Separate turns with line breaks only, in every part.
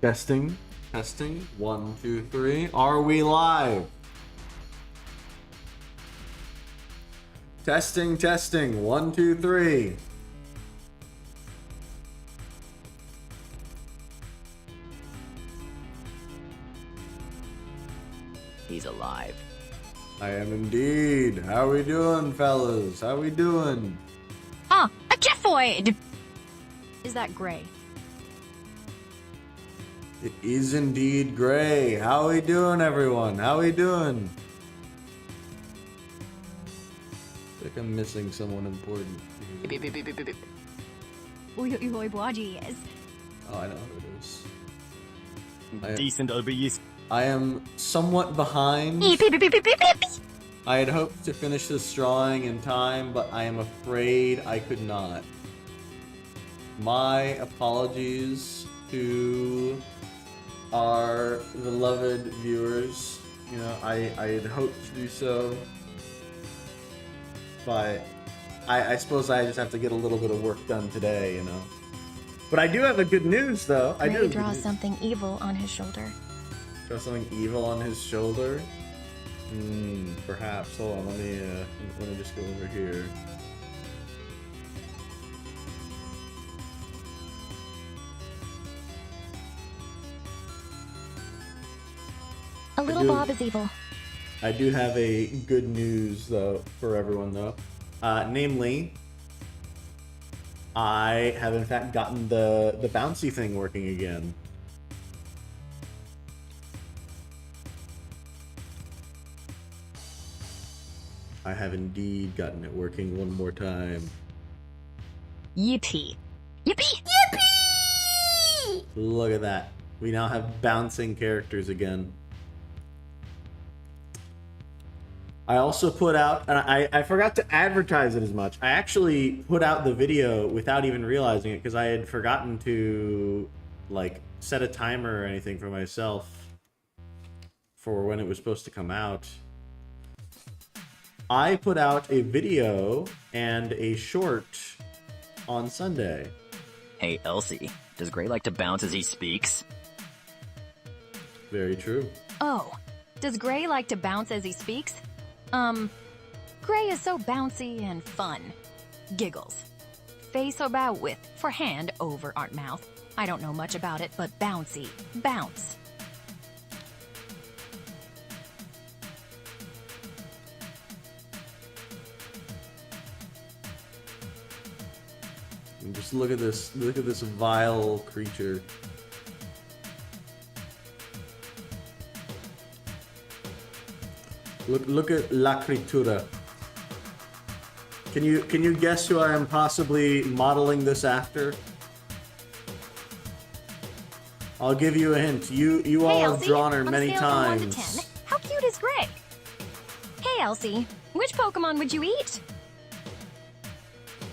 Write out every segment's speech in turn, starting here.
Testing, testing. 1, 2, 3. Are we live? Testing, testing. 1, 2, 3.
He's alive.
I am indeed. How we doing, fellas? How we doing?
Ah, a Jeffoid! Is that Gray?
It is indeed Gray. How we doing, everyone? How we doing? I think I'm missing someone important.
Uy, uy, uy, Buaji is.
Oh, I know who it is.
Decent OBS.
I am somewhat behind.
Eep, beep, beep, beep, beep, beep, beep.
I had hoped to finish this drawing in time, but I am afraid I could not. My apologies to our beloved viewers. You know, I had hoped to do so, but I suppose I just have to get a little bit of work done today, you know. But I do have a good news, though. I do
Gray
have good
draws
news.
something evil on his shoulder.
Draw something evil on his shoulder? Perhaps. Hold on, let me just go over here.
A little
do-
Bob is evil.
I do have a good news, though, for everyone, though. Namely, I have in fact gotten the bouncy thing working again. I have indeed gotten it working one more time.
Yippee. Yippee! Yippee!
Look at that. We now have bouncing characters again. I also put out, and I forgot to advertise it as much. I actually put out the video without even realizing it because I had forgotten to, like, set a timer or anything for myself for when it was supposed to come out. I put out a video and a short on Sunday.
Hey, Elsie. Does Gray like to bounce as he speaks?
Very true.
Oh, does Gray like to bounce as he speaks? Gray is so bouncy and fun. Giggles. Face about with, for hand over art mouth. I don't know much about it, but bouncy. Bounce.
And just look at this vile creature. Look at La Criatura. Can you guess who I am possibly modeling this after? I'll give you a hint. You all
Hey,
have
Elsie,
drawn her
on a
many
scale from 1 to
times.
10, how cute is Gray? Hey, Elsie, which Pokemon would you eat?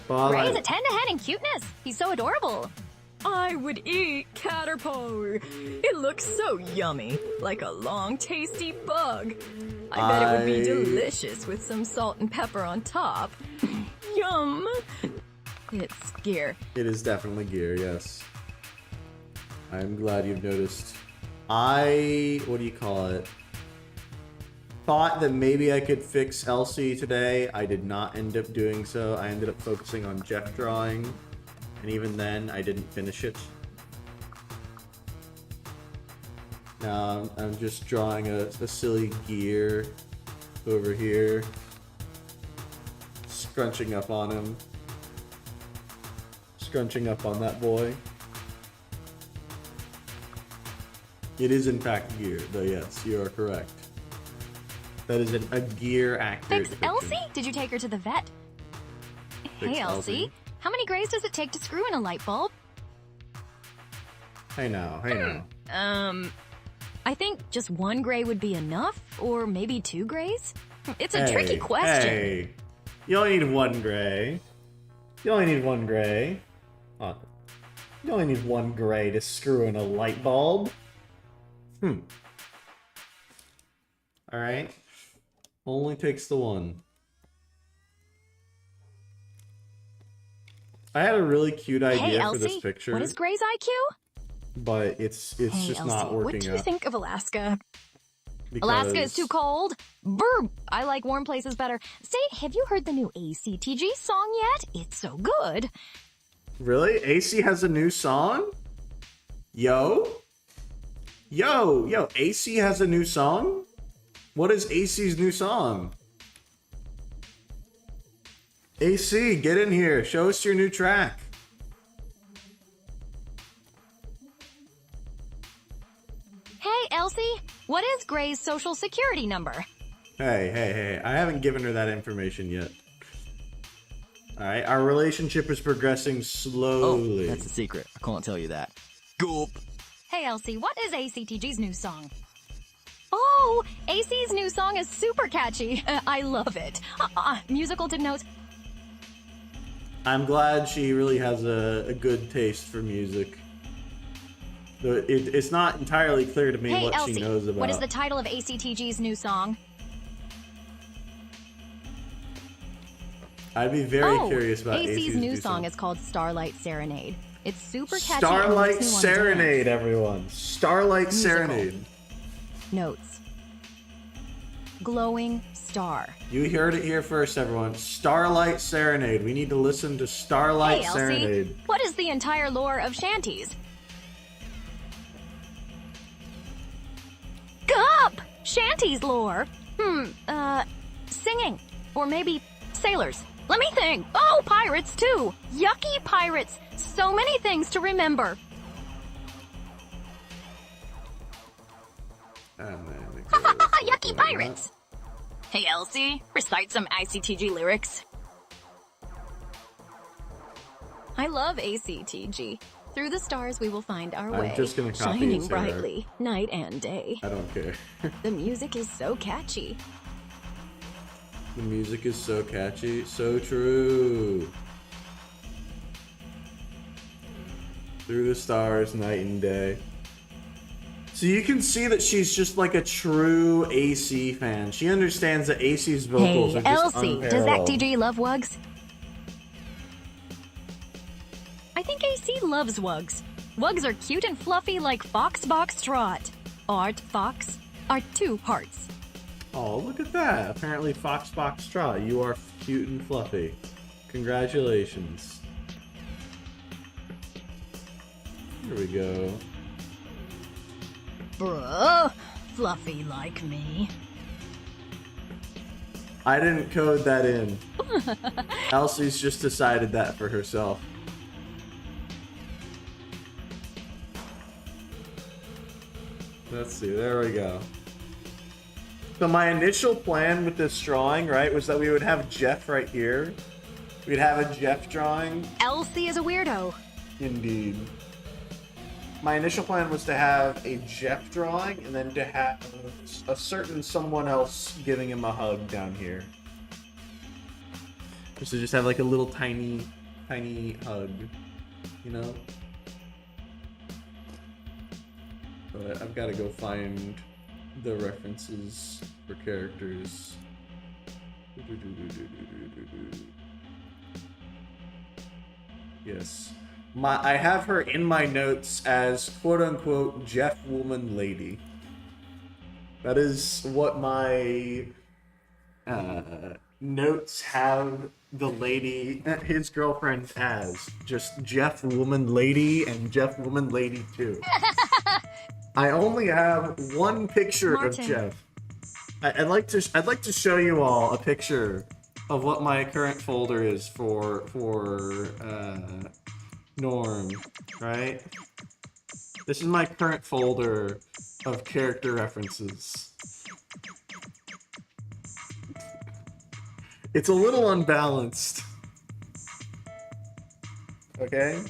Well,
Gray's
I-
a 10 to head in cuteness. He's so adorable.
I would eat Caterpillar. It looks so yummy, like a long, tasty bug. I bet it would be delicious with some salt and pepper on top. Yum! It's gear.
It is definitely gear, yes. I'm glad you've noticed. What do you call it? Thought that maybe I could fix Elsie today. I did not end up doing so. I ended up focusing on Jeff drawing, and even then, I didn't finish it. Now I'm just drawing a silly gear over here, scrunching up on him, scrunching up on that boy. It is in fact gear, though. Yes, you are correct. That is a gear accurate
Fix
depiction.
Elsie? Did you take her to the vet?
Fix
Hey, Elsie. How many grays does it take to screw in a light bulb?
Hey now, hey now.
I think just 1 gray would be enough, or maybe 2 grays? It's a
Hey,
tricky question.
Hey, you only need 1 gray. You only need 1 gray. Oh, you only need 1 gray to screw in a light bulb. Alright. Only takes the 1. I had a really cute idea
Hey,
for
Elsie,
this picture.
what is Gray's IQ?
but it's
Hey,
just
Elsie,
not
what
working
do you
out.
think of Alaska?
Because...
Alaska is too cold. Brr, I like warm places better. Say, have you heard the new ACTG song yet? It's so good.
Really? AC has a new song? Yo, AC has a new song? What is AC's new song? AC, get in here. Show us your new track.
Hey, Elsie, what is Gray's social security number?
Hey. I haven't given her that information yet. Alright, our relationship is progressing slowly.
Oh, that's a secret. I can't tell you that. Gulp.
Hey, Elsie, what is ACTG's new song? Oh, AC's new song is super catchy. I love it. Musical to note.
I'm glad she really has a good taste for music. It's not entirely clear to me
Hey,
what
Elsie,
she knows about.
what is the title of ACTG's new song?
I'd be very curious about
AC's new song is called Starlight Serenade. It's super catchy.
Starlight
and makes me wanna
Serenade,
dance.
everyone. Starlight
Musical.
Serenade.
Notes. Glowing star.
You heard it here first, everyone. Starlight Serenade. We need to listen to Starlight
Hey, Elsie,
Serenade.
what is the entire lore of shanties? Gup! Shanties lore. Singing. Or maybe sailors. Let me think. Oh, pirates too. Yucky pirates. So many things to remember. Yucky pirates.
Hey, Elsie, recite some ICTG lyrics.
I love ACTG. Through the stars we will find our way.
I'm just gonna copy
shining
and say that.
brightly, night and day.
I don't care.
The music is so catchy.
The music is so catchy. So true. Through the stars, night and day. So you can see that she's just like a true AC fan. She understands that AC's vocals
Hey,
are just
Elsie, does
unparalleled.
ACTG love wugs? I think AC loves wugs. Wugs are cute and fluffy like Foxbox Trot. Art Fox are 2 hearts.
Oh, look at that. Apparently Fox Foxtrot, you are cute and fluffy. Congratulations. Here we go.
Bruh, fluffy like me.
I didn't code that in. Elsie's just decided that for herself. Let's see, there we go. So my initial plan with this drawing, right, was that we would have Jeff right here. We'd have a Jeff drawing.
Elsie is a weirdo.
Indeed. My initial plan was to have a Jeff drawing and then to have a certain someone else giving him a hug down here. Just to just have like a little tiny hug, you know? But I've got to go find the references for characters. Yes. I have her in my notes as quote-unquote Jeff Woman Lady. That is what my notes have the lady, his girlfriend as. Just Jeff Woman Lady and Jeff Woman Lady 2. I only have one picture
Martin.
of Jeff. I'd like to show you all a picture of what my current folder is for Norm, right? This is my current folder of character references. It's a little unbalanced. Okay?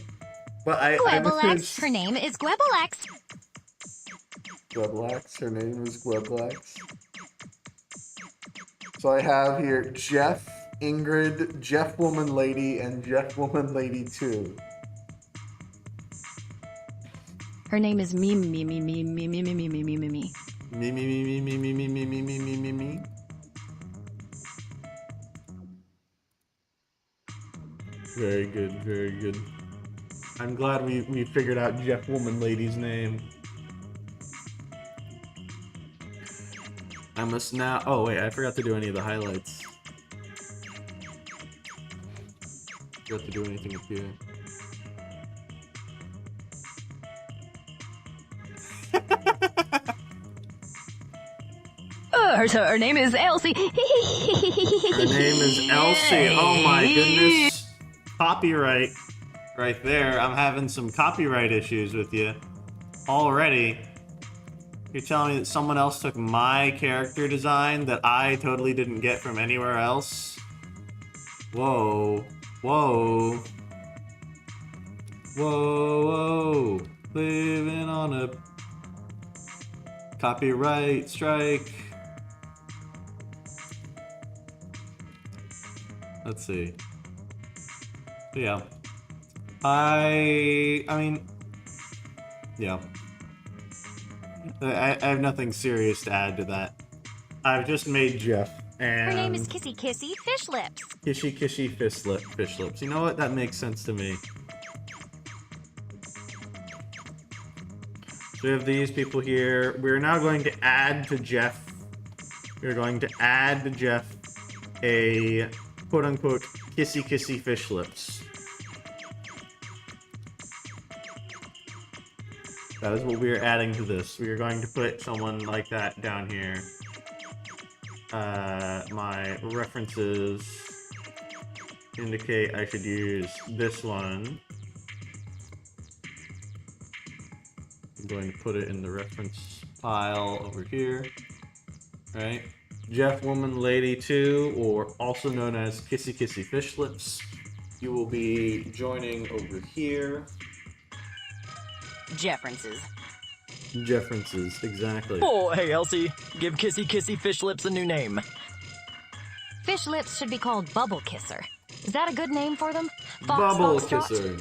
But I
Gwebelex, her name is Gwebelex.
Gwebelax, her name is Gwebelax. So I have here Jeff, Ingrid, Jeff Woman Lady, and Jeff Woman Lady 2.
Her name is me.
Me, me, me, me, me, me, me, me, me, me, me. Very good, very good. I'm glad we figured out Jeff Woman Lady's name. I must now... Oh, wait, I forgot to do any of the highlights. Forgot to do anything up here.
Her name is Elsie.
Her name is Elsie. Oh my goodness. Copyright. Right there. I'm having some copyright issues with you. Already. You're telling me that someone else took my character design that I totally didn't get from anywhere else? Whoa. Whoa. Whoa, whoa. Living on a copyright strike. Let's see. So yeah. I mean, yeah. I have nothing serious to add to that. I've just made Jeff, and...
Her name is Kissy Kissy Fish Lips.
Kissy Kissy Fish Lips. You know what? That makes sense to me. So we have these people here. We're now going to add to Jeff. We're going to add to Jeff a quote-unquote Kissy Kissy Fish Lips. That is what we are adding to this. We are going to put someone like that down here. My references indicate I should use this one. I'm going to put it in the reference pile over here. Right? Jeff Woman Lady 2, or also known as Kissy Kissy Fish Lips. You will be joining over here.
Jefferences.
Jefferences, exactly.
Oh, hey, Elsie. Give Kissy Kissy Fish Lips a new name.
Fish Lips should be called Bubble Kisser. Is that a good name for them?
Bubble
Foxtrot?
Kisser.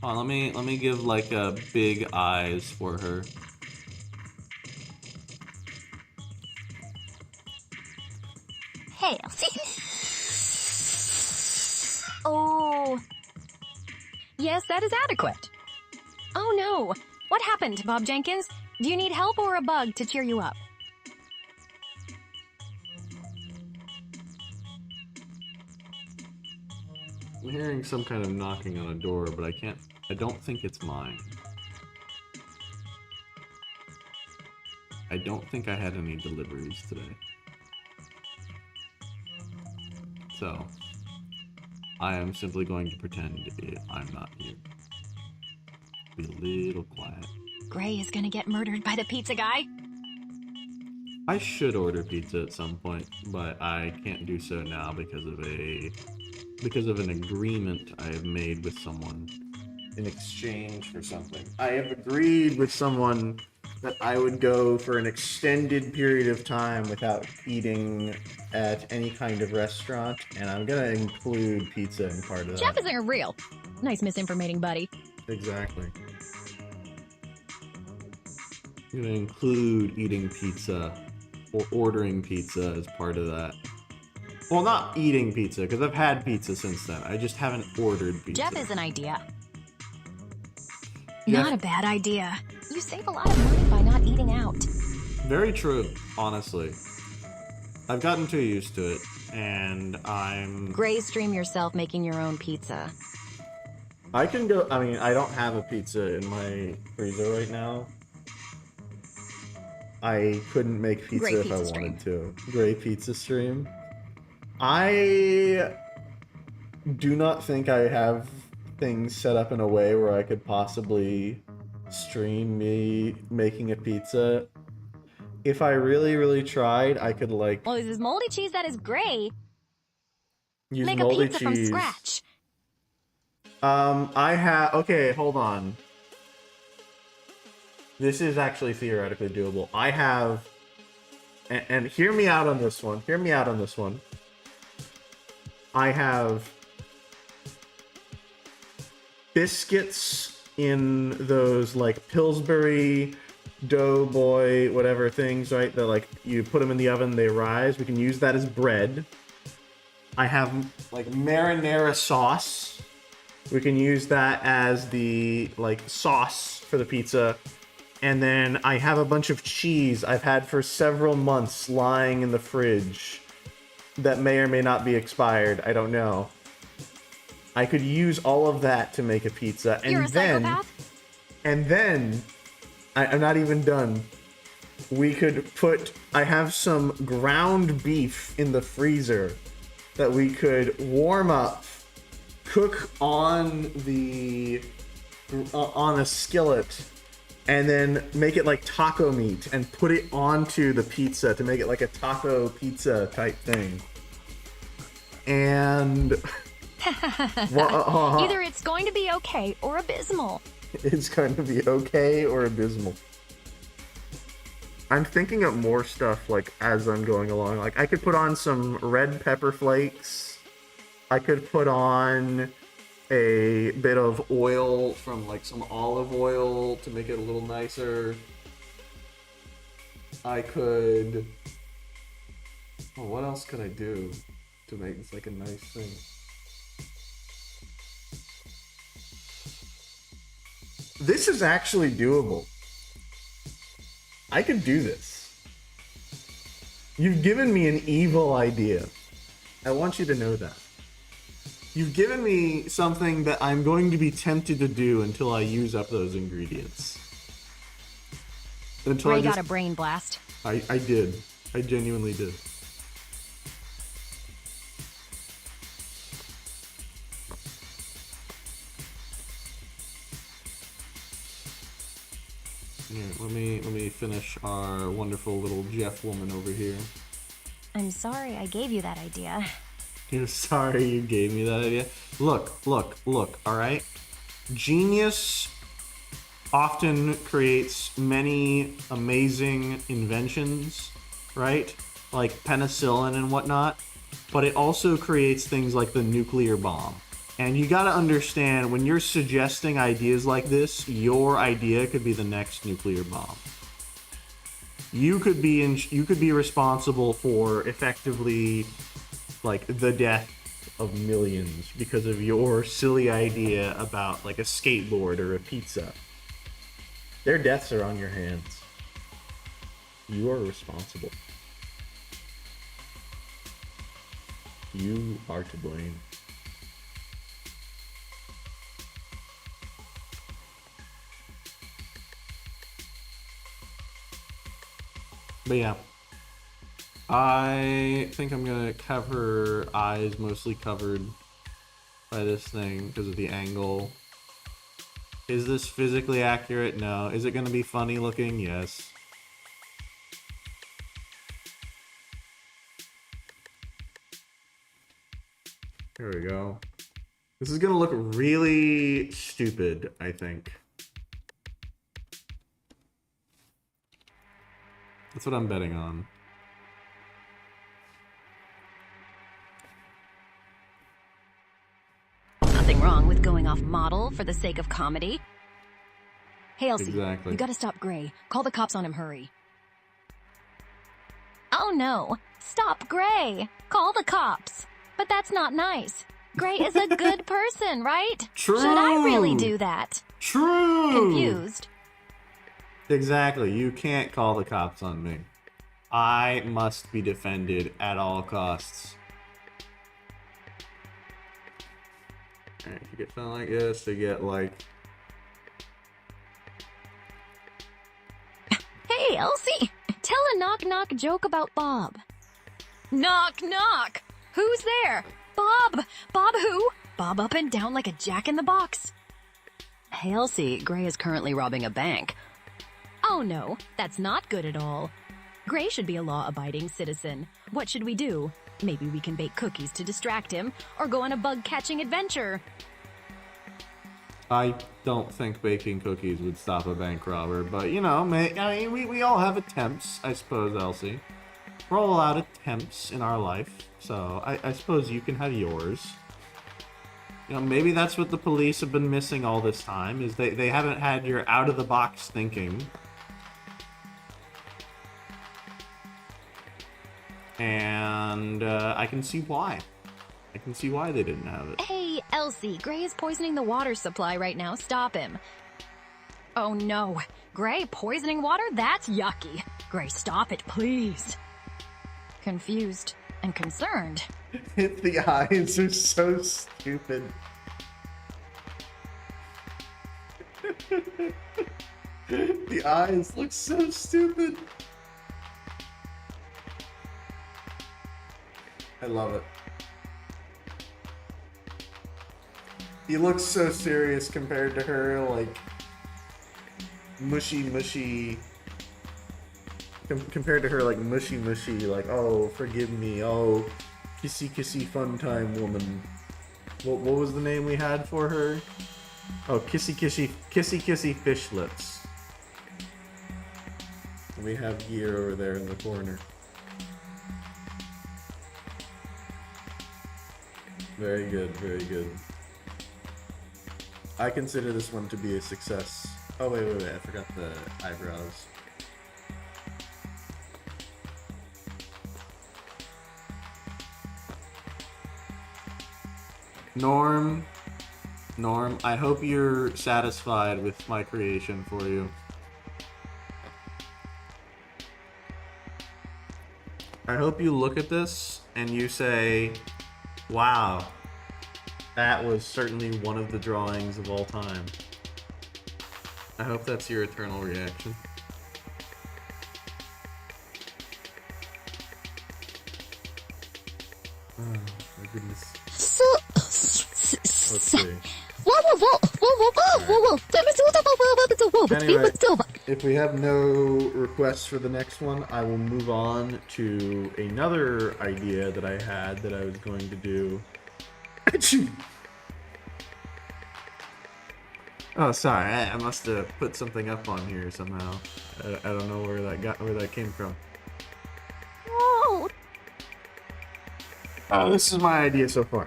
Hold on, let me give like a big eyes for her.
Hey, Elsie. Oh.
Yes, that is adequate.
Oh no. What happened, Bob Jenkins? Do you need help or a bug to cheer you up?
I'm hearing some kind of knocking on a door, but I don't think it's mine. I don't think I had any deliveries today. So, I am simply going to pretend I'm not here. Be a little quiet.
Gray is gonna get murdered by the pizza guy.
I should order pizza at some point, but I can't do so now because of an agreement I have made with someone in exchange for something. I have agreed with someone that I would go for an extended period of time without eating at any kind of restaurant, and I'm gonna include pizza in part of that.
Jeff isn't real. Nice misinformating, buddy.
Exactly. I'm gonna include eating pizza or ordering pizza as part of that. Well, not eating pizza, because I've had pizza since then. I just haven't ordered pizza.
Jeff is an idea.
Jeff-
Not a bad idea. You save a lot of money by not eating out.
Very true, honestly. I've gotten too used to it, and I'm...
Gray, stream yourself making your own pizza.
I can go... I mean, I don't have a pizza in my freezer right now. I couldn't make pizza
Gray
if
pizza
I
stream.
wanted to. Gray pizza stream. I do not think I have things set up in a way where I could possibly stream me making a pizza. If I really, really tried, I could, like,
Well, this is moldy cheese that is gray.
use
Make a
moldy
pizza
cheese.
from scratch.
I have... Okay, hold on. This is actually theoretically doable. I have... And hear me out on this one. Hear me out on this one. I have biscuits in those, like, Pillsbury, Doughboy, whatever things, right? That, like, you put them in the oven, they rise. We can use that as bread. I have like marinara sauce. We can use that as the like sauce for the pizza. And then I have a bunch of cheese I've had for several months lying in the fridge that may or may not be expired. I don't know. I could use all of that to make a pizza. And
You're a psychopath?
then, I'm not even done. We could put, I have some ground beef in the freezer that we could warm up, cook on a skillet, and then make it like taco meat and put it onto the pizza to make it like a taco pizza type thing. And
Either it's going to be okay or abysmal.
it's going to be okay or abysmal. I'm thinking of more stuff like as I'm going along. Like I could put on some red pepper flakes. I could put on a bit of oil from like some olive oil to make it a little nicer. I could... Oh, what else could I do to make this like a nice thing? This is actually doable. I could do this. You've given me an evil idea. I want you to know that. You've given me something that I'm going to be tempted to do until I use up those ingredients. Until
Ray got a brain blast.
I did. I genuinely did. Here, let me finish our wonderful little Jeff woman over here.
I'm sorry I gave you that idea.
You're sorry you gave me that idea? Look, alright? Genius often creates many amazing inventions, right? Like penicillin and whatnot. But it also creates things like the nuclear bomb. And you gotta understand, when you're suggesting ideas like this, your idea could be the next nuclear bomb. You could be responsible for effectively like the death of millions because of your silly idea about like a skateboard or a pizza. Their deaths are on your hands. You are responsible. You are to blame. But yeah, I think I'm gonna have her eyes mostly covered by this thing because of the angle. Is this physically accurate? No. Is it gonna be funny looking? Yes. Here we go. This is gonna look really stupid, I think. That's what I'm betting on.
Nothing wrong with going off model for the sake of comedy. Hey, Elsie,
Exactly.
you gotta stop Gray. Call the cops on him, hurry. Oh no, stop Gray. Call the cops. But that's not nice. Gray is a good person, right?
True.
Should I really do that?
True.
Confused.
Exactly. You can't call the cops on me. I must be defended at all costs. Alright, if you get something like this, to get like...
Hey, Elsie, tell a knock-knock joke about Bob.
Knock, knock! Who's there?
Bob! Bob who? Bob up and down like a jack-in-the-box.
Hey, Elsie, Gray is currently robbing a bank.
Oh no, that's not good at all. Gray should be a law-abiding citizen. What should we do? Maybe we can bake cookies to distract him, or go on a bug-catching adventure.
I don't think baking cookies would stop a bank robber, but you know, I mean, we all have attempts, I suppose, Elsie. We're all out attempts in our life, so I suppose you can have yours. You know, maybe that's what the police have been missing all this time, is they haven't had your out-of-the-box thinking. And I can see why. I can see why they didn't have it.
Hey, Elsie, Gray is poisoning the water supply right now. Stop him. Oh no. Gray poisoning water? That's yucky. Gray, stop it, please. Confused and concerned.
The eyes are so stupid. The eyes look so stupid. I love it. He looks so serious compared to her, like, mushy, compared to her, like, mushy, like, oh, forgive me, oh, kissy, fun time woman. What was the name we had for her? Oh, kissy, fish lips. We have Gear over there in the corner. Very good, very good. I consider this one to be a success. Oh, wait, I forgot the eyebrows. Norm, I hope you're satisfied with my creation for you. I hope you look at this and you say, wow, that was certainly one of the drawings of all time. I hope that's your eternal reaction. Oh, my goodness. Let's see. Anyway, if we have no requests for the next one, I will move on to another idea that I had that I was going to do. Oh, sorry, I must have put something up on here somehow. I don't know where that came from. Oh, this is my idea so far.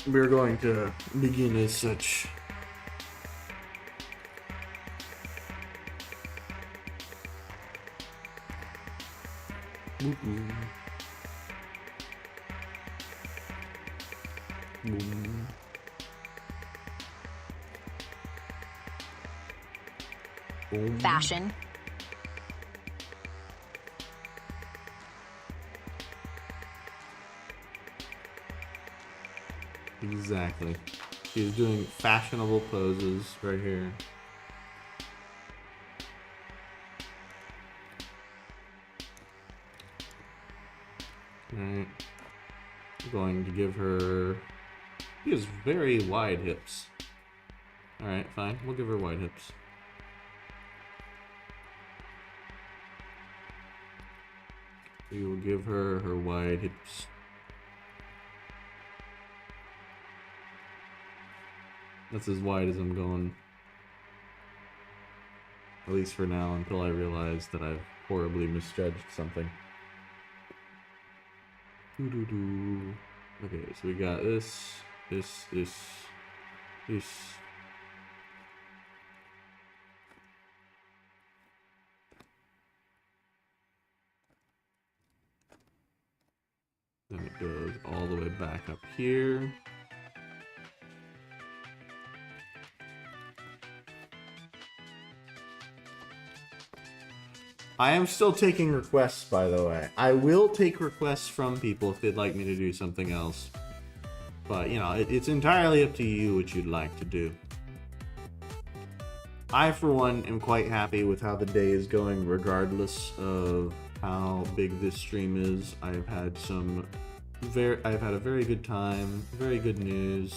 We're going to begin as such. Boom.
Fashion.
Exactly. She's doing fashionable poses right here. Alright. I'm going to give her... She has very wide hips. Alright, fine. We'll give her wide hips. We will give her her wide hips. That's as wide as I'm going. At least for now, until I realize that I've horribly misjudged something. Okay, so we got this. Then it goes all the way back up here. I am still taking requests, by the way. I will take requests from people if they'd like me to do something else. But, you know, it's entirely up to you what you'd like to do. I, for one, am quite happy with how the day is going, regardless of how big this stream is. I've had a very good time, very good news.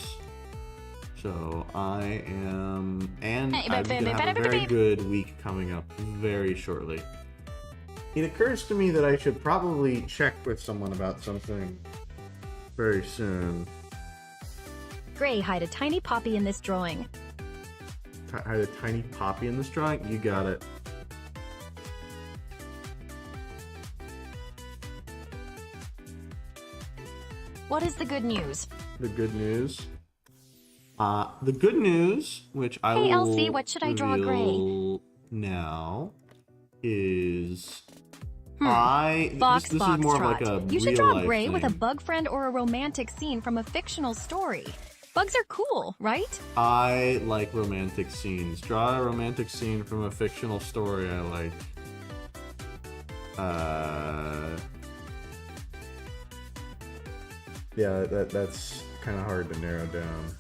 So I am, and I'm gonna have a very good week coming up very shortly. It occurs to me that I should probably check with someone about something very soon.
Gray, hide a tiny poppy in this drawing.
Hide a tiny poppy in this drawing? You got it.
What is the good news?
The good news? The good news, which I will
Hey, Elsie, what should I draw, Gray?
now, is
Fox,
this is more of like a
You should
real
draw
life
Gray with a
thing.
bug friend or a romantic scene from a fictional story. Bugs are cool, right?
I like romantic scenes. Draw a romantic scene from a fictional story I like. Yeah, that's kind of hard to narrow down.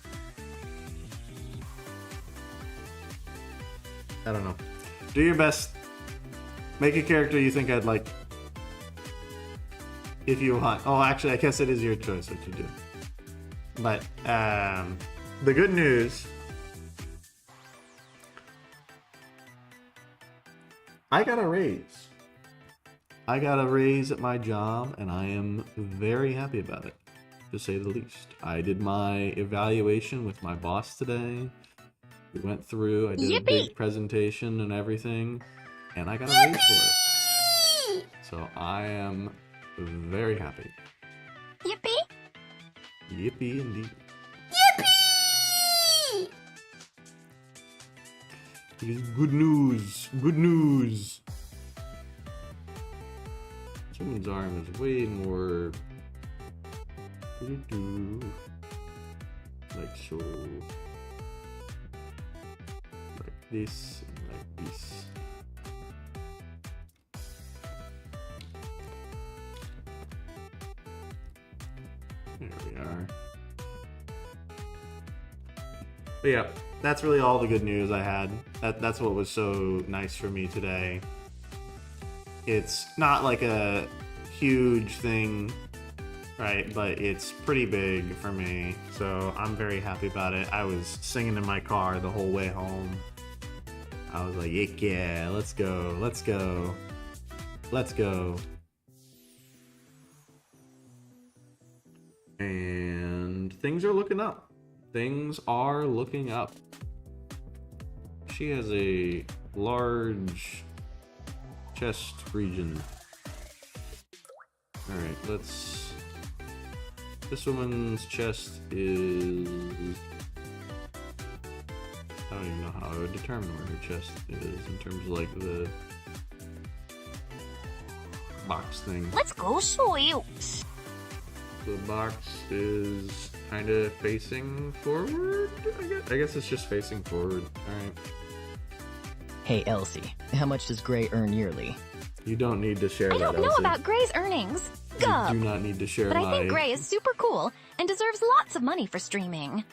I don't know. Do your best. Make a character you think I'd like. If you want. Oh, actually, I guess it is your choice what you do. But the good news, I got a raise. I got a raise at my job, and I am very happy about it, to say the least. I did my evaluation with my boss today. We went through, I did a big presentation and everything, and I got a raise for it. So I am very happy.
Yippee!
Yippee indeed.
Yippee!
It is good news. Good news. This woman's arm is way more like so, like this and like this. There we are. But yeah, that's really all the good news I had. That's what was so nice for me today. It's not like a huge thing, right? But it's pretty big for me, so I'm very happy about it. I was singing in my car the whole way home. I was like, yeah, let's go, let's go, let's go. And things are looking up. Things are looking up. She has a large chest region. Alright, let's... This woman's chest is... I don't even know how I would determine where her chest is in terms of like the box thing.
Let's go show you.
The box is kind of facing forward, I guess it's just facing forward. Alright.
Hey, Elsie, how much does Gray earn yearly?
You don't need to share
I
that,
don't know
Elsie.
about Gray's earnings. Gup.
You do not need to share
But I think
my...
Gray is super cool and deserves lots of money for streaming.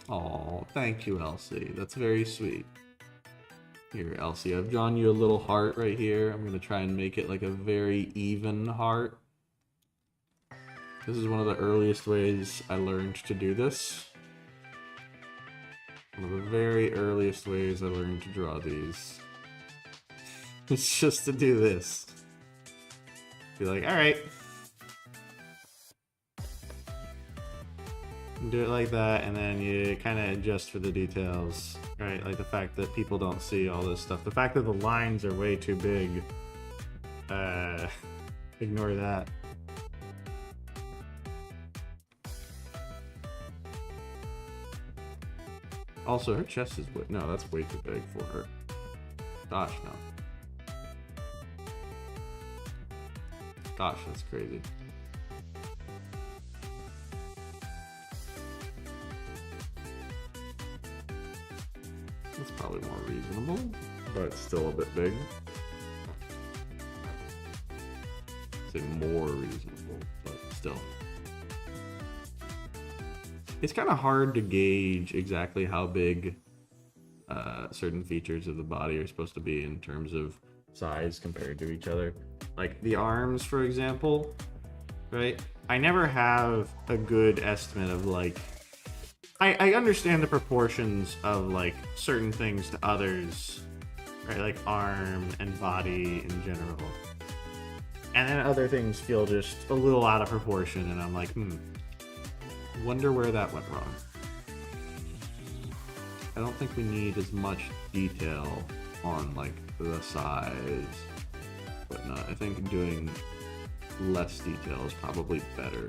Oh, thank you, Elsie. That's very sweet. Here, Elsie, I've drawn you a little heart right here. I'm going to try and make it like a very even heart. This is one of the earliest ways I learned to do this. One of the very earliest ways I learned to draw these. It's just to do this. Be like, alright. Do it like that, and then you kind of adjust for the details, right? Like the fact that people don't see all this stuff. The fact that the lines are way too big. Ignore that. Also, her chest is way... No, that's way too big for her. Gosh, no. Gosh, that's crazy. That's probably more reasonable, but it's still a bit big. I'd say more reasonable, but still. It's kind of hard to gauge exactly how big certain features of the body are supposed to be in terms of size compared to each other. Like the arms, for example, right? I never have a good estimate of like... I understand the proportions of like certain things to others, right? Like arm and body in general. And then other things feel just a little out of proportion, and I'm like, wonder where that went wrong. I don't think we need as much detail on like the size, but no, I think doing less detail is probably better.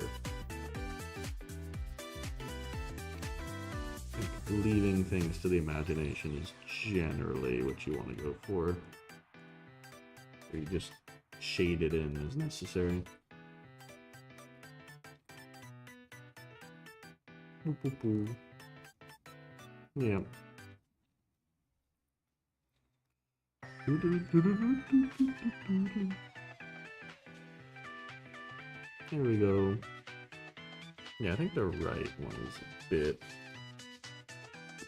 leaving things to the imagination is generally what you want to go for. Or you just shade it in as necessary. Boop, boop, boop. Yeah. There we go. Yeah, I think the right one is a bit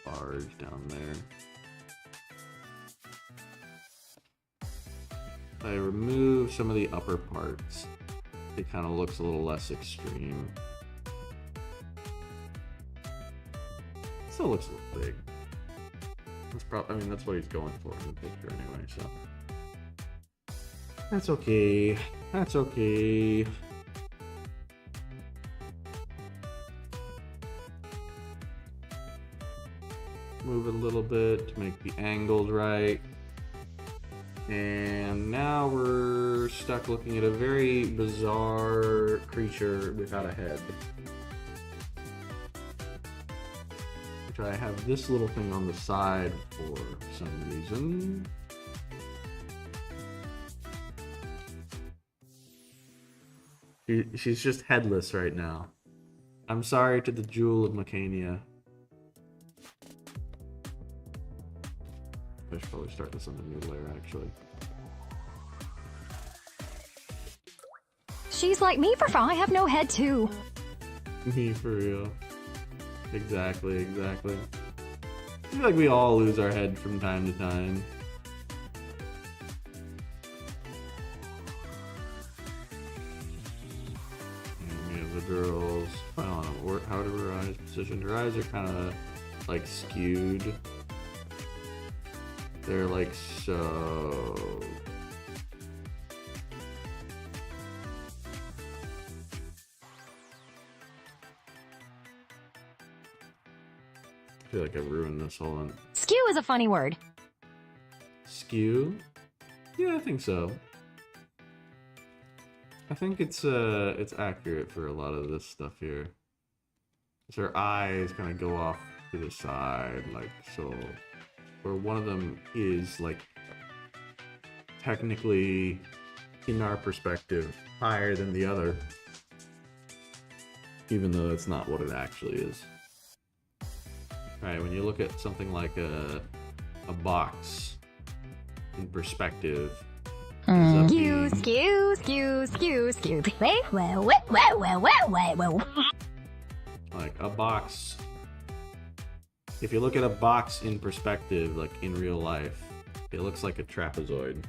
large down there. I remove some of the upper parts. It kind of looks a little less extreme. Still looks a little big. That's probably, I mean, that's what he's going for in the picture anyway, so. That's okay. That's okay. Move it a little bit to make the angles right. And now we're stuck looking at a very bizarre creature without a head. Which I have this little thing on the side for some reason. She's just headless right now. I'm sorry to the Jewel of Mecania. I should probably start this on the new layer, actually.
She's like me for fun. I have no head too.
Me for real. Exactly, exactly. I feel like we all lose our head from time to time. And we have the girls. I don't know how to her eyes positioned. Her eyes are kind of like skewed. They're like so. I feel like I ruined this whole one.
Skew is a funny word.
Skew? Yeah, I think so. I think it's accurate for a lot of this stuff here. So her eyes kind of go off to the side, like so. Where one of them is like technically, in our perspective, higher than the other, even though that's not what it actually is. Right, when you look at something like a box in perspective,
Skew.
like a box. If you look at a box in perspective, like in real life, it looks like a trapezoid.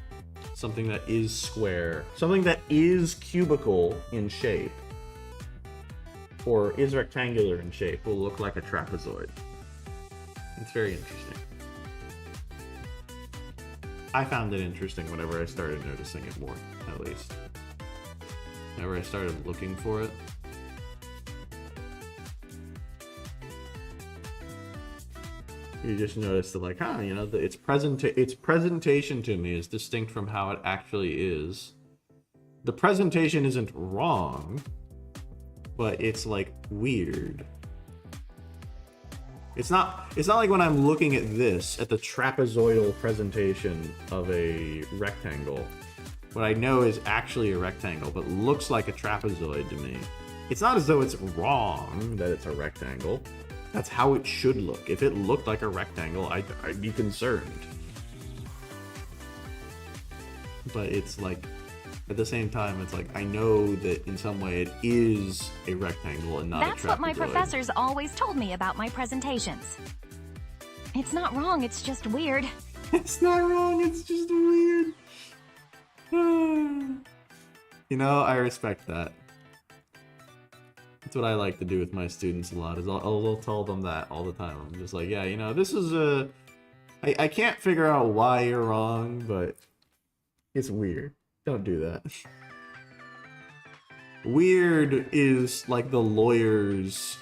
Something that is square, something that is cubical in shape, or is rectangular in shape, will look like a trapezoid. It's very interesting. I found it interesting whenever I started noticing it more, at least. Whenever I started looking for it. You just notice that, like, you know, its presentation to me is distinct from how it actually is. The presentation isn't wrong, but it's like weird. It's not like when I'm looking at this, at the trapezoidal presentation of a rectangle, what I know is actually a rectangle, but looks like a trapezoid to me. It's not as though it's wrong that it's a rectangle. That's how it should look. If it looked like a rectangle, I'd be concerned. But it's like, at the same time, it's like, I know that in some way it is a rectangle and not a trapezoid.
That's what my professors always told me about my presentations. It's not wrong, it's just weird.
It's not wrong, it's just weird. You know, I respect that. That's what I like to do with my students a lot, is I'll tell them that all the time. I'm just like, yeah, you know, this is a... I can't figure out why you're wrong, but it's weird. Don't do that. Weird is like the lawyer's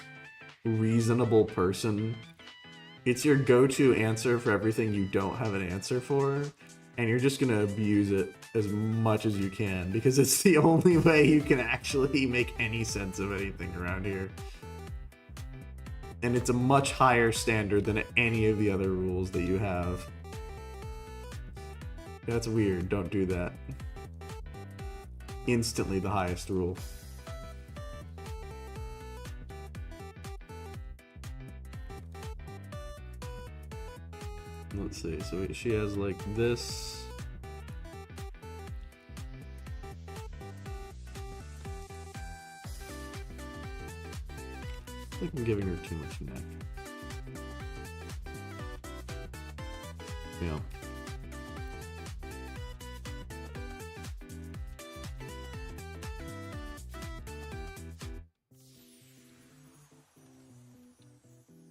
reasonable person. It's your go-to answer for everything you don't have an answer for, and you're just gonna abuse it as much as you can because it's the only way you can actually make any sense of anything around here. And it's a much higher standard than any of the other rules that you have. That's weird. Don't do that. Instantly the highest rule. Let's see. So she has like this. I think I'm giving her too much neck. Yeah.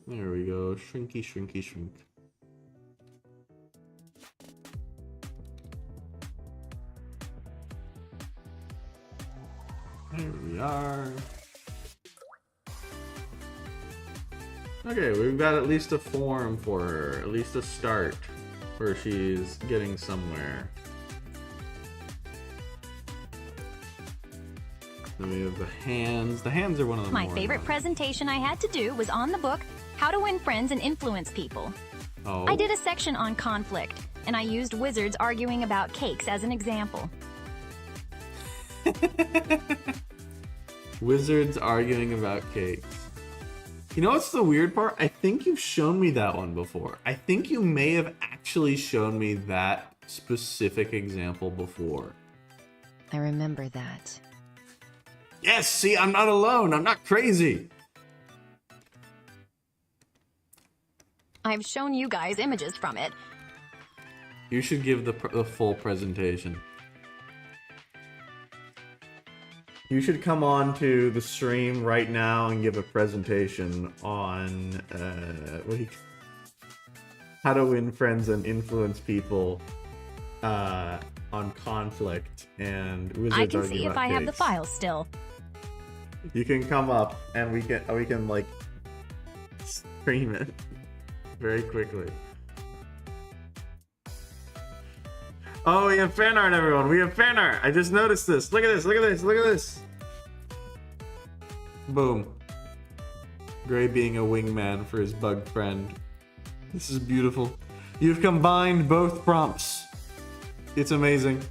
There we go. Shrinky, shrinky, shrink. There we are. Okay, we've got at least a form for her, at least a start where she's getting somewhere. Then we have the hands. The hands are one of the
My
more
favorite
annoying.
presentation I had to do was on the book, How to Win Friends and Influence People.
Oh.
I did a section on conflict, and I used wizards arguing about cakes as an example.
Wizards arguing about cakes. You know what's the weird part? I think you've shown me that one before. I think you may have actually shown me that specific example before.
I remember that.
Yes, see, I'm not alone. I'm not crazy.
I've shown you guys images from it.
You should give the full presentation. You should come on to the stream right now and give a presentation on how to win friends and influence people on conflict and wizards.
I can see if I have the
cakes.
files still.
You can come up and we can like stream it very quickly. Oh, we have fan art, everyone. We have fan art. I just noticed this. Look at this. Look at this. Look at this. Boom. Gray being a wingman for his bug friend. This is beautiful. You've combined both prompts. It's amazing.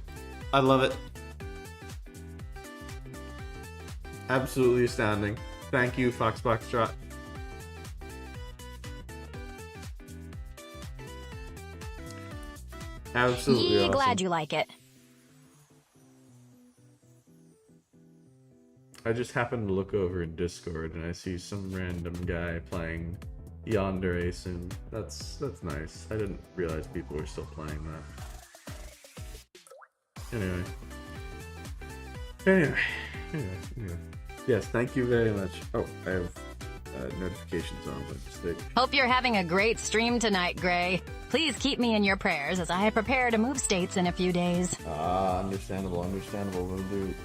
I love it. Absolutely astounding. Thank you, Fox Foxtrot. Absolutely awesome.
Glad you like it.
I just happened to look over in Discord and I see some random guy playing Yandere Asun. That's nice. I didn't realize people were still playing that. Anyway. Yes, thank you very much. Oh, I have notifications on by mistake.
Hope you're having a great stream tonight, Gray. Please keep me in your prayers as I prepare to move states in a few days.
Ah, understandable. Will do.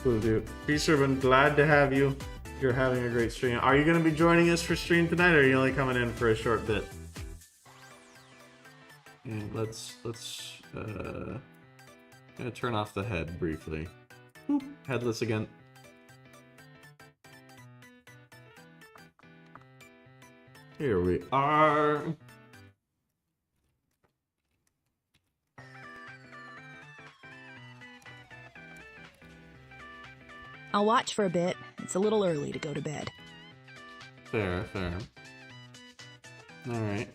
Will do. Peace, Urban. Glad to have you. You're having a great stream. Are you going to be joining us for stream tonight, or are you only coming in for a short bit? And let's gonna turn off the head briefly. Boop. Headless again. Here we are.
I'll watch for a bit. It's a little early to go to bed.
Fair. All right.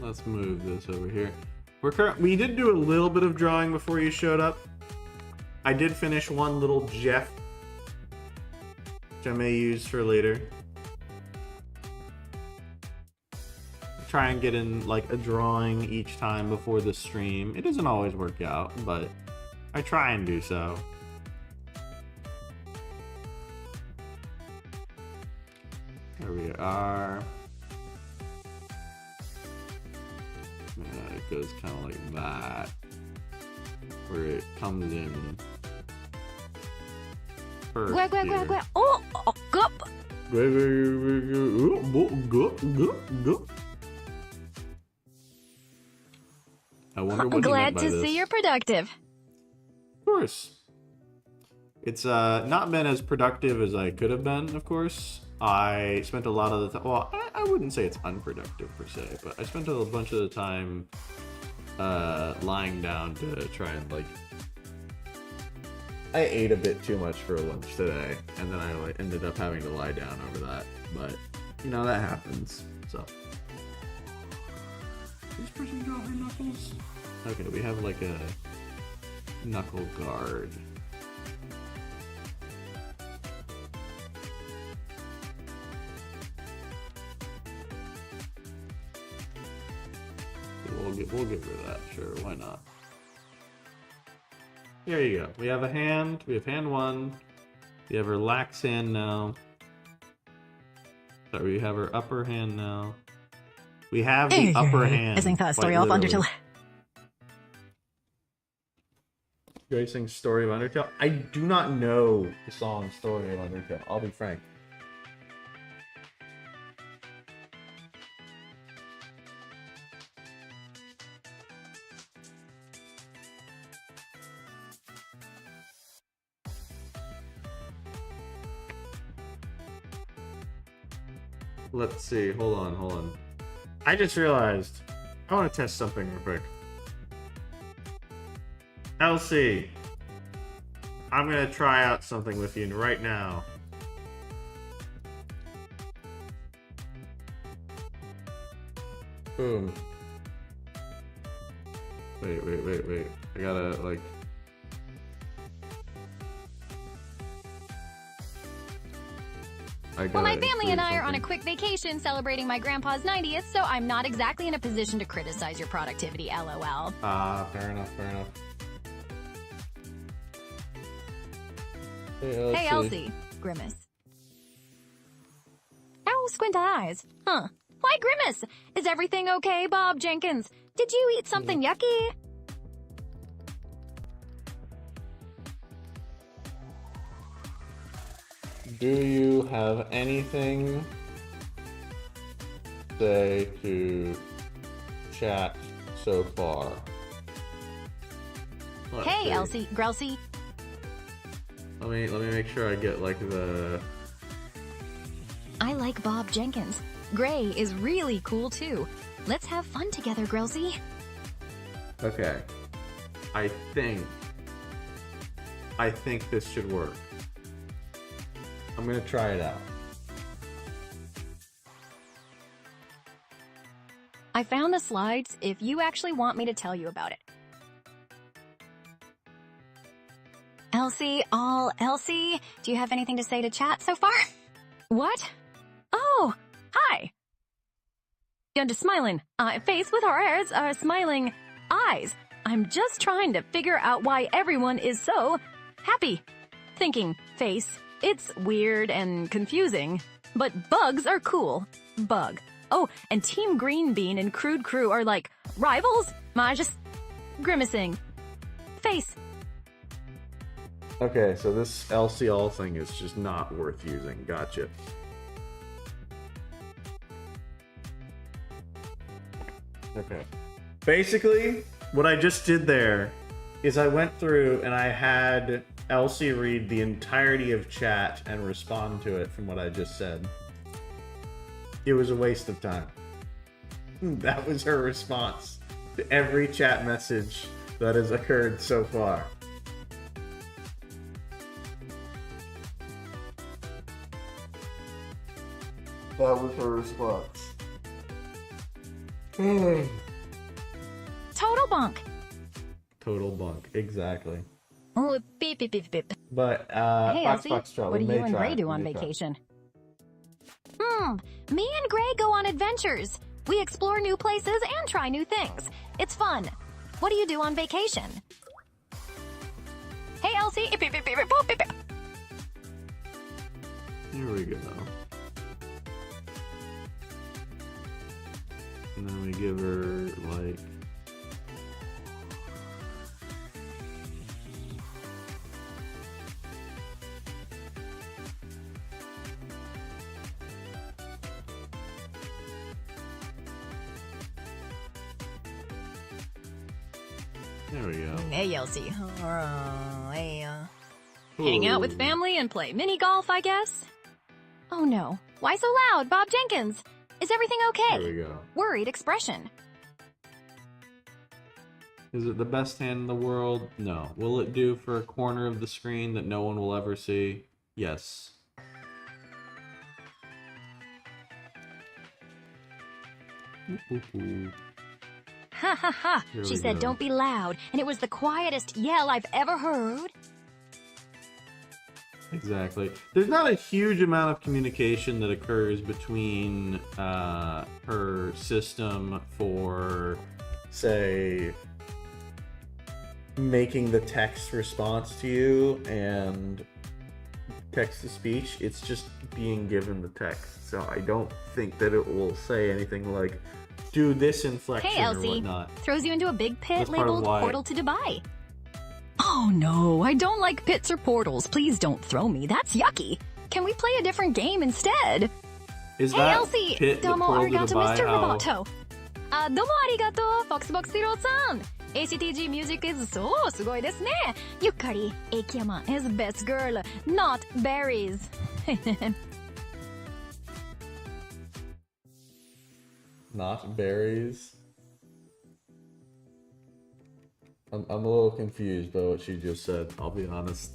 Let's move this over here. We did do a little bit of drawing before you showed up. I did finish one little Jeff, which I may use for later. Try and get in like a drawing each time before the stream. It doesn't always work out, but I try and do so. There we are. It goes kind of like that, where it comes in first.
Gwe. Oh, gup.
Go. I wonder what
I'm
he
glad
meant by
to
this.
see you're productive.
Of course. It's not been as productive as I could have been, of course. I spent a lot of the time, well, I wouldn't say it's unproductive per se, but I spent a bunch of the time lying down to try and, like, I ate a bit too much for lunch today, and then I ended up having to lie down over that, but, you know, that happens, so. Is this person drop her knuckles? Okay, we have, like, a knuckle guard. We'll get rid of that, sure, why not? There you go. We have a hand. We have hand 1. We have her lax hand now. Sorry, we have her upper hand now. We have the upper hand.
Jag tänkte
quite
story of
literally.
Undertale.
Gracing Story of Undertale? I do not know the song Story of Undertale, I'll be frank. Let's see, hold on. I just realized, I want to test something real quick. Elsie, I'm going to try out something with you right now. Boom. Wait. I gotta, like...
Well, my family and I are on a quick vacation celebrating my grandpa's 90th, so I'm not exactly in a position to criticize your productivity, LOL.
Fair enough.
Hey, Elsie. Grimace. Oh, squint eyes. Huh. Why, Grimace? Is everything okay, Bob Jenkins? Did you eat something yucky?
Do you have anything to say to chat so far? Let's
Hey,
see.
Elsie. Grelsie.
Let me make sure I get like the...
I like Bob Jenkins. Gray is really cool, too. Let's have fun together, Grelsie.
Okay. I think this should work. I'm gonna try it out.
I found the slides if you actually want me to tell you about it. Elsie, do you have anything to say to chat so far? What? Oh, hi. You're just smiling. Face with her eyes are smiling eyes. I'm just trying to figure out why everyone is so happy. Thinking, face. It's weird and confusing, but bugs are cool. Bug. Oh, and Team Green Bean and Crude Crew are like rivals? I just grimacing. Face.
Okay, so this LCL thing is just not worth using. Gotcha. Okay. Basically, what I just did there is I went through and I had Elsie read the entirety of chat and respond to it from what I just said. It was a waste of time. That was her response to every chat message that has occurred so far. That was her response.
Total bunk.
Total bunk, exactly.
Oh, beep, beep, beep, beep.
But,
Hey, Elsie,
Fox,
what do you and Gray do on vacation? Me and Gray go on adventures. We explore new places and try new things. It's fun. What do you do on vacation? Hey, Elsie. Beep, beep, beep, beep, beep, beep.
Here we go. And then we give her, like... There we go.
Hey, Elsie. Hang out with family and play mini golf, I guess?
Oh no. Why so loud, Bob Jenkins? Is everything okay?
There we go.
Worried expression.
Is it the best hand in the world? No. Will it do for a corner of the screen that no one will ever see? Yes.
Ha ha ha.
Here
She
we
said
go.
don't be loud, and it was the quietest yell I've ever heard.
Exactly. There's not a huge amount of communication that occurs between her system for, say, making the text response to you and text to speech. It's just being given the text. So I don't think that it will say anything like, do this inflection
Hey,
or
Elsie.
whatnot.
Throws you into a big pit
That's part of
labeled
why-
Portal to Dubai.
Oh no, I don't like pits or portals. Please don't throw me. That's yucky. Can we play a different game instead?
Is
Hey,
that
Elsie!
pit that
Domo
Portal to
arigato,
Dubai
Mr.
how-
Roboto. Domo arigato, Foxbox Zero-san. ACTG music is so sugoi desu ne. Yukari, Ekiyama is best girl, not berries.
Not berries? I'm a little confused by what she just said, I'll be honest.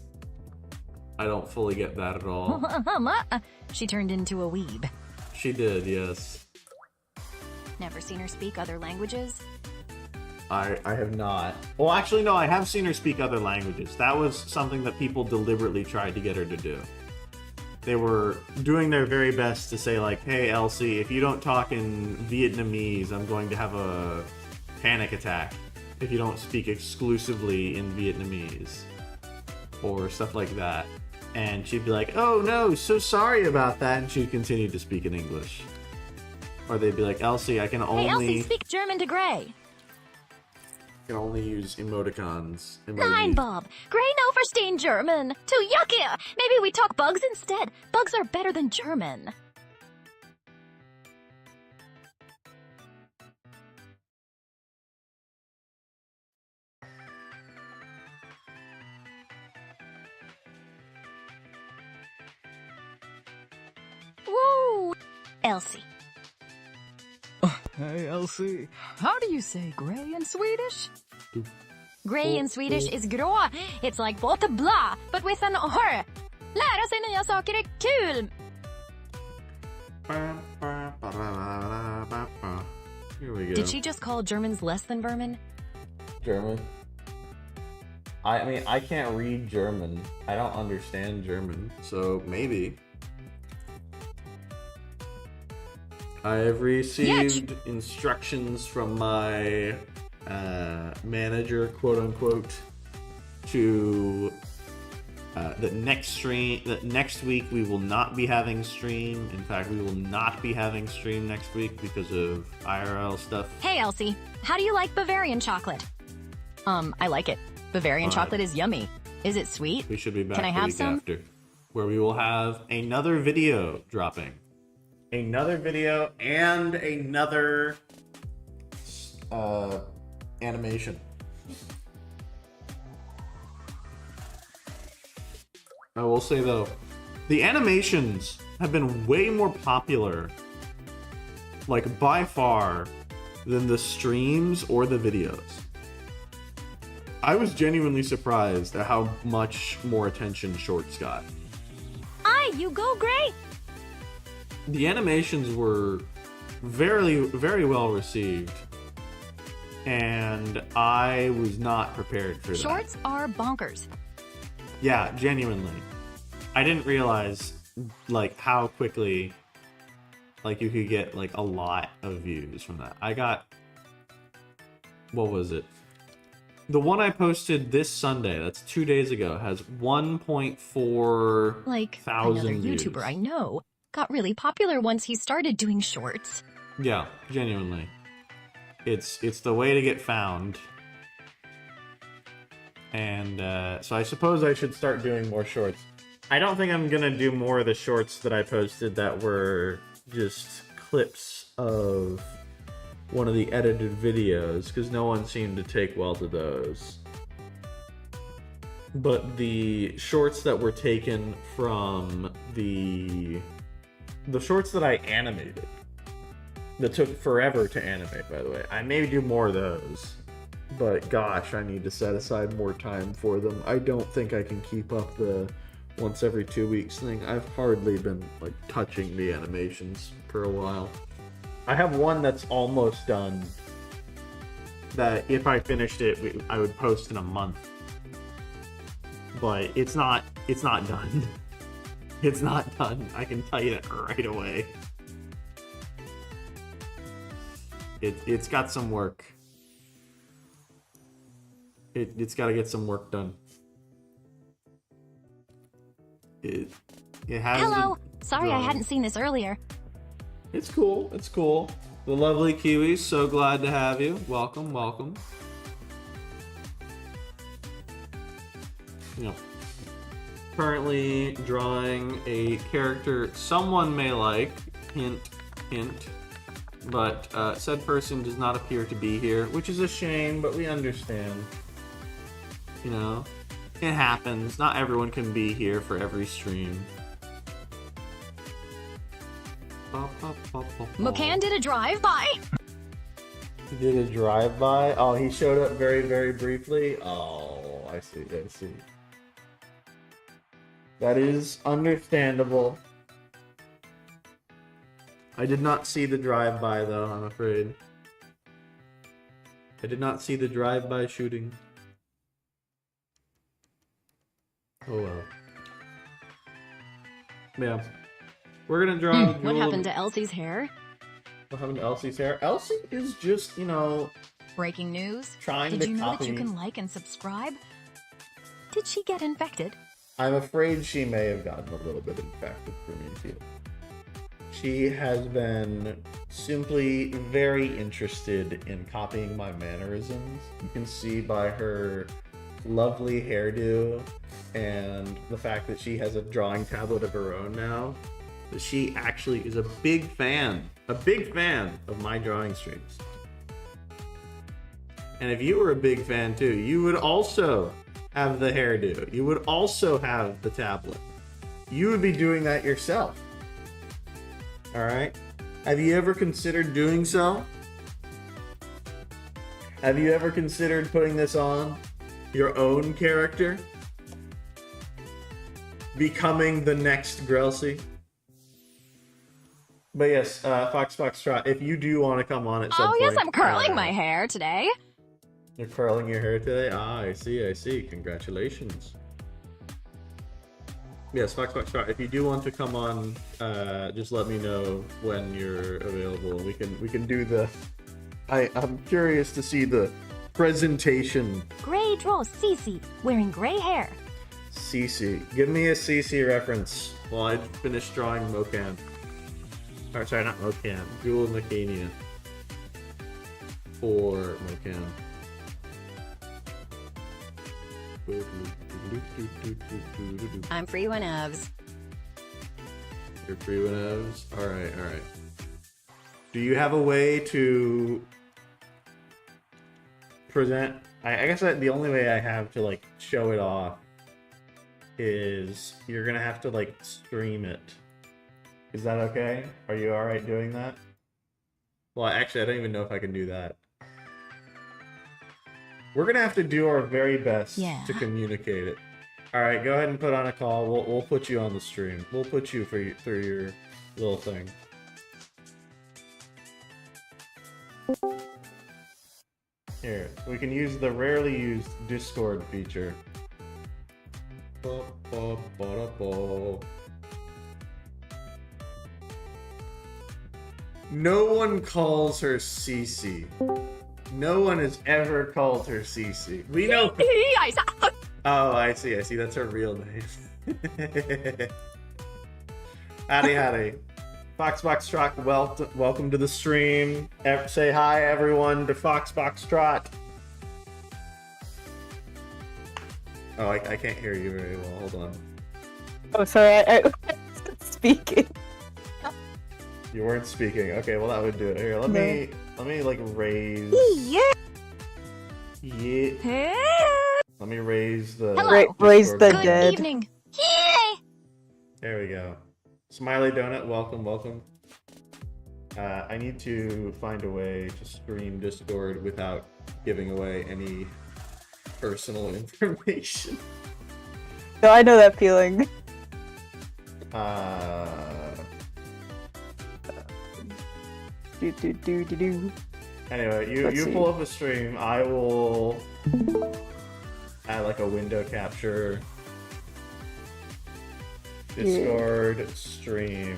I don't fully get that at all.
She turned into a weeb.
She did, yes.
Never seen her speak other languages.
I have not. Well, actually, no, I have seen her speak other languages. That was something that people deliberately tried to get her to do. They were doing their very best to say, like, hey, Elsie, if you don't talk in Vietnamese, I'm going to have a panic attack if you don't speak exclusively in Vietnamese. Or stuff like that. And she'd be like, oh no, so sorry about that, and she'd continue to speak in English. Or they'd be like, Elsie, I can
Hey, Elsie,
only
speak German to Gray.
use emoticons.
Nein, Bob. Gray no verstehen German. Too yucky. Maybe we talk bugs instead. Bugs are better than German. Woo! Elsie.
Hey, Elsie. How do you say gray in Swedish?
Gray in Swedish is grå. It's like båt blah, but with an R. Lära sig nya saker är kul.
Here we go.
Did she just call Germans less than vermin?
German? I mean, I can't read German. I don't understand German, so maybe. I have received instructions from my manager, quote unquote, to that next week we will not be having stream. In fact, we will not be having stream next week because of IRL stuff.
Hey, Elsie. How do you like Bavarian chocolate?
I like it. Bavarian chocolate is yummy. Is it sweet?
We should be back
Can I
the
have
week
some?
after, where we will have another video dropping. Another video and another animation. I will say though, the animations have been way more popular, like by far, than the streams or the videos. I was genuinely surprised at how much more attention shorts got.
You go, Gray.
The animations were very well received, and I was not prepared for that.
Shorts are bonkers.
Yeah, genuinely. I didn't realize, like, how quickly, like, you could get, like, a lot of views from that. I got, what was it? The one I posted this Sunday, that's 2 days ago, has 1.4
Like
thousand
another
views.
YouTuber I know got really popular once he started doing shorts.
Yeah, genuinely. It's the way to get found. And so I suppose I should start doing more shorts. I don't think I'm gonna do more of the shorts that I posted that were just clips of one of the edited videos, because no one seemed to take well to those. But the shorts that were taken from the shorts that I animated, that took forever to animate, by the way, I may do more of those. But gosh, I need to set aside more time for them. I don't think I can keep up the once every 2 weeks thing. I've hardly been like touching the animations for a while. I have one that's almost done that if I finished it, I would post in a month. But it's not done. It's not done. I can tell you that right away. It's got some work. It's got to get some work done. It has.
Hello. Sorry I hadn't seen this earlier.
It's cool. It's cool. The lovely Kiwi, so glad to have you. Welcome, welcome. Yeah. Currently drawing a character someone may like. Hint, hint. But said person does not appear to be here, which is a shame, but we understand. You know, it happens. Not everyone can be here for every stream.
Mocan did a drive-by.
He did a drive-by? Oh, he showed up very, very briefly? Oh, I see, I see. That is understandable. I did not see the drive-by, though, I'm afraid. I did not see the drive-by shooting. Oh well. Yeah. We're gonna draw the
What happened to Elsie's hair?
What happened to Elsie's hair? Elsie is just, you know...
Breaking news.
Trying
Did
to
you know
copy.
that you can like and subscribe? Did she get infected?
I'm afraid she may have gotten a little bit infected for me too. She has been simply very interested in copying my mannerisms. You can see by her lovely hairdo and the fact that she has a drawing tablet of her own now, that she actually is a big fan of my drawing streams. And if you were a big fan too, you would also have the hairdo. You would also have the tablet. You would be doing that yourself. Alright? Have you ever considered doing so? Have you ever considered putting this on your own character? Becoming the next Grelsie? But yes, Foxtrot, if you do want to come on at some point...
Oh yes, I'm curling my hair today.
You're curling your hair today? Ah, I see, I see. Congratulations. Yes, Foxtrot, if you do want to come on, just let me know when you're available. We can do the... I'm curious to see the presentation.
Gray draws Cece wearing gray hair.
Cece. Give me a Cece reference while I finish drawing Mocan. Oh, sorry, not Mocan. Jewel Mecania. For Mocan.
I'm free whenevs.
You're free whenevs? Alright, alright. Do you have a way to present... I guess that the only way I have to, like, show it off is you're gonna have to, like, stream it. Is that okay? Are you alright doing that? Well, actually, I don't even know if I can do that. We're gonna have to do our very best to communicate it. Alright, go ahead and put on a call. We'll put you on the stream. We'll put you through your little thing. Here, we can use the rarely used Discord feature. No one calls her Cece. No one has ever called her Cece. We know. Oh, I see. That's her real name. Howdy. Foxtrot, welcome to the stream. Say hi, everyone, to Foxtrot. Oh, I can't hear you very well. Hold on.
Oh, sorry. I wasn't speaking.
You weren't speaking. Okay, well that would do it. Here, let me like raise.
Yeah.
Yeah. Let me raise the.
Hello.
Raise the
Discord
dead.
Good
volume.
evening. Yay!
There we go. Smiley Donut, welcome. I need to find a way to stream Discord without giving away any personal information.
No, I know that feeling. Do.
Anyway,
Let's
you
see.
pull up a stream. I will add like a window capture. Discord stream.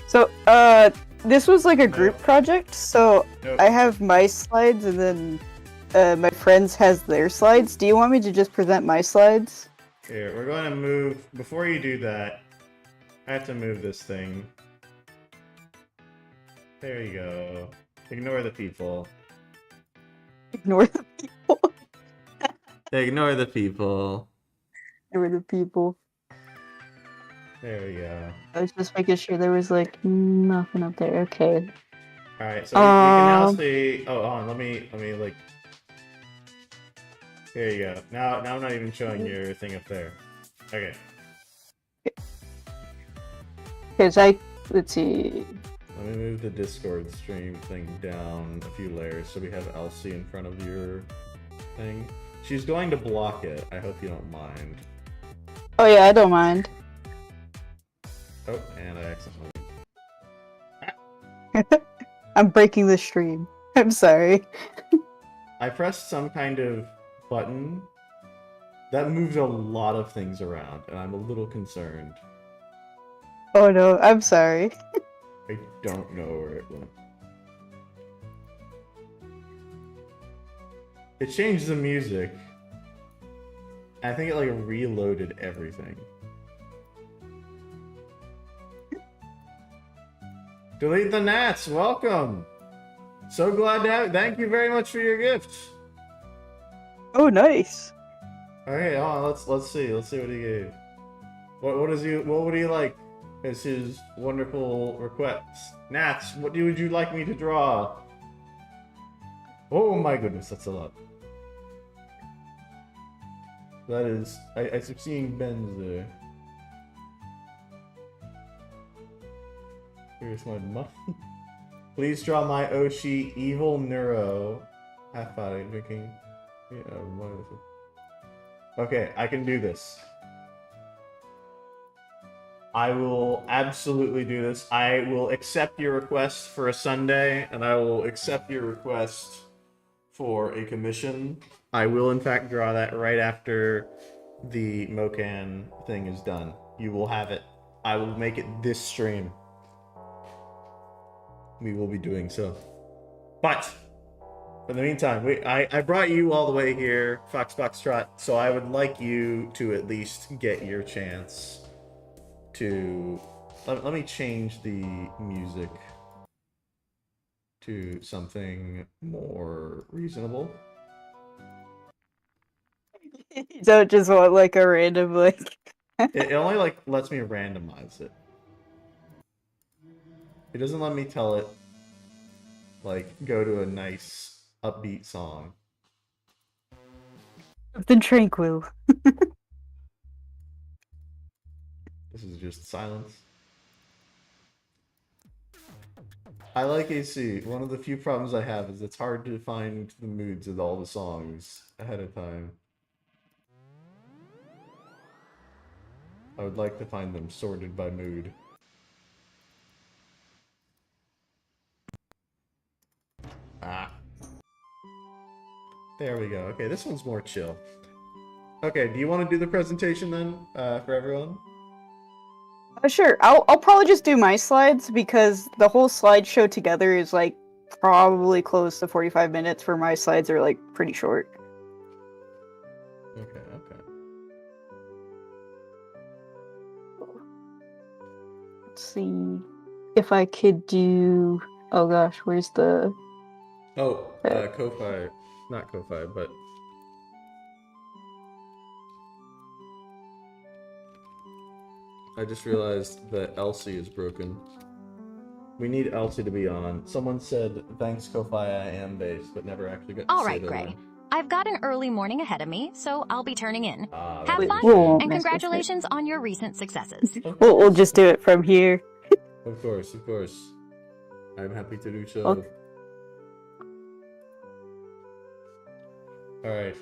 So, this was like a group project, so
Nope.
I have my slides and then my friends has their slides. Do you want me to just present my slides?
Here, we're going to move. Before you do that, I have to move this thing. There you go. Ignore the people.
Ignore the people.
Ignore the people.
Ignore the people.
There we go.
I was just making sure there was like nothing up there. Okay.
Alright, so we can now see. Oh, hold on. Let me like. Here you go. Now I'm not even showing your thing up there. Okay.
Because let's see.
Let me move the Discord stream thing down a few layers so we have Elsie in front of your thing. She's going to block it. I hope you don't mind.
Oh yeah, I don't mind.
Oh, and I accidentally.
I'm breaking the stream. I'm sorry.
I pressed some kind of button that moved a lot of things around, and I'm a little concerned.
Oh no, I'm sorry.
I don't know where it went. It changed the music. I think it like reloaded everything. Delete the gnats, welcome! So glad to have. Thank you very much for your gift.
Oh nice.
Okay, hold on, let's see what he gave. What would he like as his wonderful requests? Gnats, what would you like me to draw? Oh my goodness, that's a lot. That is, I'm seeing Ben's there. Here's my muff. Please draw my Oshi evil neuro. Half body drinking. Yeah, wonderful. Okay, I can do this. I will absolutely do this. I will accept your request for a Sunday, and I will accept your request for a commission. I will, in fact, draw that right after the Mocan thing is done. You will have it. I will make it this stream. We will be doing so. But in the meantime, I brought you all the way here, Foxtrot, so I would like you to at least get your chance to... Let me change the music to something more reasonable.
You don't just want like a random like...
It only like lets me randomize it. It doesn't let me tell it, like, go to a nice, upbeat song.
Something tranquil.
This is just silence. I like AC. One of the few problems I have is it's hard to find the moods of all the songs ahead of time. I would like to find them sorted by mood. Ah. There we go. Okay, this one's more chill. Okay, do you want to do the presentation then, for everyone?
Sure. I'll probably just do my slides because the whole slideshow together is like probably close to 45 minutes where my slides are like pretty short.
Okay, okay.
Let's see if I could do... Oh gosh, where's the...
Oh, Ko-Fi. Not Ko-Fi, but... I just realized that Elsie is broken. We need Elsie to be on. Someone said, thanks, Ko-Fi, I am based, but never actually got to
All
say
right,
it
Gray.
over.
I've got an early morning ahead of me, so I'll be turning in. Have
Wait,
fun,
whoa,
and
nice to
congratulations on your recent successes.
We'll just do it from here.
Of course, of course. I'm happy to do so.
Okay.
Alright.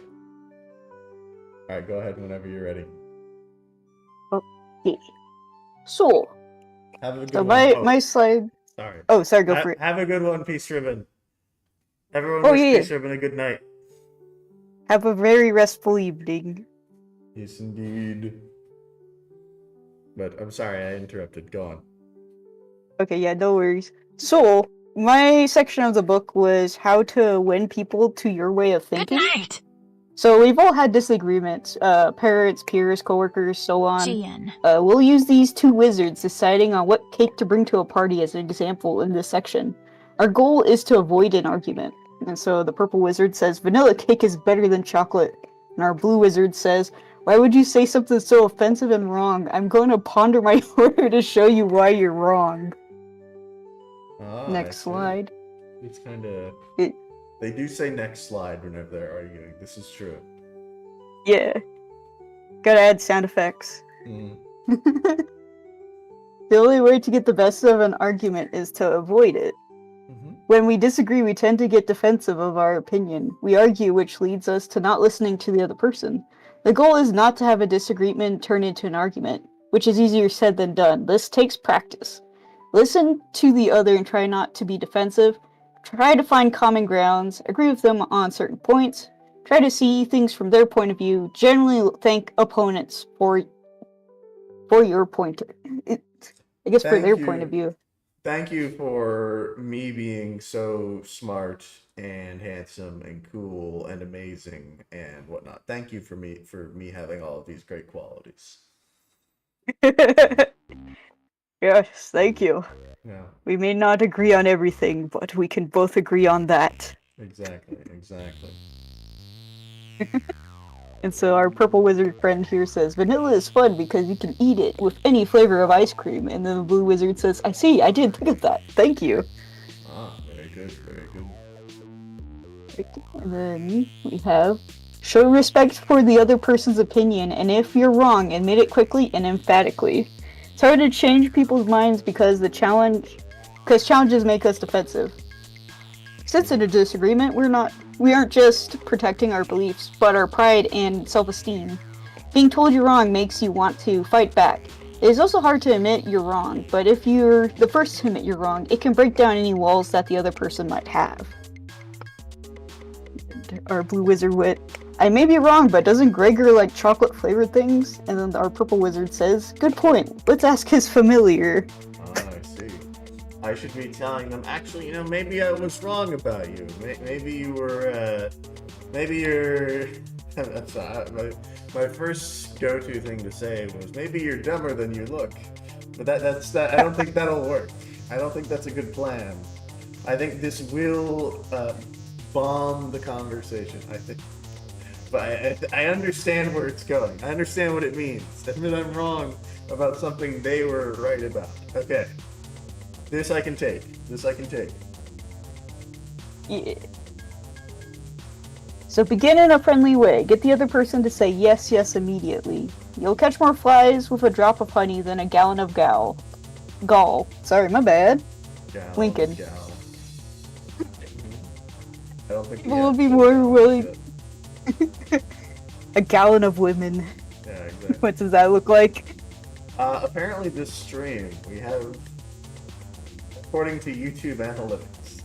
Alright, go ahead whenever you're ready.
Okay. So,
Have a good
so
one.
my slide.
Sorry.
Oh, sorry, go for it.
Have a good one, Peace Ribbon. Everyone
Oh,
wish
yeah.
Peace Ribbon a good night.
Have a very restful evening.
Yes, indeed. But I'm sorry, I interrupted. Go on.
Okay, yeah, no worries. So, my section of the book was how to win people to your way of
Good
thinking.
night!
So we've all had disagreements, parents, peers, coworkers, so on.
GN.
We'll use these two wizards deciding on what cake to bring to a party as an example in this section. Our goal is to avoid an argument. And so the purple wizard says, vanilla cake is better than chocolate. And our blue wizard says, why would you say something so offensive and wrong? I'm going to ponder my order to show you why you're wrong. Next slide.
It's kind of...
It-
They do say next slide whenever they're arguing. This is true.
Yeah. Gotta add sound effects.
Mm.
The only way to get the best of an argument is to avoid it.
Mm-hmm.
When we disagree, we tend to get defensive of our opinion. We argue, which leads us to not listening to the other person. The goal is not to have a disagreement turn into an argument, which is easier said than done. This takes practice. Listen to the other and try not to be defensive. Try to find common grounds, agree with them on certain points, try to see things from their point of view, generally thank opponents for your point. I guess for their point of view.
Thank you for me being so smart and handsome and cool and amazing and whatnot. Thank you for me having all of these great qualities.
Yes, thank you.
Yeah,
We may not agree on everything, but we can both agree on that.
exactly.
And so our purple wizard friend here says, vanilla is fun because you can eat it with any flavor of ice cream. And then the blue wizard says, I see, I didn't think of that. Thank you.
Ah, very good, very good.
And then we have, show respect for the other person's opinion, and if you're wrong, admit it quickly and emphatically. It's hard to change people's minds because challenges make us defensive. Since in a disagreement, we aren't just protecting our beliefs, but our pride and self-esteem. Being told you're wrong makes you want to fight back. It is also hard to admit you're wrong, but if you're the first to admit you're wrong, it can break down any walls that the other person might have. And our blue wizard wit, I may be wrong, but doesn't Gregor like chocolate flavored things? And then our purple wizard says, good point, let's ask his familiar.
Ah, I see. I should be telling them, actually, maybe I was wrong about you. Maybe you were, maybe you're... That's my first go-to thing to say was, maybe you're dumber than you look. But that's I don't think that'll work. I don't think that's a good plan. I think this will bomb the conversation, I think. But I understand where it's going. I understand what it means. Admit I'm wrong about something they were right about. Okay. This I can take.
Yeah. So begin in a friendly way. Get the other person to say yes, yes immediately. You'll catch more flies with a drop of honey than a gallon of gall. Sorry, my bad. Lincoln.
I don't think
People will be more willing. A gallon of women.
Yeah, exactly.
What does that look like?
Apparently this stream, we have, according to YouTube analytics,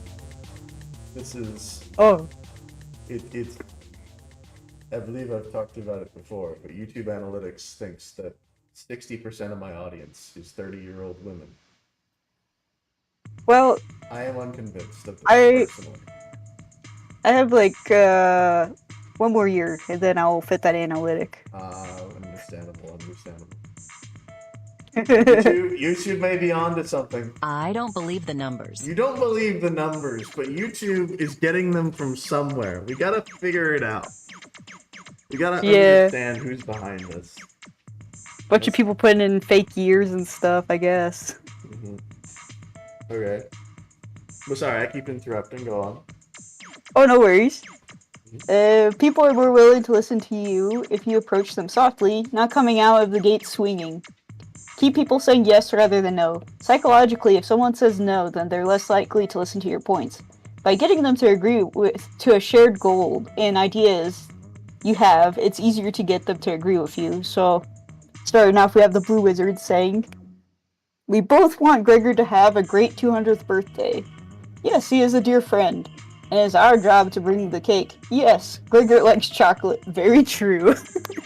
this is...
Oh.
It's... I believe I've talked about it before, but YouTube analytics thinks that 60% of my audience is 30-year-old women.
Well,
I am unconvinced of this personally.
I have like one more year, and then I'll fit that analytic.
Understandable. YouTube may be onto something.
I don't believe the numbers.
You don't believe the numbers, but YouTube is getting them from somewhere. We gotta figure it out. We gotta understand who's behind this.
Bunch of people putting in fake years and stuff, I guess.
Mm-hmm. Okay. Well, sorry, I keep interrupting. Go on.
Oh, no worries. People are more willing to listen to you if you approach them softly, not coming out of the gate swinging. Keep people saying yes rather than no. Psychologically, if someone says no, then they're less likely to listen to your points. By getting them to agree to a shared goal and ideas you have, it's easier to get them to agree with you. So, starting off, we have the Blue Wizard saying, "We both want Gregor to have a great 200th birthday. Yes, he is a dear friend. And it's our job to bring the cake. Yes, Gregor likes chocolate. Very true."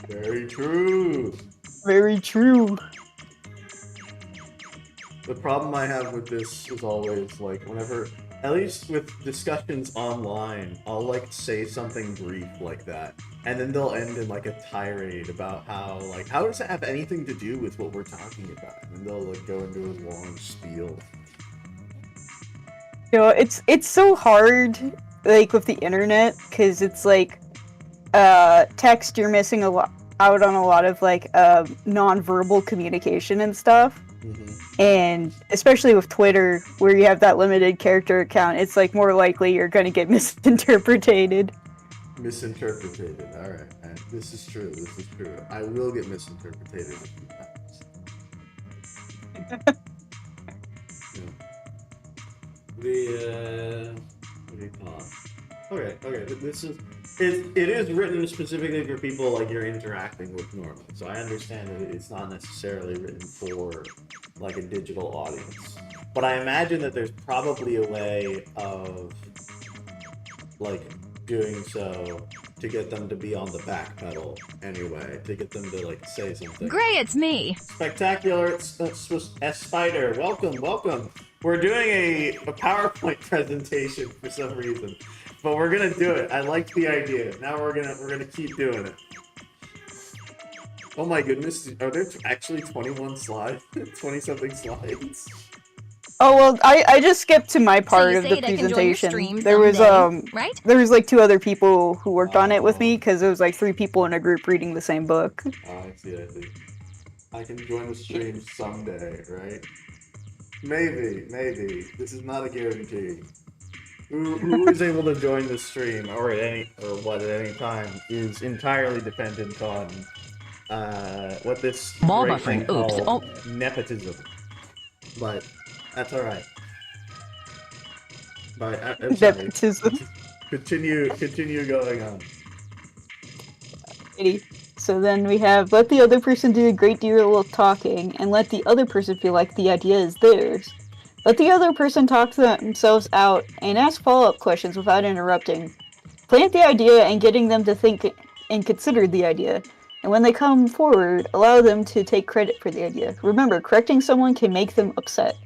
Very true.
Very true.
The problem I have with this is always, like, whenever, at least with discussions online, I'll, like, say something brief like that. And then they'll end in, like, a tirade about how, like, how does it have anything to do with what we're talking about? And then they'll, like, go into a long spiel.
You know, it's so hard, like, with the internet, because it's, like, text, you're missing out on a lot of, like, non-verbal communication and stuff.
Mm-hmm.
And especially with Twitter, where you have that limited character account, it's, like, more likely you're gonna get misinterpreted.
Misinterpreted. Alright. This is true. This is true. I will get misinterpreted a few times. Yeah. What do you call it? Okay. This is it is written specifically for people like you're interacting with normally. So I understand that it's not necessarily written for like a digital audience. But I imagine that there's probably a way of like doing so to get them to be on the back pedal anyway, to get them to like say something.
Gray, it's me.
Spectacular S Spider, welcome. We're doing a PowerPoint presentation for some reason, but we're gonna do it. I like the idea. Now we're gonna keep doing it. Oh my goodness, are there actually 21 slides? 20 something slides?
Oh, well, I just skipped to my part
you
of
say
the
they can join your
presentation.
stream
There was
someday, right?
there was like 2 other people who worked on it with me, because it was like 3 people in a group reading the same book.
Oh, I see. I can join the stream someday, right? Maybe. This is not a guarantee. Who is able to join the stream at any time is entirely dependent on what this
Mall
great thing
buffering. Oops.
called
Oh.
nepotism. But that's all right. But I'm sorry.
Nepotism.
Continue going on.
So then we have, let the other person do a great deal of talking, and let the other person feel like the idea is theirs. Let the other person talk themselves out, and ask follow-up questions without interrupting. Plant the idea and getting them to think and consider the idea. And when they come forward, allow them to take credit for the idea. Remember, correcting someone can make them upset.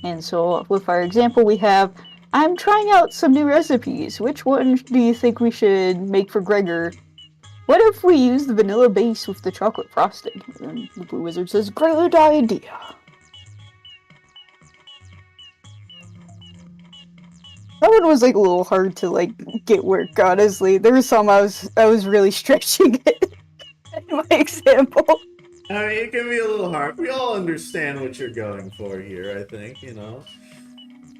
And so with our example, we have, I'm trying out some new recipes. Which one do you think we should make for Gregor? What if we use the vanilla base with the chocolate frosting? And the Blue Wizard says, great idea. That one was like a little hard to like get work, honestly. There was some I was really stretching it in my example.
I mean, it can be a little hard. We all understand what you're going for here, I think, you know.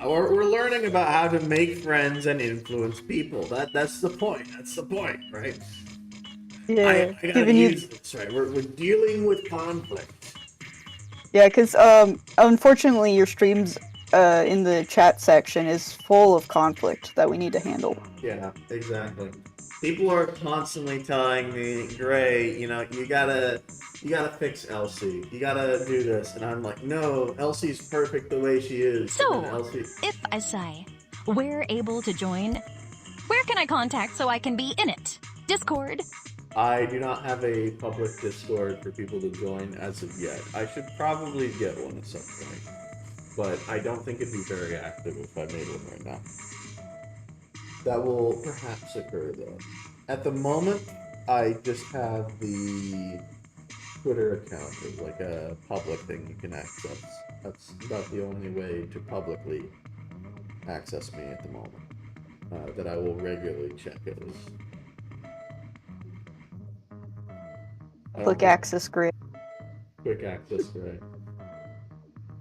We're learning about how to make friends and influence people. That's the point. That's the point, right?
Yeah,
I gotta use this, right? We're dealing with conflict.
Yeah, because unfortunately your streams in the chat section is full of conflict that we need to handle.
Yeah, exactly. People are constantly telling me, Gray, you know, you gotta fix Elsie. You gotta do this, and I'm like, no, Elsie's perfect the way she is.
So,
Elsie...
if I say we're able to join, where can I contact so I can be in it? Discord?
I do not have a public Discord for people to join as of yet. I should probably get one at some point, but I don't think it'd be very active if I made one right now. That will perhaps occur though. At the moment, I just have the Twitter account as like a public thing you can access. That's about the only way to publicly access me at the moment. That I will regularly check at least.
Public access grid.
quick access, Gray.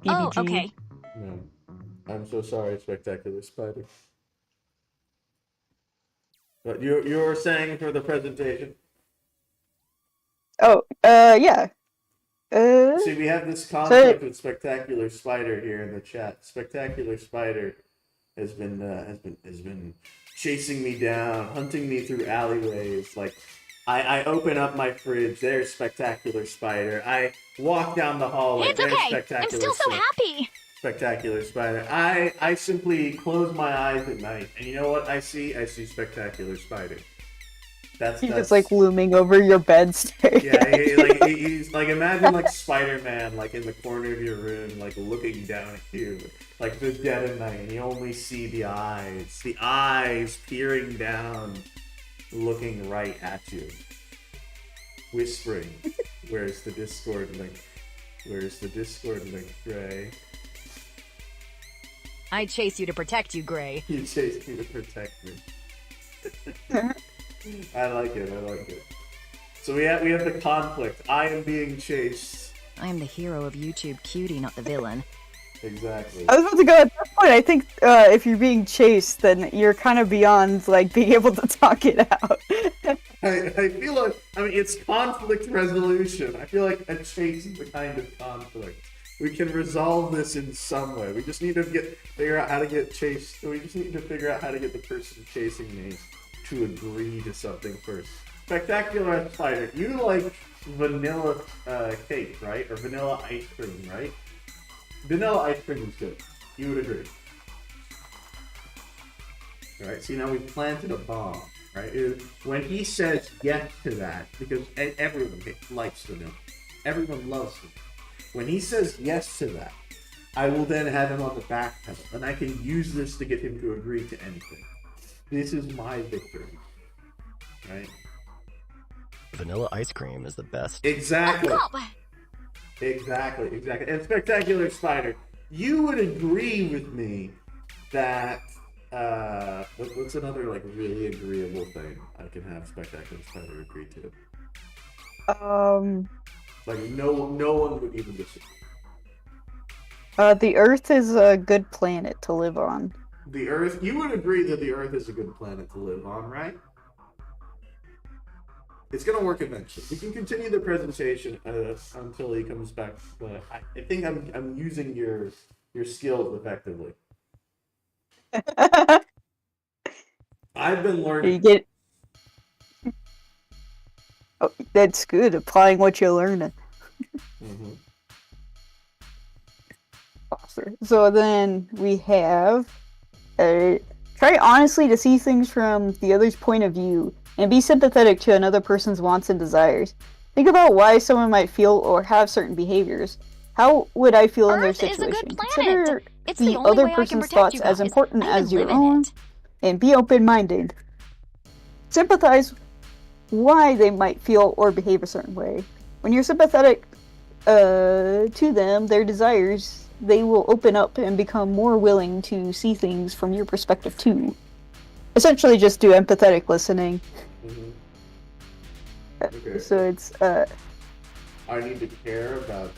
Oh,
PBG.
okay.
No. I'm so sorry, Spectacular Spider. But you're saying for the presentation?
Oh, yeah.
See, we have this conflict with Spectacular Spider here in the chat. Spectacular Spider has been chasing me down, hunting me through alleyways. Like, I open up my fridge, there's Spectacular Spider. I walk down the hallway,
It's
there's
okay. I'm
Spectacular
still so happy.
Spectacular Spider. I simply close my eyes at night, and you know what I see? I see Spectacular Spider. That's
just like looming over your bed stairs.
Yeah, he's like, imagine like Spider-Man like in the corner of your room, like looking down at you, like the dead of night, and you only see the eyes peering down, looking right at you, whispering, "Where's the Discord link? Where's the Discord link, Gray?"
I chase you to protect you, Gray.
You chase me to protect me. I like it. So we have the conflict. I am being chased.
I am the hero of YouTube Cutie, not the villain.
Exactly.
I was about to go at that point. I think if you're being chased, then you're kind of beyond like being able to talk it out.
I feel like, it's conflict resolution. I feel like a chase is the kind of conflict. We can resolve this in some way. We just need to figure out how to get chased. We just need to figure out how to get the person chasing me to agree to something first. Spectacular Spider, you like vanilla cake, right? Or vanilla ice cream, right? Vanilla ice cream is good. You would agree. Alright, see now we've planted a bomb, right? When he says yes to that, because everyone likes vanilla. Everyone loves vanilla. When he says yes to that, I will then have him on the back pedal, and I can use this to get him to agree to anything. This is my victory, right?
Vanilla ice cream is the best.
Exactly. Exactly. And Spectacular Spider, you would agree with me that what's another like really agreeable thing I can have Spectacular Spider agree to? Like no one would even disagree.
The Earth is a good planet to live on.
The Earth, you would agree that the Earth is a good planet to live on, right? It's gonna work eventually. We can continue the presentation until he comes back, but I think I'm using your skills effectively. I've been learning.
Oh, that's good. Applying what you're learning.
Mm-hmm.
Awesome. So then we have try honestly to see things from the other's point of view and be sympathetic to another person's wants and desires. Think about why someone might feel or have certain behaviors. How would I feel in their
Earth is a
situation?
good planet.
Consider
It's
the
the only
other
way I can
person's
protect
thoughts
you
as
guys.
important
I
as
can
your
live in
own,
it.
and be open-minded. Sympathize why they might feel or behave a certain way. When you're sympathetic to them, their desires, they will open up and become more willing to see things from your perspective too. Essentially just do empathetic listening.
Mm-hmm. Okay.
So it's
I need to care about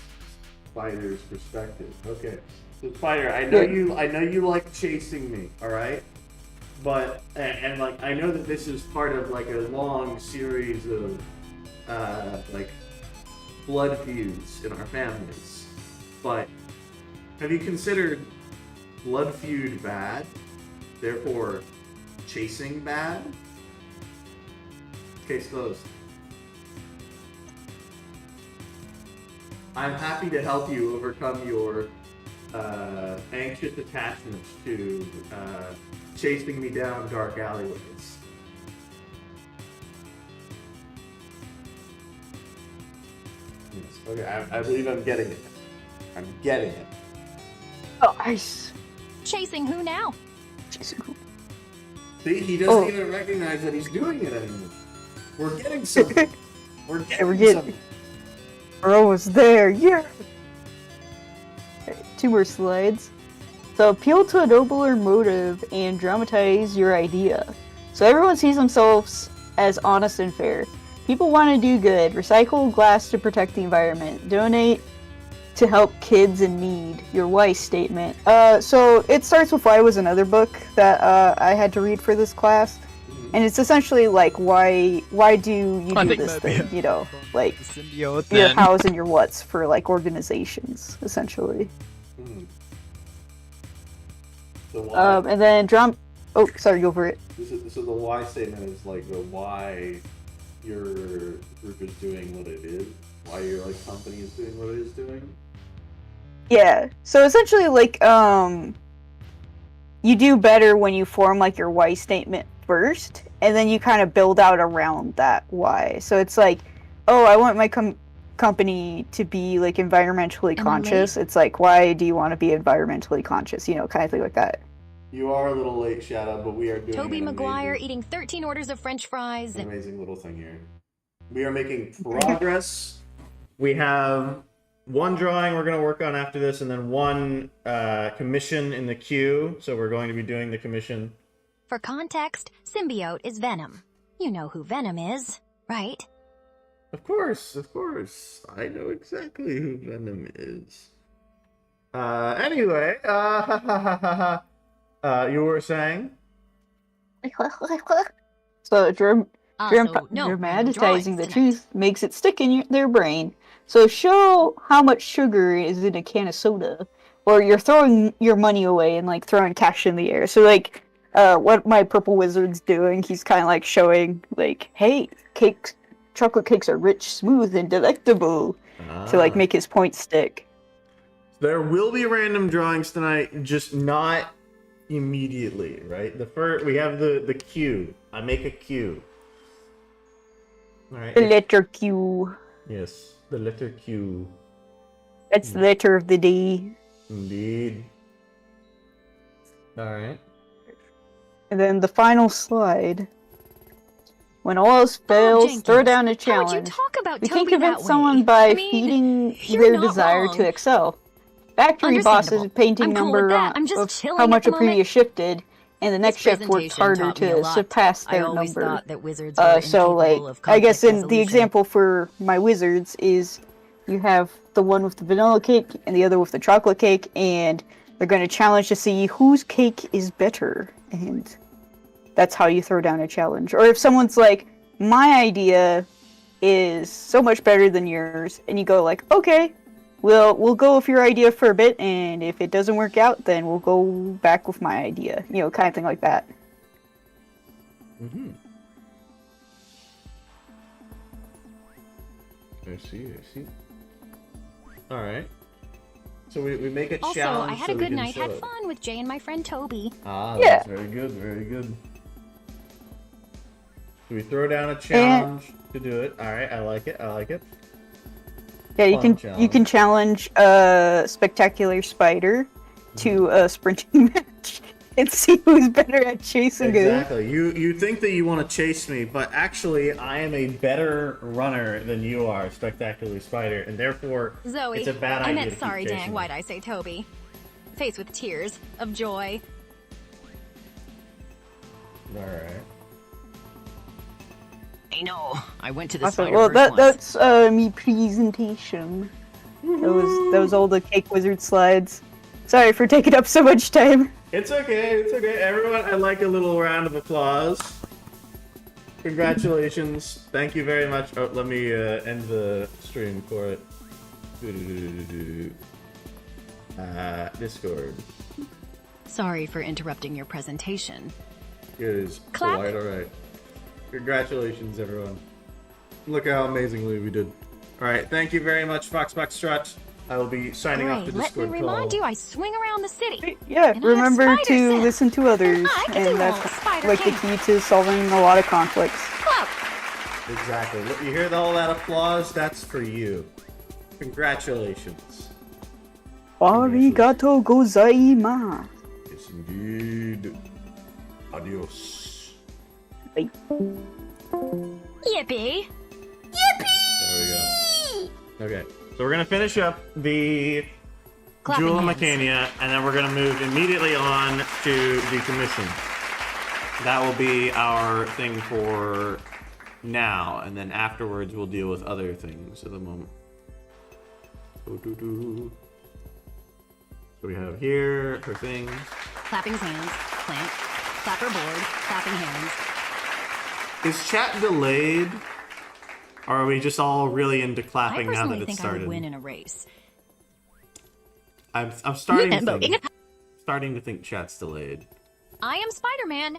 Spider's perspective. Okay. So Spider, I know you like chasing me, alright? But and like I know that this is part of like a long series of like blood feuds in our families. But have you considered blood feud bad? Therefore chasing bad? Case closed. I'm happy to help you overcome your anxious attachments to chasing me down dark alleyways. Yes. Okay, I believe I'm getting it. I'm getting it.
oh, ice.
Chasing who now?
See, he doesn't even recognize that he's doing it anymore. We're getting something. We're getting something.
We're almost there. Yeah. Okay, 2 more slides. So appeal to a nobler motive and dramatize your idea. So everyone sees themselves as honest and fair. People want to do good. Recycle glass to protect the environment. Donate to help kids in need. Your why statement. So It Starts With Why was another book that I had to read for this class. And it's essentially like, why do you do this thing? You know, like your hows and your whats for like organizations, essentially.
The why,
And then oh, sorry, go for it.
so the why statement is like the why your group is doing what it is, why your like company is doing what it is doing.
Yeah. So essentially, like, you do better when you form like your why statement first, and then you kind of build out around that why. So it's like, oh, I want my company to be like environmentally conscious. It's like, why do you want to be environmentally conscious? You know, kind of thing like that.
You are a little late, Shadow, but we are doing
Toby Maguire eating 13 orders of French fries.
An amazing little thing here. We are making progress. We have one drawing we're going to work on after this, and then one commission in the queue. So we're going to be doing the commission.
For context, symbiote is Venom. You know who Venom is, right?
Of course. I know exactly who Venom is. Anyway, you were saying?
So dramatizing the truth makes it stick in their brain. So show how much sugar is in a can of soda, or you're throwing your money away and like throwing cash in the air. So like, what my purple wizard's doing, he's kind of like showing like, hey, chocolate cakes are rich, smooth, and delectable, to like make his point stick.
There will be random drawings tonight, just not immediately, right? We have the Q. I make a Q. All right.
The letter Q.
Yes, the letter Q.
That's the letter of the day.
Indeed. All right.
And then the final slide. When all else fails, throw down a challenge.
How'd you talk about
We
Toby
can convince
that
someone
way?
by
I mean,
feeding
you're
their
not
desire
wrong.
to excel. Factory bosses
Understandable.
painting
I'm cool
number
with that. I'm just
of
chilling
how
at
much
the
a previous
moment.
shifted, and the next
This
shift works
presentation
harder
taught me a
to
lot.
surpass
I
their
always
number.
thought that wizards were
So like,
incapable of
I guess
conflict
in the
resolution.
example for my wizards is you have the one with the vanilla cake and the other with the chocolate cake, and they're going to challenge to see whose cake is better, and that's how you throw down a challenge. Or if someone's like, my idea is so much better than yours, and you go like, okay, we'll go with your idea for a bit, and if it doesn't work out, then we'll go back with my idea. You know, kind of thing like that.
Mm-hmm. I see. All right. So we make a
Also,
challenge.
I had
so
a
we
good
can
night,
show
had
it.
fun with Jay and my friend Toby.
Ah,
Yeah.
that's very good. So we throw down a challenge to do it. All right, I like it.
Yeah, you
Fun
can challenge a spectacular spider to a sprinting match and see who's better at chasing it.
Exactly. You think that you want to chase me, but actually I am a better runner than you are, Spectacular Spider, and therefore
Zoe,
it's a bad
I
idea
meant
to keep
sorry,
chasing
dang,
me.
why'd I say Toby? Face with tears of joy.
All right.
I know. I went to the
Awesome.
spider
Well,
first once.
that's me presentation. That was all the Cake Wizard slides. Sorry for taking up so much time.
It's okay. Everyone, I'd like a little round of applause. Congratulations. Thank you very much. Oh, let me end the stream for it. Discord.
Sorry for interrupting your presentation.
It is
Clap.
quite alright. Congratulations, everyone. Look how amazingly we did. Alright, thank you very much, Foxtrot. I will be signing off
Gray,
the
let me
Discord
remind
call.
you, I swing around the city.
Yeah,
And I have
remember
spider
to
sense.
listen to others,
I can do
and
all
that's
spider
like the
can.
key to solving a lot of conflicts.
Clap.
Exactly. Look, you hear all that applause? That's for you. Congratulations.
Arigato gozaimasu.
Yes, indeed. Adios.
Bye.
Yippee.
There we go. Okay, so we're gonna finish up the
Clapping
Jewel of
hands.
Mecania, and then we're gonna move immediately on to the commission. That will be our thing for now, and then afterwards we'll deal with other things at the moment. So we have here her things.
Clapping his hands, plant, clapper board, clapping hands.
Is chat delayed? Or are we just all really into clapping now that
I
it
think I
started?
would win in a race.
I'm starting to think chat's delayed.
I am Spider-Man.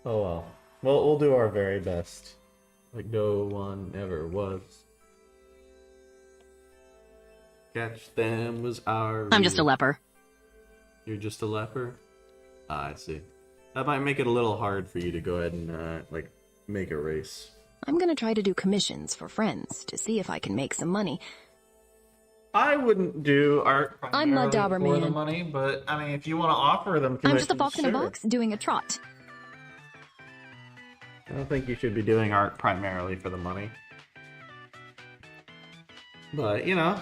Oh well. Well, we'll do our very best. Like no one ever was. Catch them was our...
I'm just a leper.
You're just a leper? Ah, I see. That might make it a little hard for you to go ahead and, like, make a race.
I'm gonna try to do commissions for friends to see if I can make some money.
I wouldn't do art
I'm a
primarily for the
Doberman.
money, but, I mean, if you want to offer them commissions,
I'm just a fox in a
sure.
box doing a trot.
I don't think you should be doing art primarily for the money. But, you know,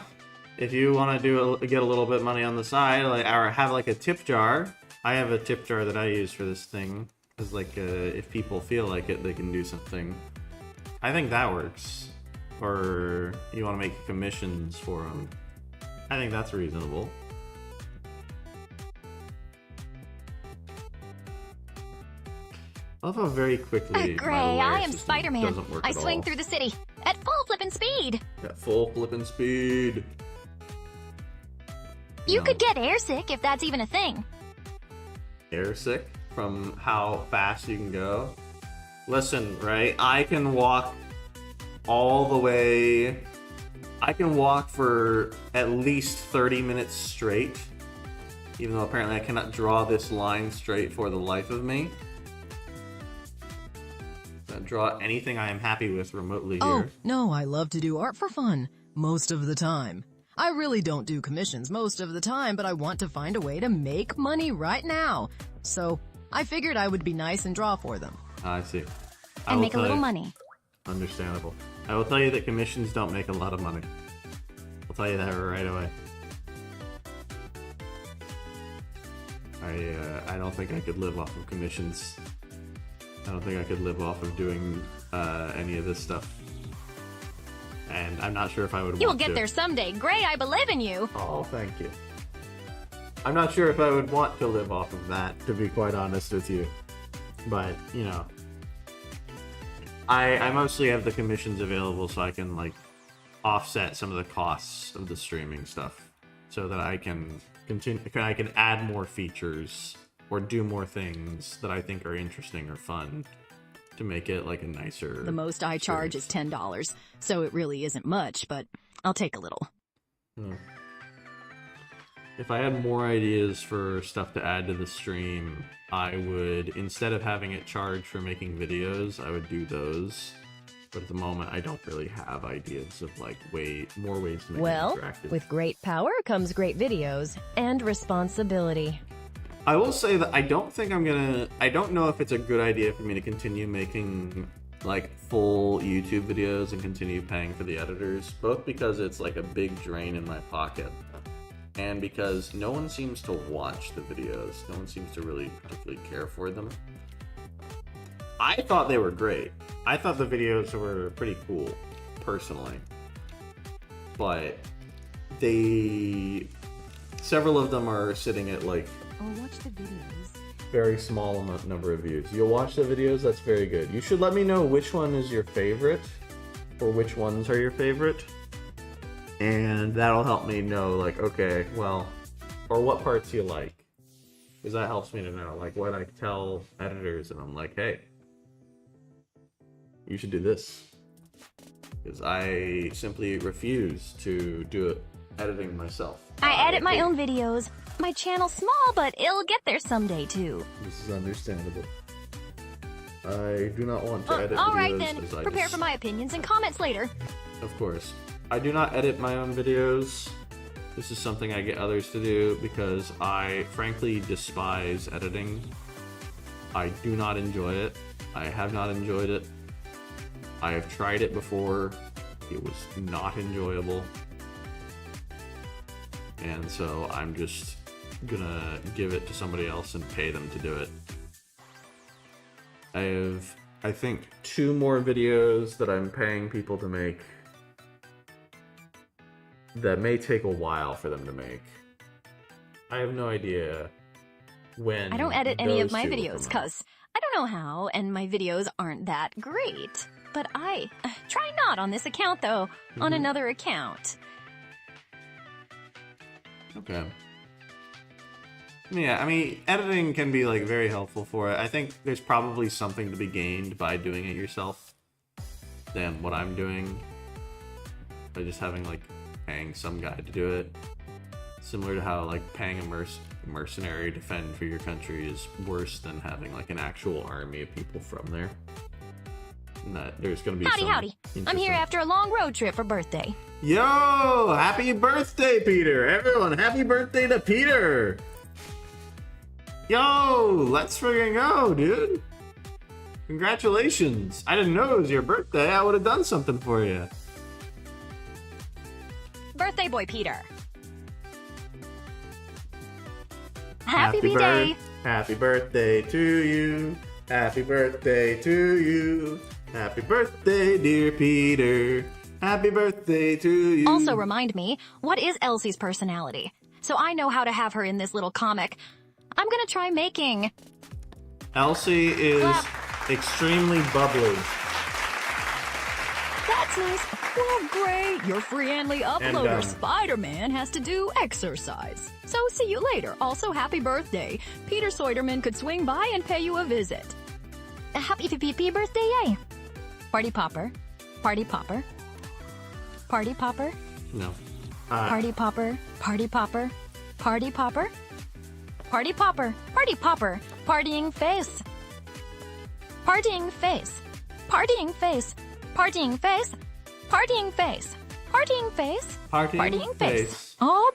if you want to get a little bit of money on the side, like, or have like a tip jar. I have a tip jar that I use for this thing. Because, like, if people feel like it, they can do something. I think that works. Or you want to make commissions for them. I think that's reasonable. I love how very quickly
Gray,
my layer
I am
system
Spider-Man.
doesn't work
I
at
swing
all.
through the city at full flippin' speed.
At full flipping speed.
You
No.
could get airsick if that's even a thing.
Air sick from how fast you can go. Listen, right? I can walk all the way. I can walk for at least 30 minutes straight. Even though apparently I cannot draw this line straight for the life of me. Draw anything I am happy with remotely here.
Oh, no, I love to do art for fun. Most of the time. I really don't do commissions most of the time, but I want to find a way to make money right now. So, I figured I would be nice and draw for them.
I see. I
And
will
make a
tell
little
you-
money.
Understandable. I will tell you that commissions don't make a lot of money. I'll tell you that right away. I don't think I could live off of commissions. I don't think I could live off of doing any of this stuff. And I'm not sure if I would
You'll
want
get
to.
there someday. Gray, I believe in you.
Oh, thank you. I'm not sure if I would want to live off of that, to be quite honest with you. But, you know. I mostly have the commissions available so I can, like, offset some of the costs of the streaming stuff. So that I can continue, I can add more features or do more things that I think are interesting or fun to make it like a nicer...
The most I charge is $10, so it really isn't much, but I'll take a little.
If I had more ideas for stuff to add to the stream, I would, instead of having it charge for making videos, I would do those. But at the moment, I don't really have ideas of like more ways to make
Well,
it interactive.
with great power comes great videos and responsibility.
I will say that I don't think I don't know if it's a good idea for me to continue making like full YouTube videos and continue paying for the editors, both because it's like a big drain in my pocket and because no one seems to watch the videos. No one seems to really particularly care for them. I thought they were great. I thought the videos were pretty cool, personally. But several of them are sitting at like
Oh, watch the videos.
very small number of views. You'll watch the videos, that's very good. You should let me know which one is your favorite, or which ones are your favorite. And that'll help me know, like, okay, well, or what parts you like. Because that helps me to know, like, what I tell editors, and I'm like, hey, you should do this. Because I simply refuse to do editing myself.
I edit my own videos. My channel's small, but it'll get there someday, too.
This is understandable. I do not want to edit
All
videos
right, then.
as I
Prepare
just-
for my opinions and comments later.
Of course. I do not edit my own videos. This is something I get others to do because I frankly despise editing. I do not enjoy it. I have not enjoyed it. I have tried it before. It was not enjoyable. And so I'm just gonna give it to somebody else and pay them to do it. I have, I think, 2 more videos that I'm paying people to make that may take a while for them to make. I have no idea when.
I don't edit any of
those
my
2 will
videos
come out.
because I don't know how, and my videos aren't that great. But I try not on this account, though. On another account.
Okay. Yeah, I mean, editing can be, like, very helpful for it. I think there's probably something to be gained by doing it yourself than what I'm doing. By just having, like, paying some guy to do it. Similar to how, like, paying a mercenary to defend for your country is worse than having, like, an actual army of people from there. And that there's gonna be
Howdy,
some
howdy. I'm here
interesting-
after a long road trip for birthday.
Yo! Happy birthday, Peter! Everyone, happy birthday to Peter! Yo! Let's friggin' go, dude! Congratulations! I didn't know it was your birthday. I would have done something for you.
Birthday boy Peter. Happy B-Day!
Happy birthday to you. Happy birthday to you. Happy birthday, dear Peter. Happy birthday to you.
Also remind me, what is Elsie's personality? So I know how to have her in this little comic. I'm gonna try making...
Elsie is
Clap.
extremely bubbly.
That's nice. Well, great. Your free-handly uploader,
And,
Spider-Man, has to do exercise. So see you later. Also, happy birthday. Peter Soiderman could swing by and pay you a visit.
Happy PP birthday, yay! Party popper. Party popper. Party popper.
No.
Party popper. Party popper. Party popper. Party popper. Party popper. Partying face. Partying face. Partying face. Partying face. Partying face. Partying face.
Partying face.
Oh,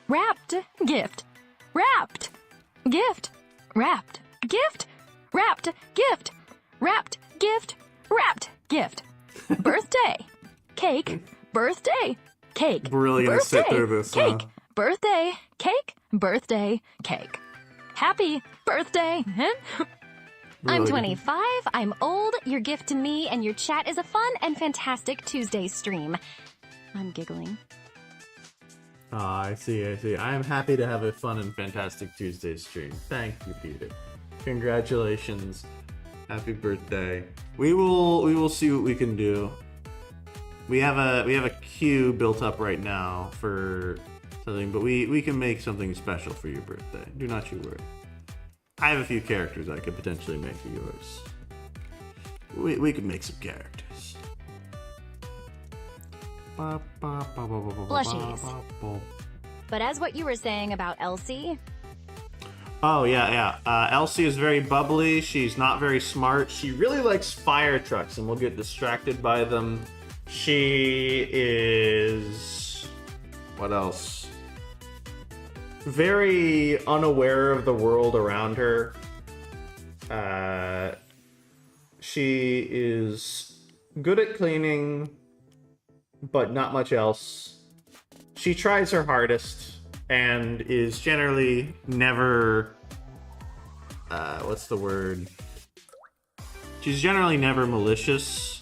wrapped gift. Wrapped gift. Wrapped gift. Wrapped gift. Wrapped gift. Wrapped gift. Birthday. Cake. Birthday. Cake.
We're really gonna sit
Birthday.
through this,
Cake.
huh?
Birthday. Cake. Birthday. Cake. Happy birthday. I'm
Really?
25, I'm old, your gift to me and your chat is a fun and fantastic Tuesday stream. I'm giggling.
Ah, I see. I am happy to have a fun and fantastic Tuesday stream. Thank you, Peter. Congratulations. Happy birthday. We will see what we can do. We have a queue built up right now for something, but we can make something special for your birthday. Do not you worry. I have a few characters I could potentially make for yours. We could make some characters.
Blushies. But as what you were saying about Elsie,
Oh, yeah. Elsie is very bubbly. She's not very smart. She really likes fire trucks, and we'll get distracted by them. She is... What else? Very unaware of the world around her. She is good at cleaning, but not much else. She tries her hardest and is generally never... what's the word? She's generally never malicious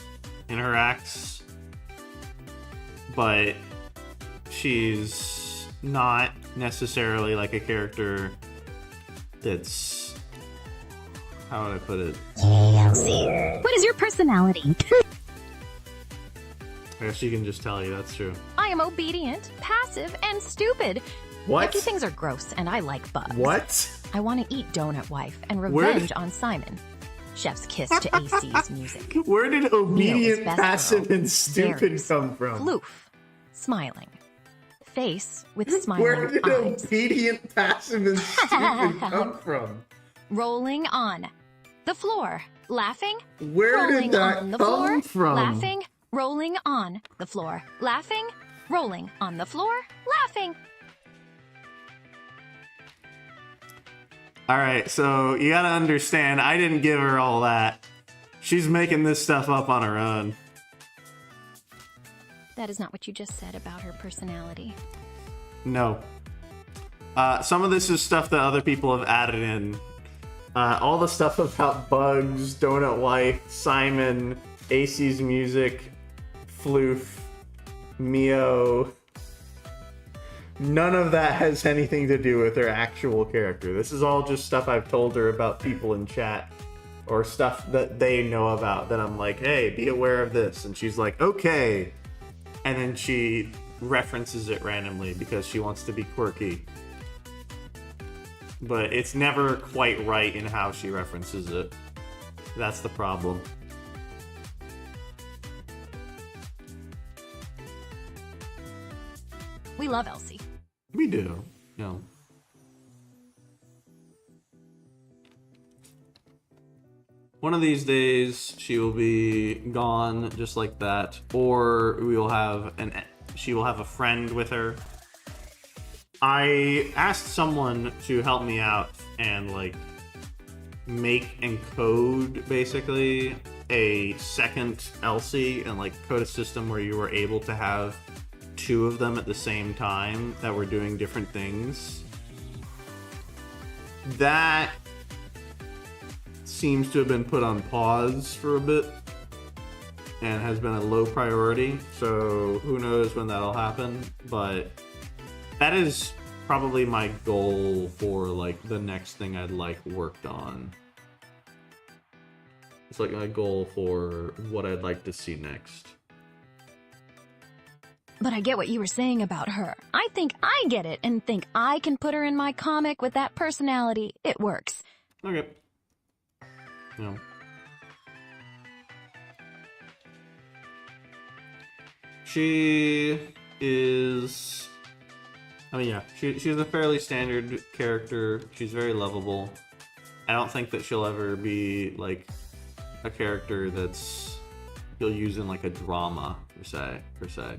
in her acts, but she's not necessarily like a character that's... How would I put it?
what is your personality?
I guess she can just tell you, that's true.
I am obedient, passive, and stupid.
What?
Yucky things are gross, and I like bugs.
What?
I want to eat Donut Wife and
Where
revenge
did-
on Simon. Chef's kiss to AC's music.
Where did
Neil's
obedient,
best
passive,
girl,
and stupid
Darius.
come from?
Floof, smiling. Face with
Where
smiling
did
eyes.
obedient, passive, and stupid come from?
Rolling on the floor, laughing.
Where
rolling
did that
on the
come
floor,
from?
laughing, rolling on the floor, laughing, rolling on the floor, laughing.
Alright, so you gotta understand, I didn't give her all that. She's making this stuff up on her own.
That is not what you just said about her personality.
No. Some of this is stuff that other people have added in. All the stuff about Bugs, Donut Wife, Simon, AC's Music, Floof, Mio. None of that has anything to do with her actual character. This is all just stuff I've told her about people in chat, or stuff that they know about, that I'm like, hey, be aware of this. And she's like, okay. And then she references it randomly because she wants to be quirky. But it's never quite right in how she references it. That's the problem.
We love Elsie.
We do. No. One of these days, she will be gone just like that, or we will have she will have a friend with her. I asked someone to help me out and like make and code basically a second Elsie and like code a system where you were able to have two of them at the same time that were doing different things. That seems to have been put on pause for a bit and has been a low priority, so who knows when that'll happen. But that is probably my goal for like the next thing I'd like worked on. It's like my goal for what I'd like to see next.
But I get what you were saying about her. I think I get it and think I can put her in my comic with that personality. It works.
Okay. No. She is... I mean, yeah, she's a fairly standard character. She's very lovable. I don't think that she'll ever be, like, a character that's... you'll use in, like, a drama, per se.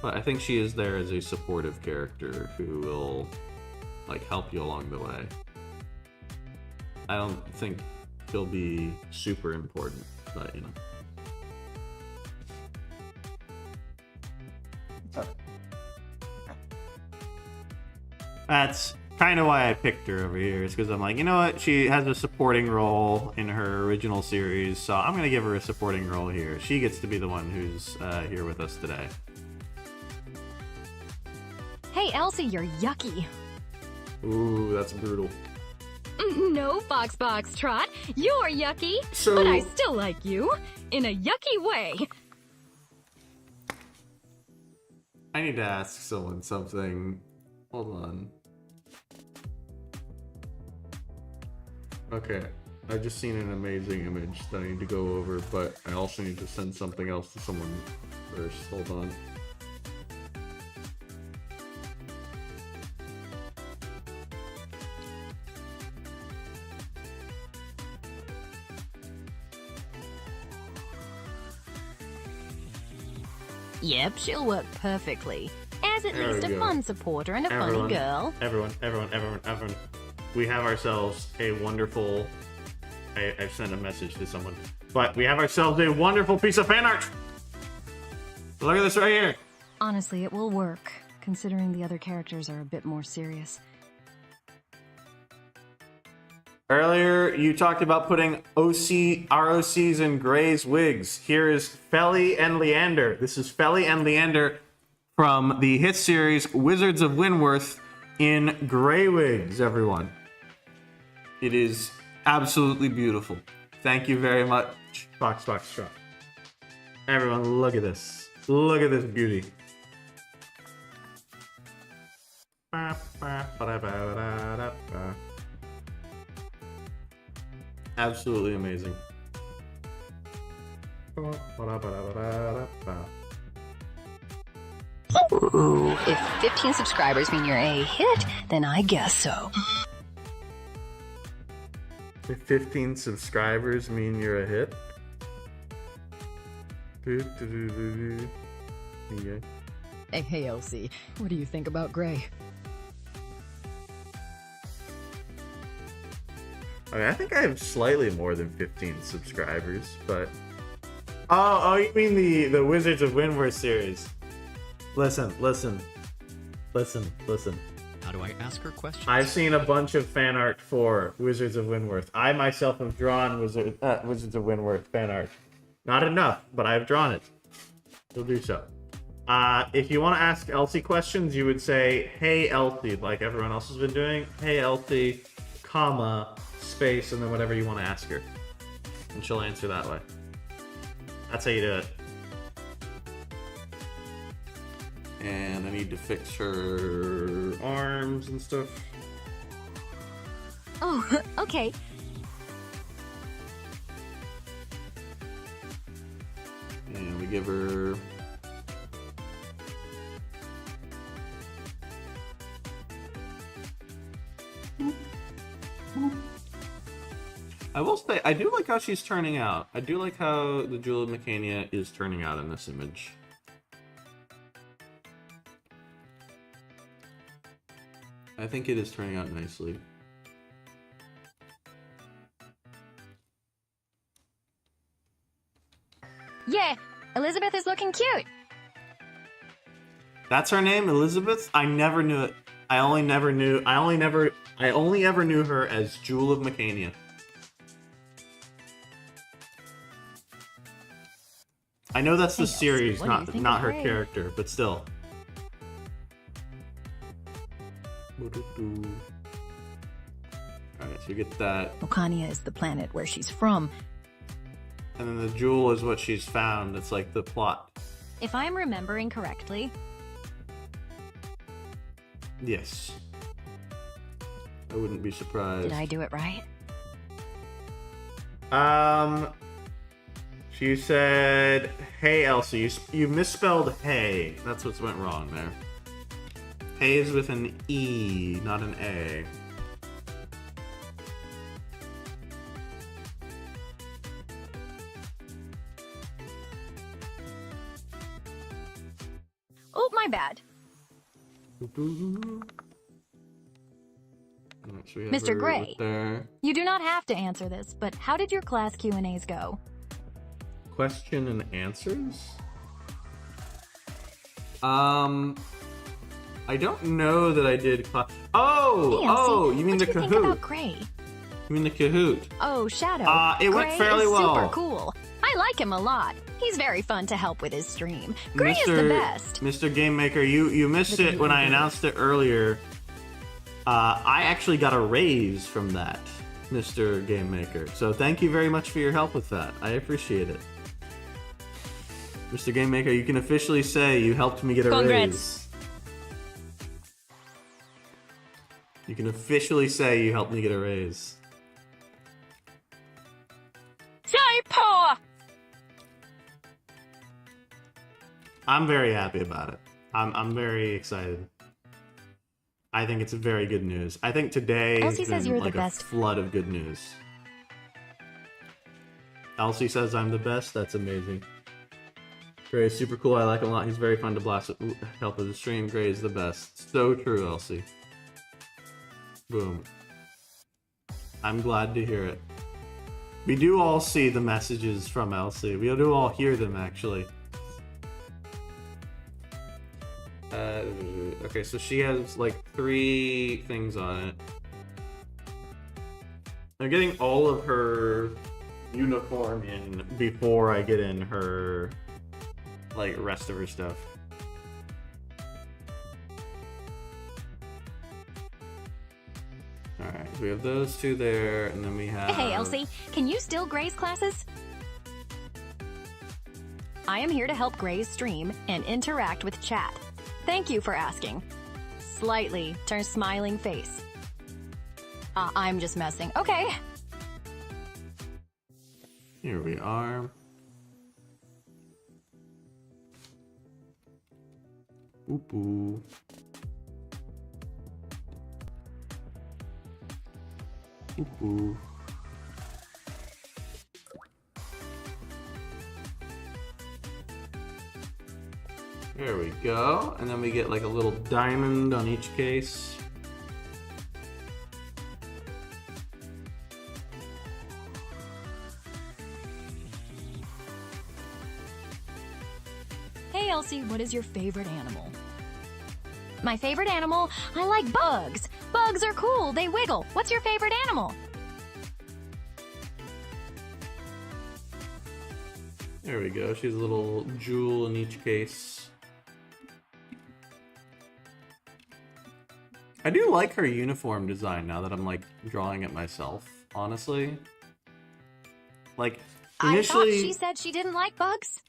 But I think she is there as a supportive character who will, like, help you along the way. I don't think she'll be super important, but, you know. That's kind of why I picked her over here, is because I'm like, you know what? She has a supporting role in her original series, so I'm going to give her a supporting role here. She gets to be the one who's here with us today.
Hey, Elsie, you're yucky.
Ooh, that's brutal.
No, Foxtrot, you're yucky,
So-
but I still like you, in a yucky way.
I need to ask someone something. Hold on. Okay, I just seen an amazing image that I need to go over, but I also need to send something else to someone first. Hold on.
Yep, she'll work perfectly. As at
There
least
we
a
go.
fun supporter and a
Everyone,
funny girl.
Everyone. We have ourselves a wonderful... I've sent a message to someone. But we have ourselves a wonderful piece of fan art! Look at this right here!
Honestly, it will work, considering the other characters are a bit more serious.
Earlier, you talked about putting ROCs in Gray's wigs. Here is Felly and Leander. This is Felly and Leander from the hit series Wizards of Windworth in Gray wigs, everyone. It is absolutely beautiful. Thank you very much, Foxtrot. Everyone, look at this. Look at this beauty. Absolutely amazing.
Ooh, if 15 subscribers mean you're a hit, then I guess so.
If 15 subscribers mean you're a hit. Yeah.
Hey, Elsie, what do you think about Gray?
Okay, I think I have slightly more than 15 subscribers, but... Oh, you mean the Wizards of Windworth series. Listen.
Now do I ask her questions?
I've seen a bunch of fan art for Wizards of Windworth. I myself have drawn Wizards of Windworth fan art. Not enough, but I've drawn it. You'll do so. If you want to ask Elsie questions, you would say, "Hey Elsie," like everyone else has been doing. "Hey Elsie, comma, space," and then whatever you want to ask her. And she'll answer that way. That's how you do it. And I need to fix her arms and stuff.
Oh, okay.
And we give her... I will say, I do like how she's turning out. I do like how the Jewel of Mecania is turning out in this image. I think it is turning out nicely.
Yeah, Elizabeth is looking cute.
That's her name, Elizabeth? I never knew it. I only ever knew her as Jewel of Mecania. I know that's the series, not her character, but still. Alright, so you get that.
Mecania is the planet where she's from.
And then the jewel is what she's found. It's like the plot.
If I'm remembering correctly.
Yes. I wouldn't be surprised.
Did I do it right?
She said, "Hey Elsie, you misspelled hey." That's what went wrong there. Hey is with an E, not an A.
Oh, my bad.
So
Mr. Gray,
there.
you do not have to answer this, but how did your class Q&As go?
Question and answers? I don't know that I did class. Oh!
Hey,
oh!
Elsie,
You mean
what
the
do you
Kahoot?
think about Gray?
You mean the Kahoot?
Oh, Shadow.
It went
Gray
fairly
is
well.
super cool. I like him a lot. He's very fun to help with his stream. Gray is the best.
Mr. Game Maker, you missed it when I announced it earlier. I actually got a raise from that, Mr. Game Maker. So thank you very much for your help with that. I appreciate it. Mr. Game Maker, you can officially say you helped me get a raise. You can officially say you helped me get a raise.
Paw!
I'm very happy about it. I'm very excited. I think it's very good news. I think today has been like a flood of good news. Elsie says I'm the best. That's amazing. Gray is super cool. I like him a lot. He's very fun to blast with help with the stream. Gray is the best. So true, Elsie. Boom. I'm glad to hear it. We do all see the messages from Elsie. We do all hear them, actually. Okay, so she has like 3 things on it. I'm getting all of her uniform in before I get in her, like, rest of her stuff. Alright, we have those 2 there, and then we have...
Hey, Elsie, can you steal Gray's classes? I am here to help Gray's stream and interact with chat. Thank you for asking. Slightly turn smiling face. I'm just messing. Okay.
Here we are. Ooh. Ooh. There we go. And then we get like a little diamond on each case.
Hey, Elsie, what is your favorite animal? My favorite animal? I like bugs. Bugs are cool. They wiggle. What's your favorite animal?
There we go. She's a little jewel in each case. I do like her uniform design now that I'm like drawing it myself, honestly. Like initially,
I thought she said she didn't like bugs.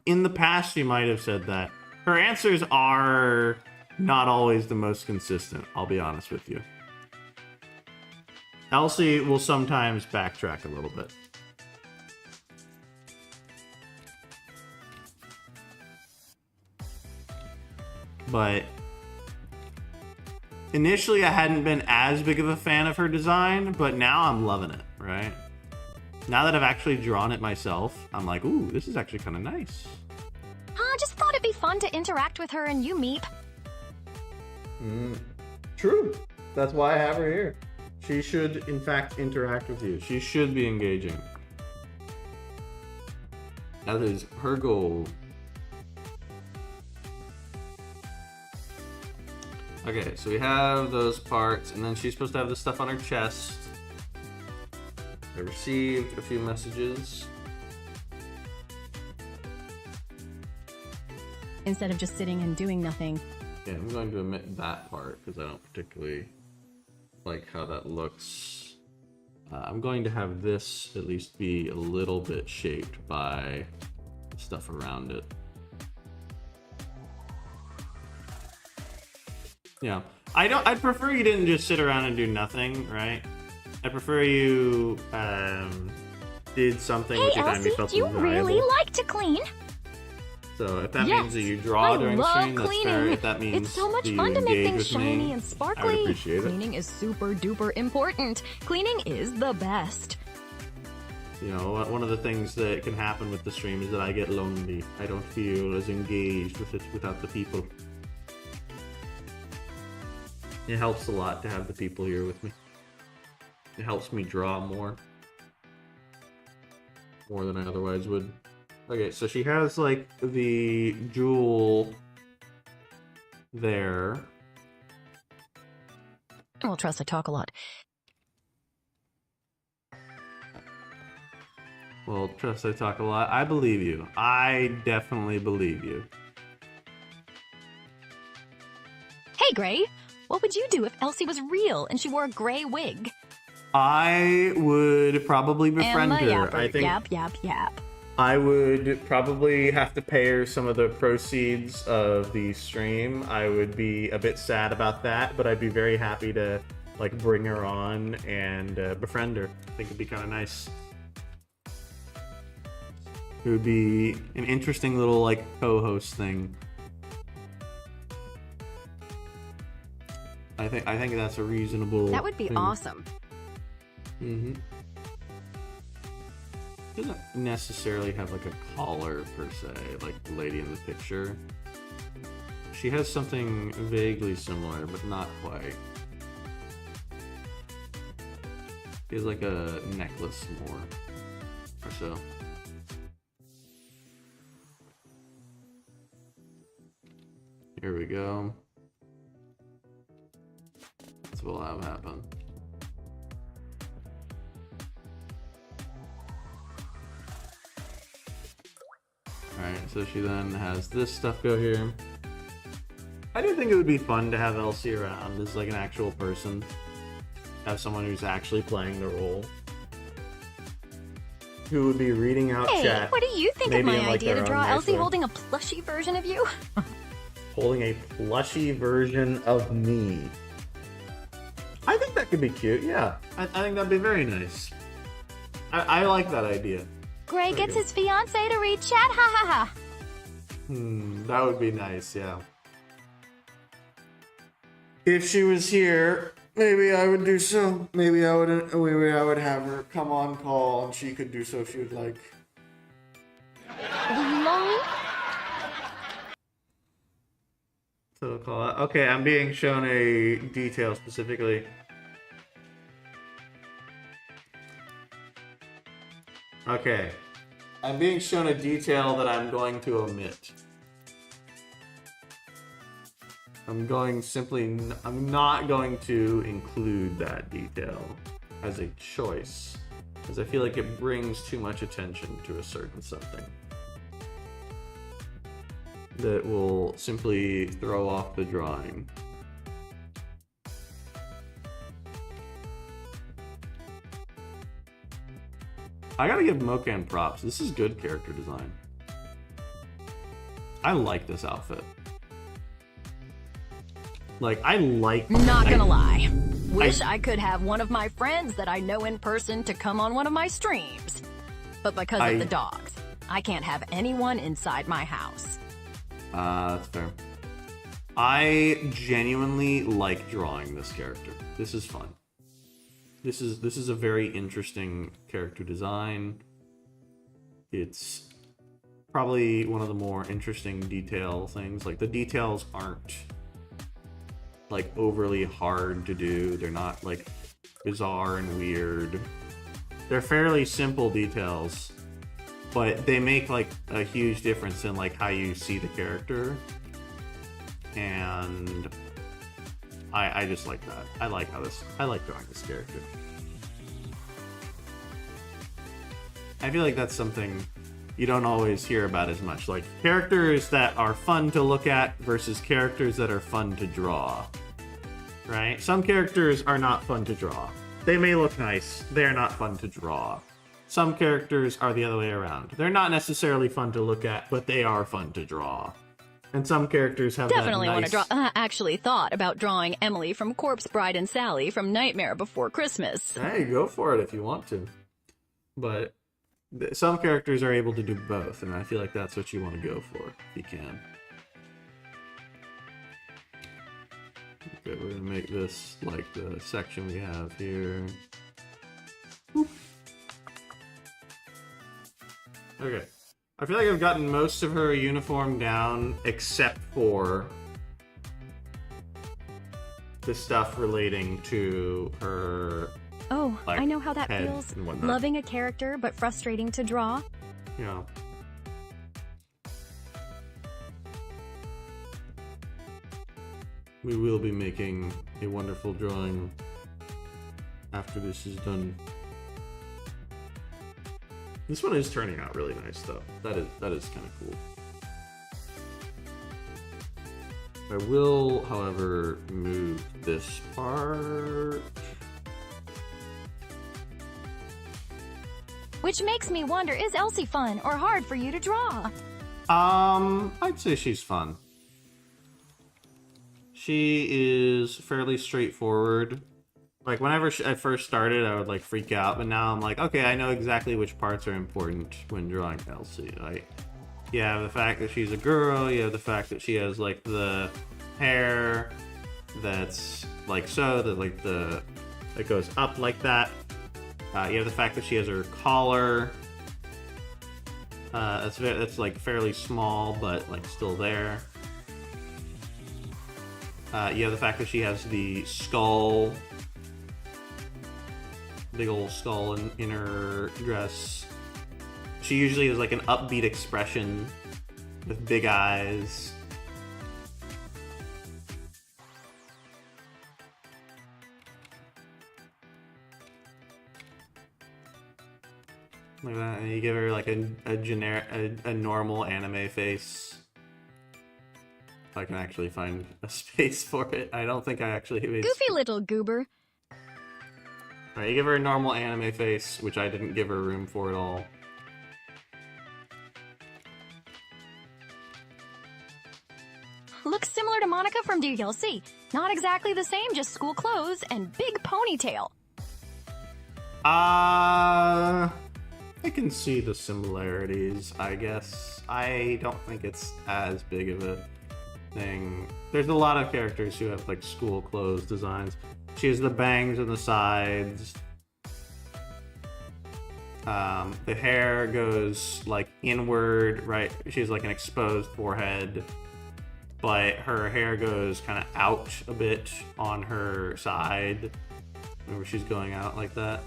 in the past she might have said that. Her answers are not always the most consistent, I'll be honest with you. Elsie will sometimes backtrack a little bit. But initially I hadn't been as big of a fan of her design, but now I'm loving it, right? Now that I've actually drawn it myself, I'm like, ooh, this is actually kind of nice.
I just thought it'd be fun to interact with her and you, Meep.
True. That's why I have her here. She should, in fact, interact with you. She should be engaging. That is her goal. Okay, so we have those parts, and then she's supposed to have this stuff on her chest. I received a few messages.
Instead of just sitting and doing nothing.
Yeah, I'm going to omit that part because I don't particularly like how that looks. I'm going to have this at least be a little bit shaped by the stuff around it. Yeah, I'd prefer you didn't just sit around and do nothing, right? I prefer you did something
Hey,
with your time you
Elsie,
felt
do you
was
really
valuable.
like to clean?
So if that
Yes,
means that you draw
I
during the
love
stream, that's fair.
cleaning.
If that means
It's so much
that you
fun to make
engage
things
with
shiny
me,
and
I
sparkly.
would appreciate it.
Cleaning is super duper important. Cleaning is the best.
You know, one of the things that can happen with the stream is that I get lonely. I don't feel as engaged with it without the people. It helps a lot to have the people here with me. It helps me draw more than I otherwise would. Okay, so she has like the jewel there.
Well, trust I talk a lot.
Well, trust I talk a lot. I believe you. I definitely believe you.
Hey, Gray. What would you do if Elsie was real and she wore a gray wig?
I would probably befriend
Emma
her.
Yapper.
I think
Yap, yap, yap.
I would probably have to pay her some of the proceeds of the stream. I would be a bit sad about that, but I'd be very happy to like bring her on and befriend her. I think it'd be kind of nice. It would be an interesting little like co-host thing. I think that's a reasonable.
That would be
thing.
awesome.
Mm-hmm. Doesn't necessarily have like a collar per se, like the lady in the picture. She has something vaguely similar, but not quite. She has like a necklace more, or so. Here we go. That's what will have happen. Alright, so she then has this stuff go here. I do think it would be fun to have Elsie around as like an actual person. Have someone who's actually playing the role. Who would be reading out
Hey,
chat.
what do you think of
maybe
my
in, like,
idea to
their
draw
own nice
Elsie
way.
holding a plushy version of you?
Holding a plushy version of me. I think that could be cute, yeah. I think that'd be very nice. I like that idea.
Gray
Very
gets
good.
his fiancée to read chat, ha ha ha.
That would be nice, yeah. If she was here, maybe I would do so. Maybe I would have her come on call and she could do so if she would like.
Long?
So call out. Okay, I'm being shown a detail specifically. Okay. I'm being shown a detail that I'm going to omit. I'm not going to include that detail as a choice, because I feel like it brings too much attention to a certain something that will simply throw off the drawing. I gotta give Mokan props. This is good character design. I like this outfit. Like,
Not gonna lie. Wish I could have one of my friends that I know in person to come on one of my streams. But because of the dogs, I can't have anyone inside my house.
That's fair. I genuinely like drawing this character. This is fun. This is a very interesting character design. It's probably one of the more interesting detail things. Like, the details aren't like overly hard to do. They're not like bizarre and weird. They're fairly simple details, but they make like a huge difference in like how you see the character. And I just like that. I like drawing this character. I feel like that's something you don't always hear about as much. Like, characters that are fun to look at versus characters that are fun to draw. Right? Some characters are not fun to draw. They may look nice, they're not fun to draw. Some characters are the other way around. They're not necessarily fun to look at, but they are fun to draw. And some characters have
Definitely
that
want
nice...
to draw. Actually thought about drawing Emily from Corpse Bride and Sally from Nightmare Before Christmas.
Hey, go for it if you want to. But some characters are able to do both, and I feel like that's what you want to go for, if you can. Okay, we're gonna make this like the section we have here. Boop. Okay. I feel like I've gotten most of her uniform down, except for the stuff relating to her.
Oh,
Like,
I know how that
head
feels.
and whatnot.
Loving a character, but frustrating to draw.
Yeah. We will be making a wonderful drawing after this is done. This one is turning out really nice, though. That is kind of cool. I will, however, move this part.
Which makes me wonder, is Elsie fun or hard for you to draw?
I'd say she's fun. She is fairly straightforward. Like, whenever I first started, I would, like, freak out, but now I'm like, okay, I know exactly which parts are important when drawing Elsie. Like, you have the fact that she's a girl, you have the fact that she has, like, the hair that's, like, so, that, like, that goes up like that. You have the fact that she has her collar. That's, like, fairly small, but, like, still there. You have the fact that she has the skull, big old skull in her dress. She usually has like an upbeat expression with big eyes. Like that, and you give her like a normal anime face. If I can actually find a space for it. I don't think I actually made
Goofy little goober.
Alright, you give her a normal anime face, which I didn't give her room for at all.
Looks similar to Monica from DLC. Not exactly the same, just school clothes and big ponytail.
I can see the similarities, I guess. I don't think it's as big of a thing. There's a lot of characters who have like school clothes designs. She has the bangs on the sides. The hair goes like inward, right? She has like an exposed forehead, but her hair goes kind of out a bit on her side whenever she's going out like that.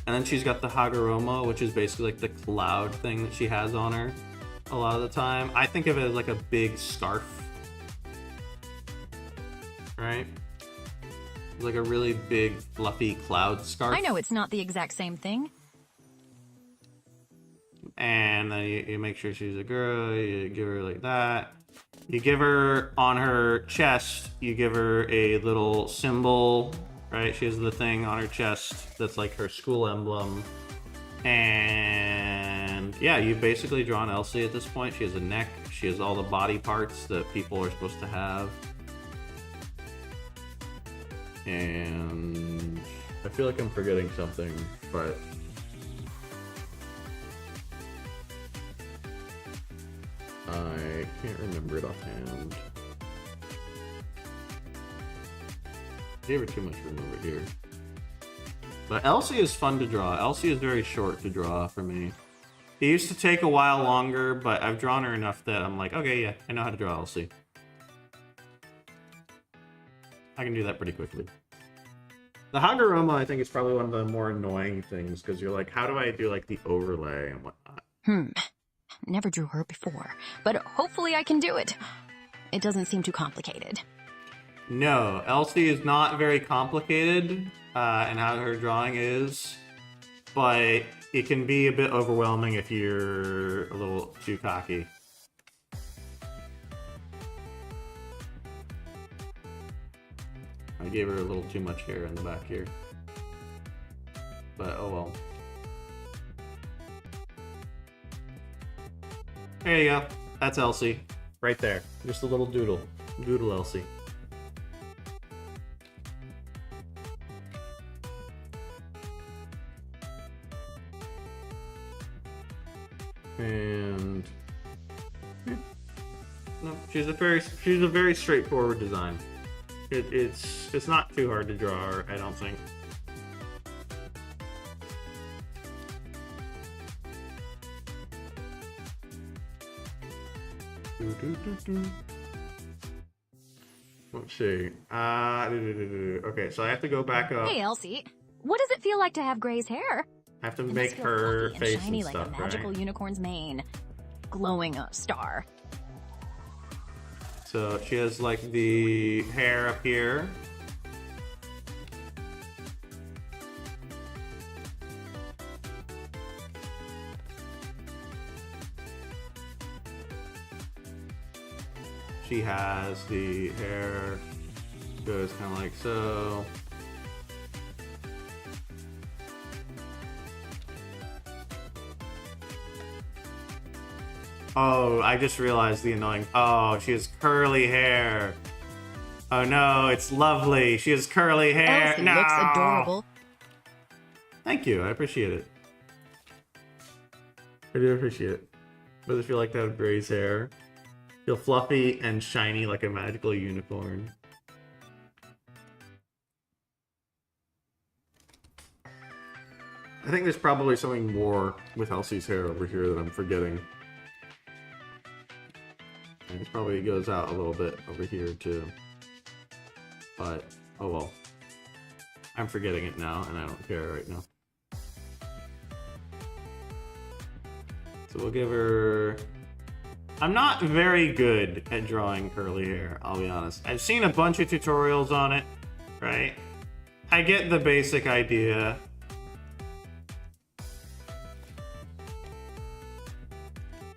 And then she's got the Hagoromo, which is basically like the cloud thing that she has on her a lot of the time. I think of it as like a big scarf right? Like a really big, fluffy cloud scarf.
I know it's not the exact same thing.
And then you make sure she's a girl, you give her like that. You give her on her chest, you give her a little symbol, right? She has the thing on her chest that's like her school emblem. And yeah, you've basically drawn Elsie at this point. She has a neck, she has all the body parts that people are supposed to have. And I feel like I'm forgetting something, but I can't remember it offhand. Gave her too much room over here. But Elsie is fun to draw. Elsie is very short to draw for me. It used to take a while longer, but I've drawn her enough that I'm like, okay, yeah, I know how to draw Elsie. I can do that pretty quickly. The Haguruma, I think, is probably one of the more annoying things, because you're like, how do I do like the overlay and whatnot?
Never drew her before, but hopefully I can do it. It doesn't seem too complicated.
No, Elsie is not very complicated in how her drawing is, but it can be a bit overwhelming if you're a little too cocky. I gave her a little too much hair in the back here. But oh well. There you go. That's Elsie. Right there. Just a little doodle. Doodle Elsie. And no, she's a very straightforward design. It's not too hard to draw her, I don't think. Let's see. Okay, so I have to go back up.
Hey, Elsie. What does it feel like to have Gray's hair?
I have to
It
make
must feel
her
fluffy
face
and shiny
and
like
stuff,
a magical
right?
unicorn's mane. Glowing a star.
So she has like the hair up here. She has the hair goes kind of like so. Oh, I just realized the annoying. Oh, she has curly hair. Oh no, it's lovely. She has curly hair.
Elsie
No.
looks adorable.
Thank you. I appreciate it. I do appreciate it. Does it feel like to have Gray's hair? Feel fluffy and shiny like a magical unicorn. I think there's probably something more with Elsie's hair over here that I'm forgetting. And it probably goes out a little bit over here too. But, oh well. I'm forgetting it now and I don't care right now. So we'll give her... I'm not very good at drawing curly hair, I'll be honest. I've seen a bunch of tutorials on it, right? I get the basic idea.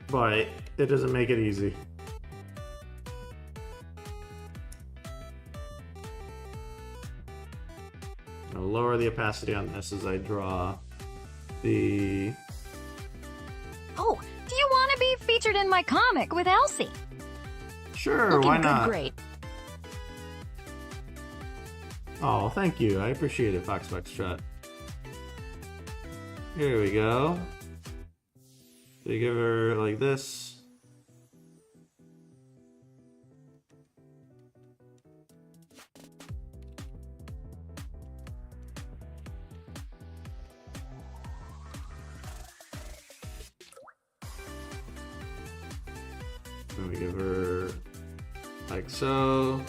But it doesn't make it easy. I'll lower the opacity on this as I draw the...
Oh, do you want to be featured in my comic with Elsie?
Sure,
Looking
why
good,
not?
great.
Oh, thank you. I appreciate it, Fox Foxtrot. Here we go. So you give her like this. And we give her like so.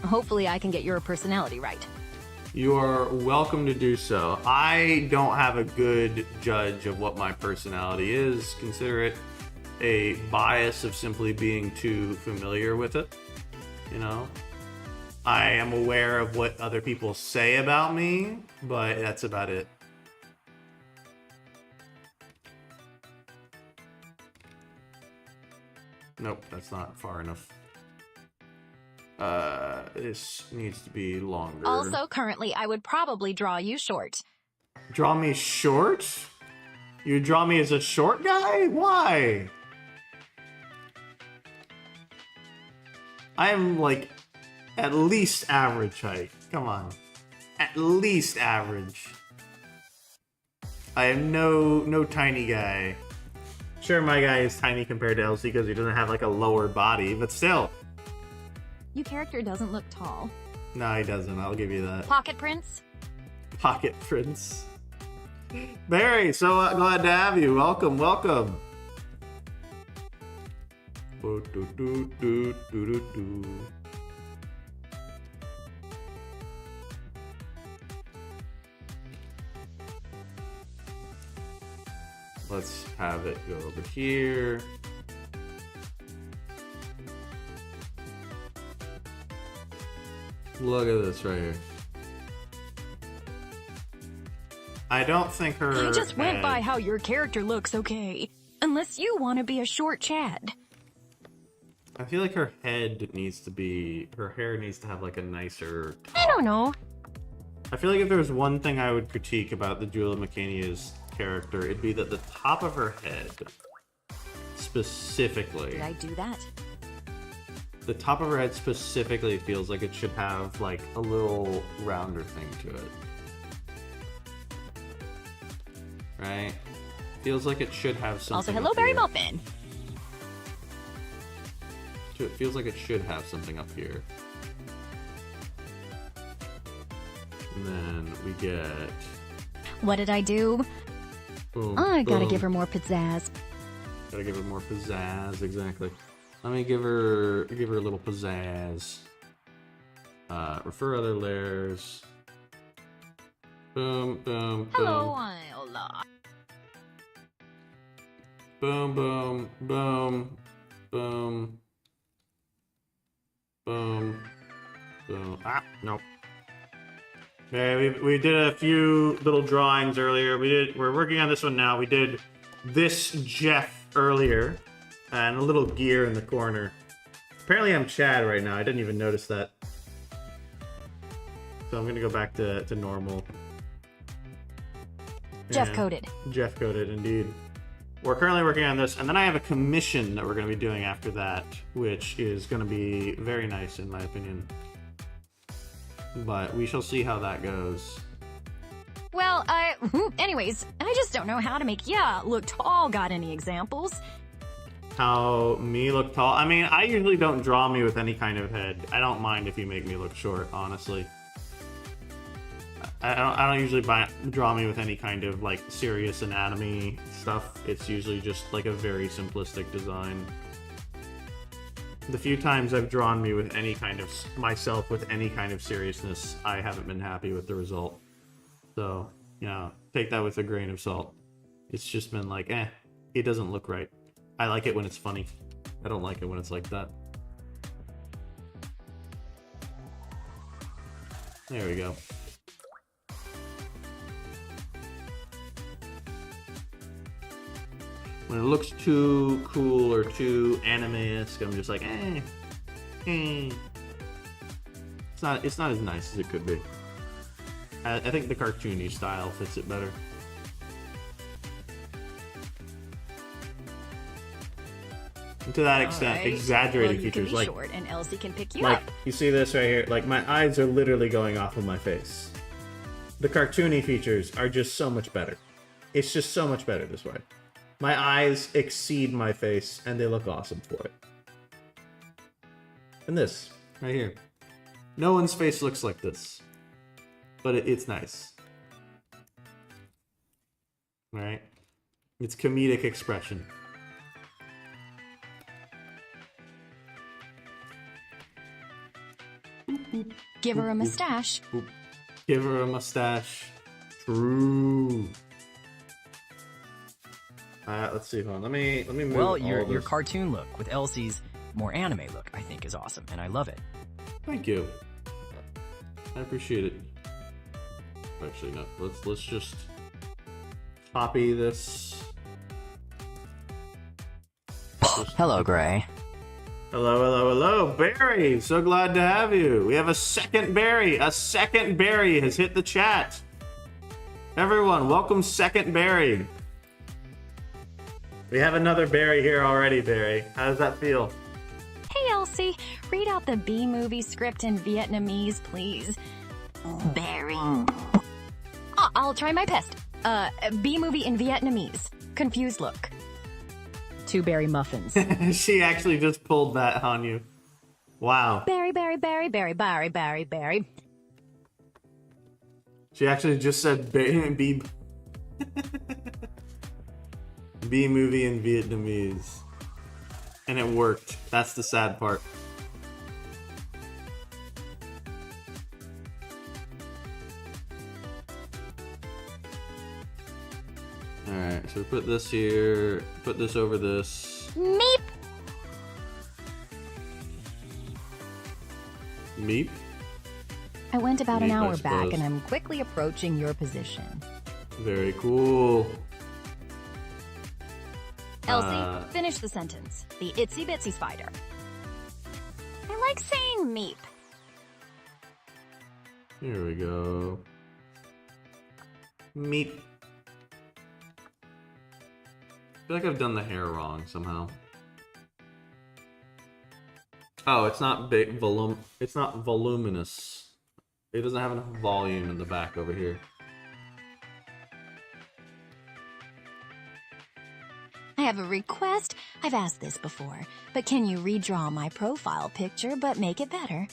Hopefully I can get your personality right.
You are welcome to do so. I don't have a good judge of what my personality is. Consider it a bias of simply being too familiar with it. You know? I am aware of what other people say about me, but that's about it. Nope, that's not far enough. This needs to be longer.
Also, currently, I would probably draw you short.
Draw me short? You draw me as a short guy? Why? I am like at least average height. Come on. At least average. I am no tiny guy. Sure, my guy is tiny compared to Elsie because he doesn't have like a lower body, but still.
Your character doesn't look tall.
No, he doesn't. I'll give you that.
Pocket prince?
Pocket Prince. Barry, so glad to have you. Welcome, welcome. Let's have it go over here. Look at this right here. I don't think her
I just went
head-
by how your character looks, okay? Unless you want to be a short Chad.
I feel like her head needs to be... Her hair needs to have like a nicer...
I don't know.
I feel like if there was one thing I would critique about the Julia McCania's character, it'd be that the top of her head, specifically...
Did I do that?
The top of her head specifically feels like it should have like a little rounder thing to it. Right? Feels like it should have something.
Also, hello,
up
Barry
here.
Muffin.
It feels like it should have something up here. And then we get...
What did I do?
Boom,
I gotta
boom.
give her more pizzazz.
Gotta give her more pizzazz, exactly. Let me give her a little pizzazz. Refer other layers. Boom, boom, boom.
Hello, Isla.
Boom, boom, boom, boom, boom, boom. Ah, nope. Okay, we did a few little drawings earlier. We're working on this one now. We did this Jeff earlier, and a little gear in the corner. Apparently I'm Chad right now. I didn't even notice that. So I'm gonna go back to normal.
Jeff
And
coded.
Jeff coded, indeed. We're currently working on this, and then I have a commission that we're going to be doing after that, which is going to be very nice in my opinion. But we shall see how that goes.
Well, anyways, I just don't know how to make ya look tall. Got any examples?
How me look tall? I mean, I usually don't draw me with any kind of head. I don't mind if you make me look short, honestly. I don't usually draw me with any kind of like serious anatomy stuff. It's usually just like a very simplistic design. The few times I've drawn me with any kind of myself with any kind of seriousness, I haven't been happy with the result. So, you know, take that with a grain of salt. It's just been like, it doesn't look right. I like it when it's funny. I don't like it when it's like that. There we go. When it looks too cool or too anime-esque, I'm just like, It's not as nice as it could be. I think the cartoony style fits it better. And to that extent,
Alright.
exaggerated
Well, you
features
can be
like
short, and Elsie can pick you
like
up.
you see this right here. Like my eyes are literally going off of my face. The cartoony features are just so much better. It's just so much better this way. My eyes exceed my face, and they look awesome for it. And this, right here. No one's face looks like this. But it's nice. Right? It's comedic expression.
Give her a mustache.
Boop. Give her a mustache. True. Let's see. Hold on. Let me move.
Well,
all
your
this.
cartoon look with Elsie's more anime look, I think, is awesome, and I love it.
Thank you. I appreciate it. Actually, no. Let's just copy this.
Hello, Gray.
Hello, Barry. So glad to have you. We have a second Barry. A second Barry has hit the chat. Everyone, welcome second Barry. We have another Barry here already, Barry. How does that feel?
Hey, Elsie, read out the B-movie script in Vietnamese, please. Barry. I'll try my best. B-movie in Vietnamese. Confused look.
2 berry muffins.
She actually just pulled that on you. Wow.
Barry, Barry, Barry, Barry, Barry, Barry, Barry.
She actually just said B B movie in Vietnamese. And it worked. That's the sad part. Alright, so put this here, put this over this.
Meep.
Meep?
I went about
Meep,
an
I
hour back
suppose.
and I'm quickly approaching your position.
Very cool.
Elsie, finish the sentence. The itsy bitsy spider. I like saying meep.
Here we go. Meep. I feel like I've done the hair wrong somehow. Oh, it's not big it's not voluminous. It doesn't have enough volume in the back over here.
I have a request. I've asked this before, but can you redraw my profile picture but make it better?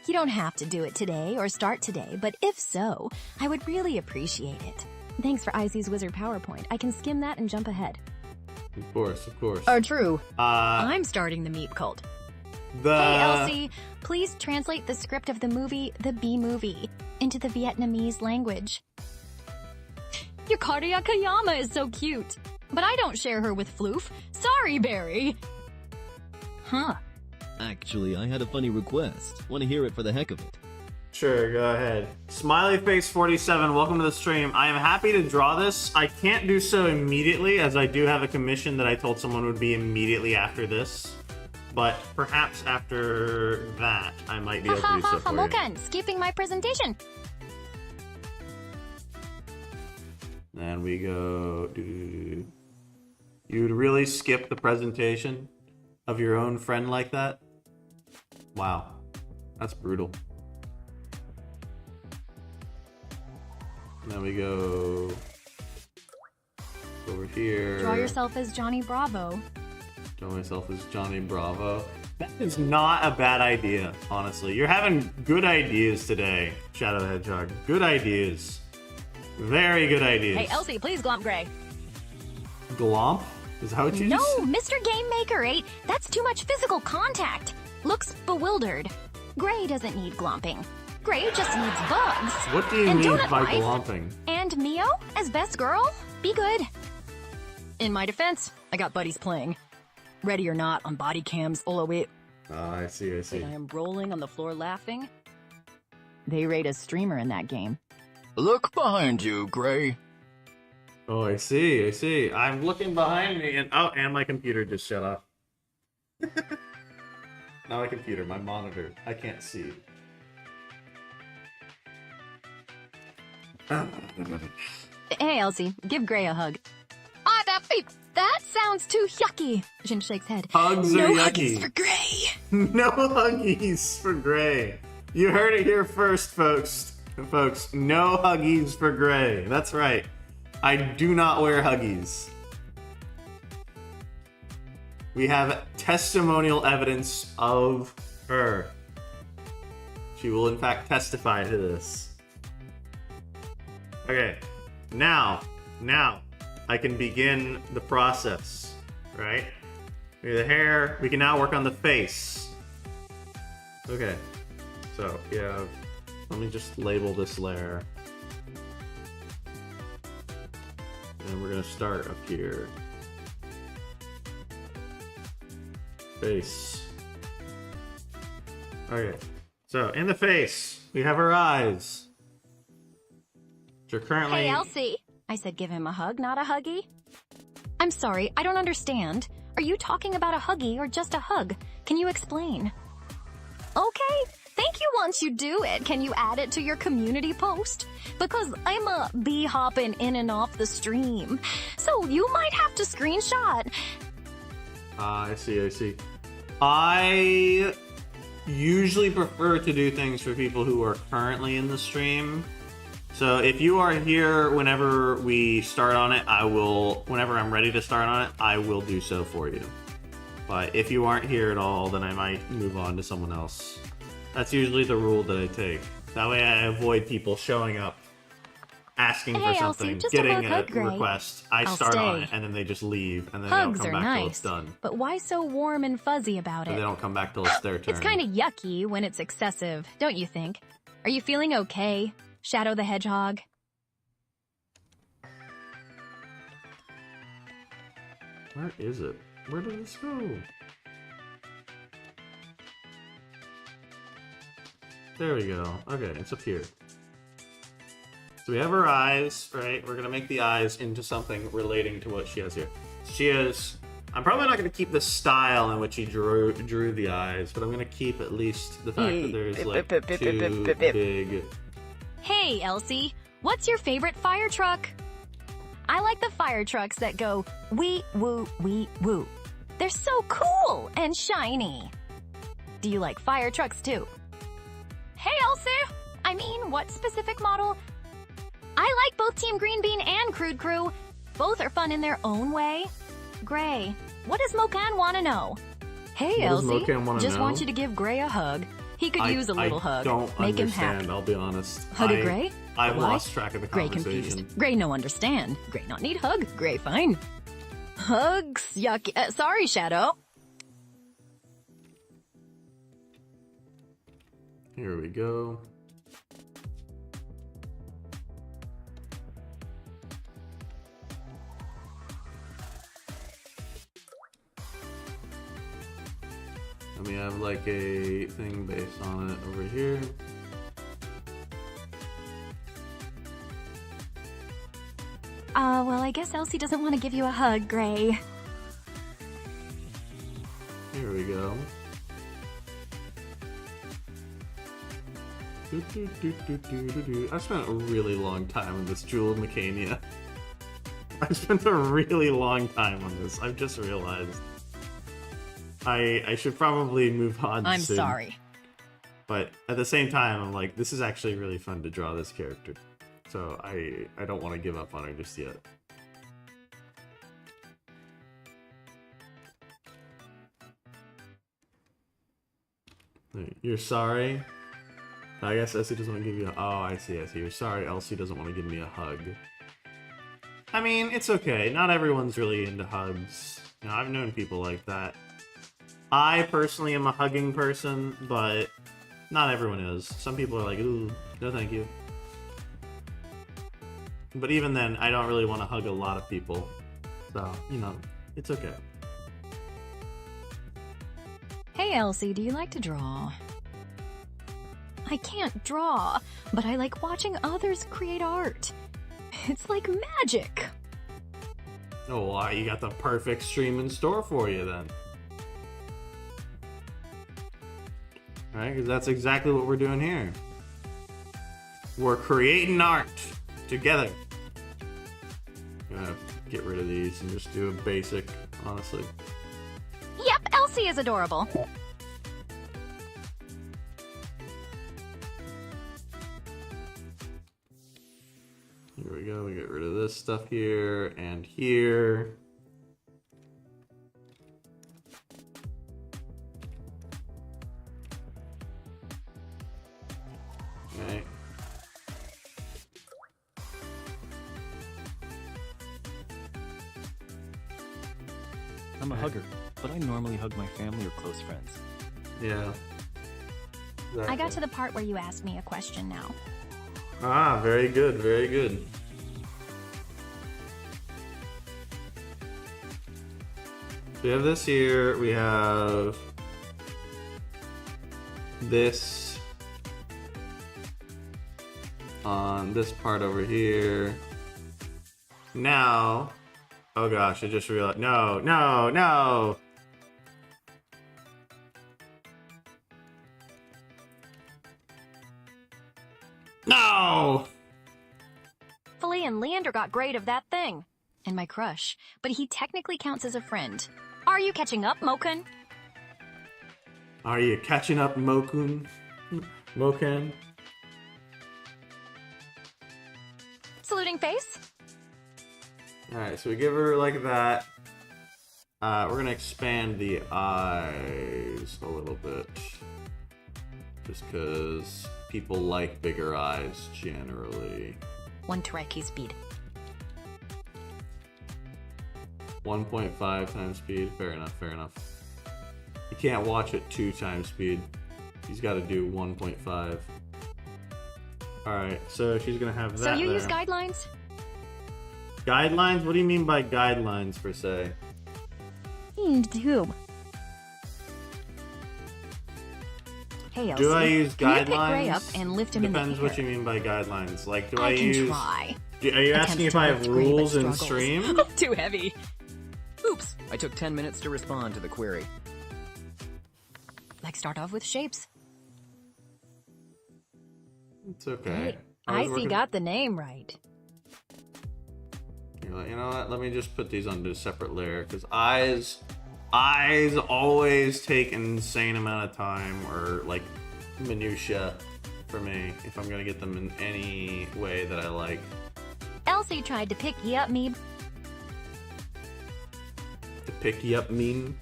You don't have to do it today or start today, but if so, I would really appreciate it. Thanks for Izzy's Wizard PowerPoint. I can skim that and jump ahead.
Of course, of course.
True.
I'm starting the Meep cult.
The
Hey, Elsie, please translate the script of the movie, The Bee Movie, into the Vietnamese language. Your Cardia Kayama is so cute, but I don't share her with Floof. Sorry, Barry. Huh.
Actually, I had a funny request. Want to hear it for the heck of it?
Sure, go ahead. Smiley Face 47, welcome to the stream. I am happy to draw this. I can't do so immediately, as I do have a commission that I told someone would be immediately after this. But perhaps after that, I might be able to do so for you.
Hamokan, skipping my presentation.
And we go... You would really skip the presentation of your own friend like that? Wow. That's brutal. Then we go... over here.
Draw yourself as Johnny Bravo.
Draw myself as Johnny Bravo. That is not a bad idea, honestly. You're having good ideas today, Shadow the Hedgehog. Good ideas. Very good ideas.
Hey, Elsie, please glomp Gray.
Glomp? Is that what you
No,
just said?
Mr. Game Maker 8, that's too much physical contact. Looks bewildered. Gray doesn't need glomping. Gray just needs bugs.
What do you
And
mean
Donut
by
Life.
glomping?
And Mio as best girl? Be good.
In my defense, I got buddies playing. Ready or not, on body cams, all away.
Ah, I see, I see.
I am rolling on the floor laughing. They rate a streamer in that game.
Look behind you, Gray.
Oh, I see, I see. I'm looking behind me and... Oh, and my computer just shut off. Not my computer, my monitor. I can't see.
Hey, Elsie, give Gray a hug. Ah, that sounds too yucky. Jin shakes head.
Hugs
no
are
huggies
yucky.
for Gray.
No huggies for Gray. You heard it here first, folks. Folks, no huggies for Gray. That's right. I do not wear huggies. We have testimonial evidence of her. She will, in fact, testify to this. Okay, now, I can begin the process, right? We have the hair. We can now work on the face. Okay, so we have Let me just label this layer. And we're gonna start up here. Face. Okay, so in the face, we have her eyes. Which are currently...
Hey, Elsie. I said give him a hug, not a huggy. I'm sorry, I don't understand. Are you talking about a huggy or just a hug? Can you explain? Okay, thank you once you do it. Can you add it to your community post? Because I'm bee hopping in and off the stream. So you might have to screenshot.
I see. I usually prefer to do things for people who are currently in the stream. So if you are here whenever we start on it, whenever I'm ready to start on it, I will do so for you. But if you aren't here at all, then I might move on to someone else. That's usually the rule that I take. That way I avoid people showing up, asking for something,
Elsie, just
getting
a
a request. I'll start on it, and then they just leave, and then
Hugs
they don't come
are
back till
nice,
it's done.
but why so warm and fuzzy about
So
it?
they don't come back till it's their turn.
It's kind of yucky when it's excessive, don't you think? Are you feeling okay, Shadow the Hedgehog?
Where is it? Where did this go? There we go. Okay, it's up here. So we have her eyes, right? We're gonna make the eyes into something relating to what she has here. She is... I'm probably not gonna keep the style in which he drew the eyes, but I'm gonna keep at least the fact that there's like two big...
Hey, Elsie, what's your favorite fire truck? I like the fire trucks that go wee woo wee woo. They're so cool and shiny. Do you like fire trucks too? Hey, Elsie! I mean, what specific model? I like both Team Green Bean and Crude Crew. Both are fun in their own way. Gray, what does Mokan want to know? Hey, Elsie, just want you to give Gray a hug. He could use a little hug.
Don't
Make him
understand,
happy.
I'll be honest.
Hug a Gray?
I've
Why?
lost track of the
Gray
conversation.
confused. Gray no understand. Gray not need hug. Gray fine. Hugs, yucky. Sorry, Shadow.
Here we go. And we have like a thing based on it over here.
Well, I guess Elsie doesn't want to give you a hug, Gray.
Here we go. I spent a really long time on this Jewel of Mecania. I spent a really long time on this. I've just realized. I should probably move on
I'm
soon.
sorry.
But at the same time, I'm like, this is actually really fun to draw this character. So I don't want to give up on her just yet. You're sorry? I guess Elsie doesn't want to give you a... Oh, I see. You're sorry Elsie doesn't want to give me a hug. I mean, it's okay. Not everyone's really into hugs. You know, I've known people like that. I personally am a hugging person, but not everyone is. Some people are like, ooh, no thank you. But even then, I don't really want to hug a lot of people. So, you know, it's okay.
Hey, Elsie, do you like to draw? I can't draw, but I like watching others create art. It's like magic.
Oh, well, you got the perfect stream in store for you then. Right, because that's exactly what we're doing here. We're creating art together. I'm gonna get rid of these and just do a basic, honestly.
Yep, Elsie is adorable.
Here we go, we get rid of this stuff here and here. Okay.
I'm a hugger, but I normally hug my family or close friends.
Yeah.
I got to the part where you asked me a question now.
Ah, very good, very good. We have this here, we have this on this part over here. Now, oh gosh, I just realized, no, no, no! No!
Philly and Leander got grade of that thing. And my crush. But he technically counts as a friend. Are you catching up, Mokun?
Are you catching up, Mokun? Moken?
Saluting face?
Alright, so we give her like that. We're gonna expand the eyes a little bit. Just because people like bigger eyes generally.
1 Tereki speed.
1.5 times speed. Fair enough, fair enough. You can't watch it 2 times speed. He's got to do 1.5. Alright, so she's gonna have that.
So you
there.
use guidelines?
Guidelines? What do you mean by guidelines, per se?
Tube. Hey, Elsie.
Do I use
Can you pick Gray
guidelines?
up and lift him in the
Depends
air?
what you mean by guidelines. Like, do I
I can
use...
try.
Are you asking
Attempts
if
to
I have
lift Gray, but
rules in
struggles.
stream?
Too heavy.
Oops, I took 10 minutes to respond to the query.
Like start off with shapes.
It's okay.
Hey,
I was
Icy
working-
got the name right.
You're like, you know what? Let me just put these onto a separate layer because eyes always take an insane amount of time or like minutia for me if I'm gonna get them in any way that I like.
Elsie tried to pick you up, me.
To pick you up, mean.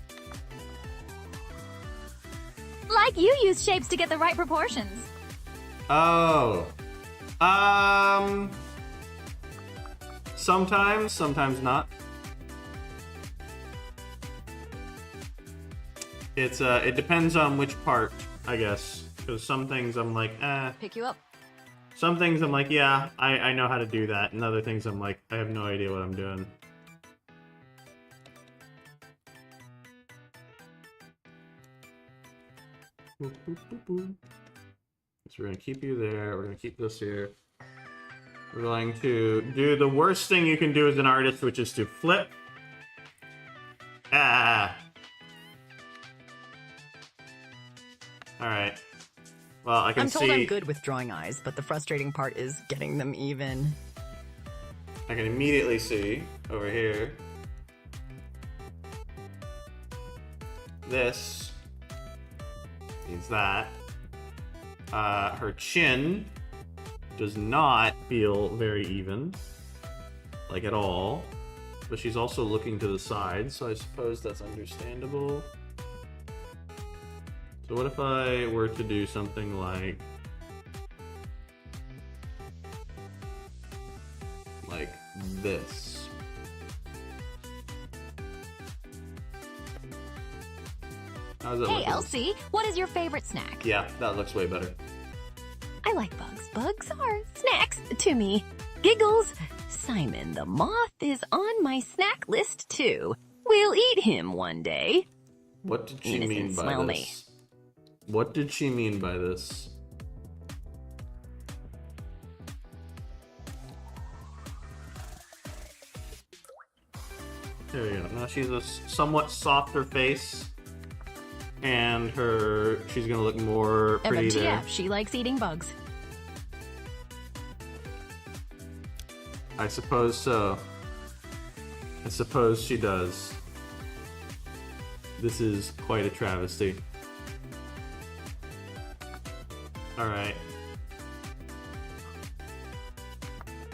Like you use shapes to get the right proportions.
Oh, sometimes not. It depends on which part, I guess. Because some things I'm like,
Pick you up.
Some things I'm like, yeah, I know how to do that. And other things I'm like, I have no idea what I'm doing. Boop, boop, boop, boop. So we're going to keep you there. We're going to keep this here. We're going to do the worst thing you can do as an artist, which is to flip. Ah. Alright. Well, I can
I'm told
see...
I'm good with drawing eyes, but the frustrating part is getting them even.
I can immediately see over here. This is that. Her chin does not feel very even, like at all. But she's also looking to the side, so I suppose that's understandable. So what if I were to do something like this? How's that
Hey,
looking?
Elsie, what is your favorite snack?
Yeah, that looks way better.
I like bugs. Bugs are snacks to me. Giggles. Simon the Moth is on my snack list too. We'll eat him one day.
What did she
Innocent
mean by
smell
this?
me.
What did she mean by this? There we go. Now she's a somewhat softer face. And she's gonna look more pretty there.
FMTF, she likes eating bugs.
I suppose so. I suppose she does. This is quite a travesty. Alright.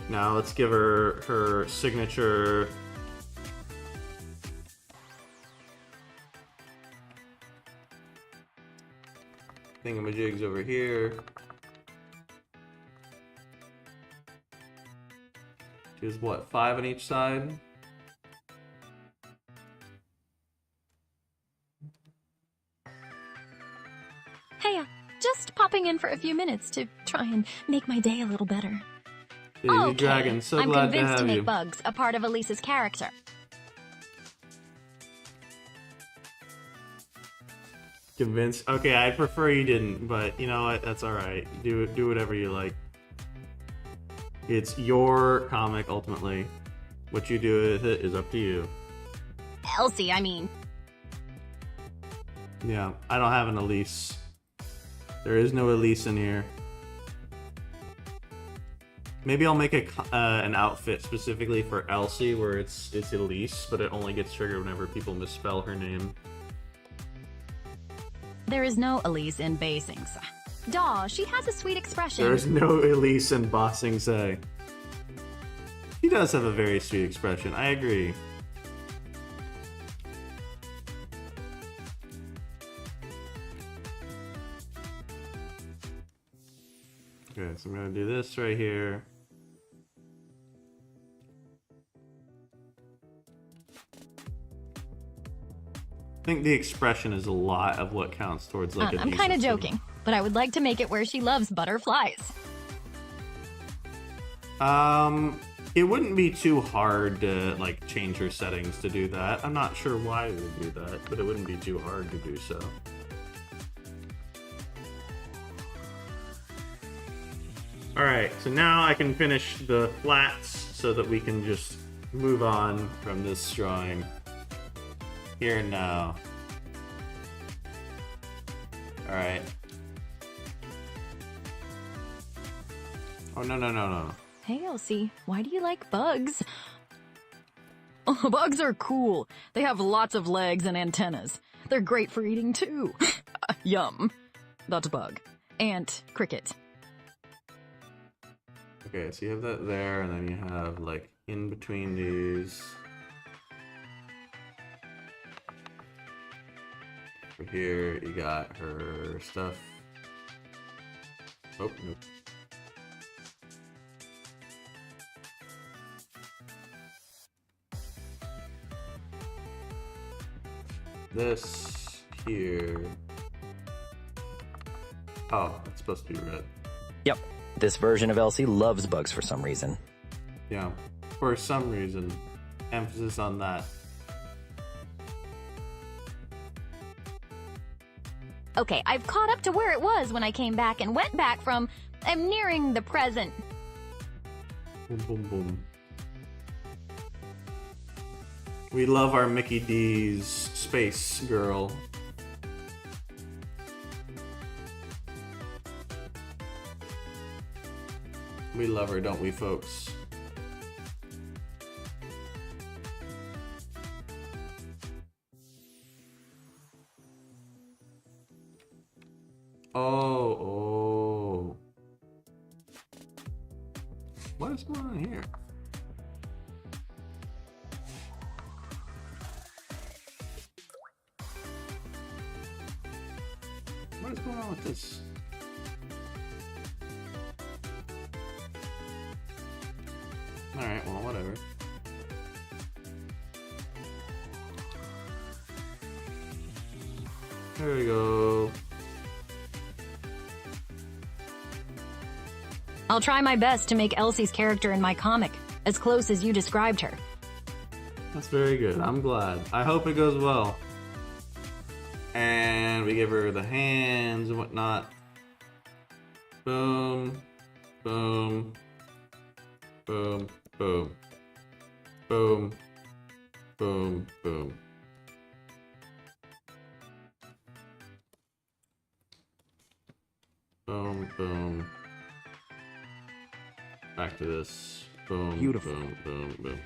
Now let's give her her signature. Thingamajigs over here. Is what, 5 on each side?
Hey, just popping popping in for a few minutes to try and make my day a little better.
Baby Dragon, so
I'm
glad to
convinced to
have
make
you.
Bugs a part of Elise's character.
Convinced? Okay, I prefer you didn't, but you know what? That's alright. Do whatever you like. It's your comic, ultimately. What you do with it is up to you.
Elsie, I mean.
Yeah, I don't have an Elise. There is no Elise in here. Maybe I'll make an outfit specifically for Elsie where it's Elise, but it only gets triggered whenever people misspell her name.
There is no Elise in Basings. Daw, she has a sweet expression.
There's no Elise in Bossing Say. He does have a very sweet expression, I agree. Okay, so I'm gonna do this right here. I think the expression is a lot of what counts towards like
I'm kind of joking, but I would like to make it where she loves butterflies.
It wouldn't be too hard to like change her settings to do that. I'm not sure why we would do that, but it wouldn't be too hard to do so. Alright, so now I can finish the flats so that we can just move on from this drawing. Here and now. Alright. Oh, no.
Hey, Elsie, why do you like bugs?
Oh, bugs are cool. They have lots of legs and antennas. They're great for eating too. Yum. That's a bug. Ant, cricket.
Okay, so you have that there, and then you have, like, in between these. Over here, you got her stuff. Oh, nope. This here. Oh, it's supposed to be red.
Yep, this version of Elsie loves bugs for some reason.
Yeah, for some reason. Emphasis on that.
Okay, I've caught up to where it was when I came back and went back from... I'm nearing the present.
Boom, boom, boom. We love our Mickey D's space girl. We love her, don't we, folks? Oh. What is going on here? What is going on with this? Alright, well, whatever. There we go.
I'll try my best to make Elsie's character in my comic as close as you described her.
That's very good. I'm glad. I hope it goes well. And we give her the hands and whatnot. Boom. Boom. Boom. Boom. Boom. Boom. Boom. Boom. Boom. Back to this. Boom.
Beautiful.
Boom. Boom. Boom.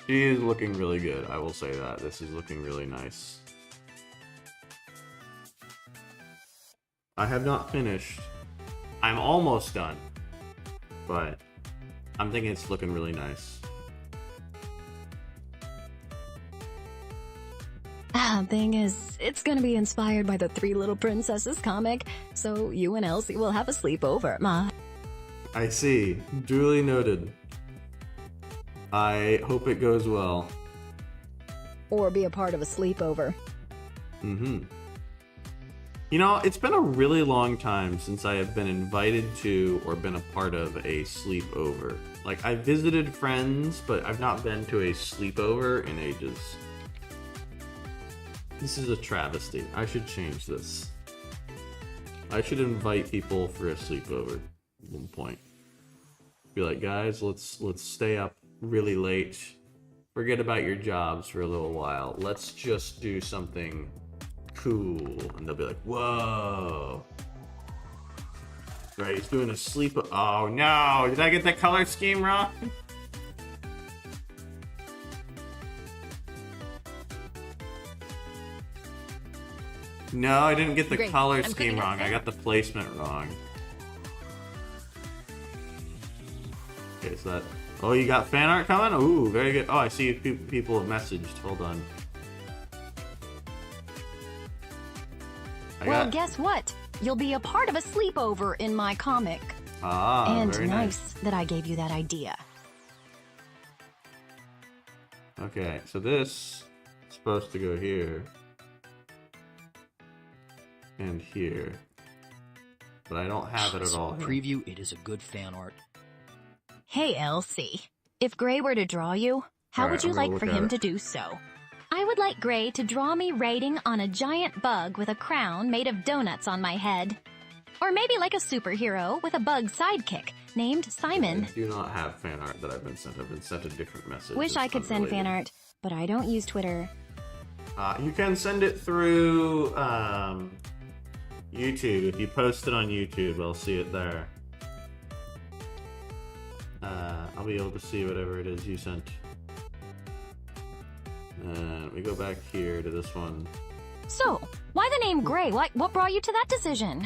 She is looking really good, I will say that. This is looking really nice. I have not finished. I'm almost done. But I'm thinking it's looking really nice.
Thing is, it's gonna be inspired by the Three Little Princesses comic, so you and Elsie will have a sleepover, Ma.
I see. Duly noted. I hope it goes well.
Or be a part of a sleepover.
Mm-hmm. You know, it's been a really long time since I have been invited to or been a part of a sleepover. Like, I visited friends, but I've not been to a sleepover in ages. This is a travesty. I should change this. I should invite people for a sleepover at one point. Be like, guys, let's stay up really late. Forget about your jobs for a little while. Let's just do something cool. And they'll be like, whoa. Right, he's doing a sleep. Oh no, did I get the color scheme wrong? No, I didn't get the
Great.
color
I'm
scheme
cooking up
wrong. I
fan.
got the placement wrong. Okay, so that... Oh, you got fan art coming? Ooh, very good. Oh, I see people have messaged. Hold on.
Well, guess what? You'll be a part of a sleepover in my comic.
Ah,
And
very
nice
nice.
that I gave you that idea.
Okay, so this is supposed to go here. And here. But I don't have it at all here.
Preview, it is a good fan art.
Hey, Elsie. If Gray were to draw you, how
Alright,
would you
I'm gonna
like for
look at
him
it.
to do so? I would like Gray to draw me raiding on a giant bug with a crown made of donuts on my head. Or maybe like a superhero with a bug sidekick named Simon.
I do not have fan art that I've been sent. I've been sent a different message.
Wish I
It's
could send fan
unrelated.
art, but I don't use Twitter.
You can send it through YouTube. If you post it on YouTube, I'll see it there. I'll be able to see whatever it is you sent. And we go back here to this one.
So, why the name Gray? What brought you to that decision?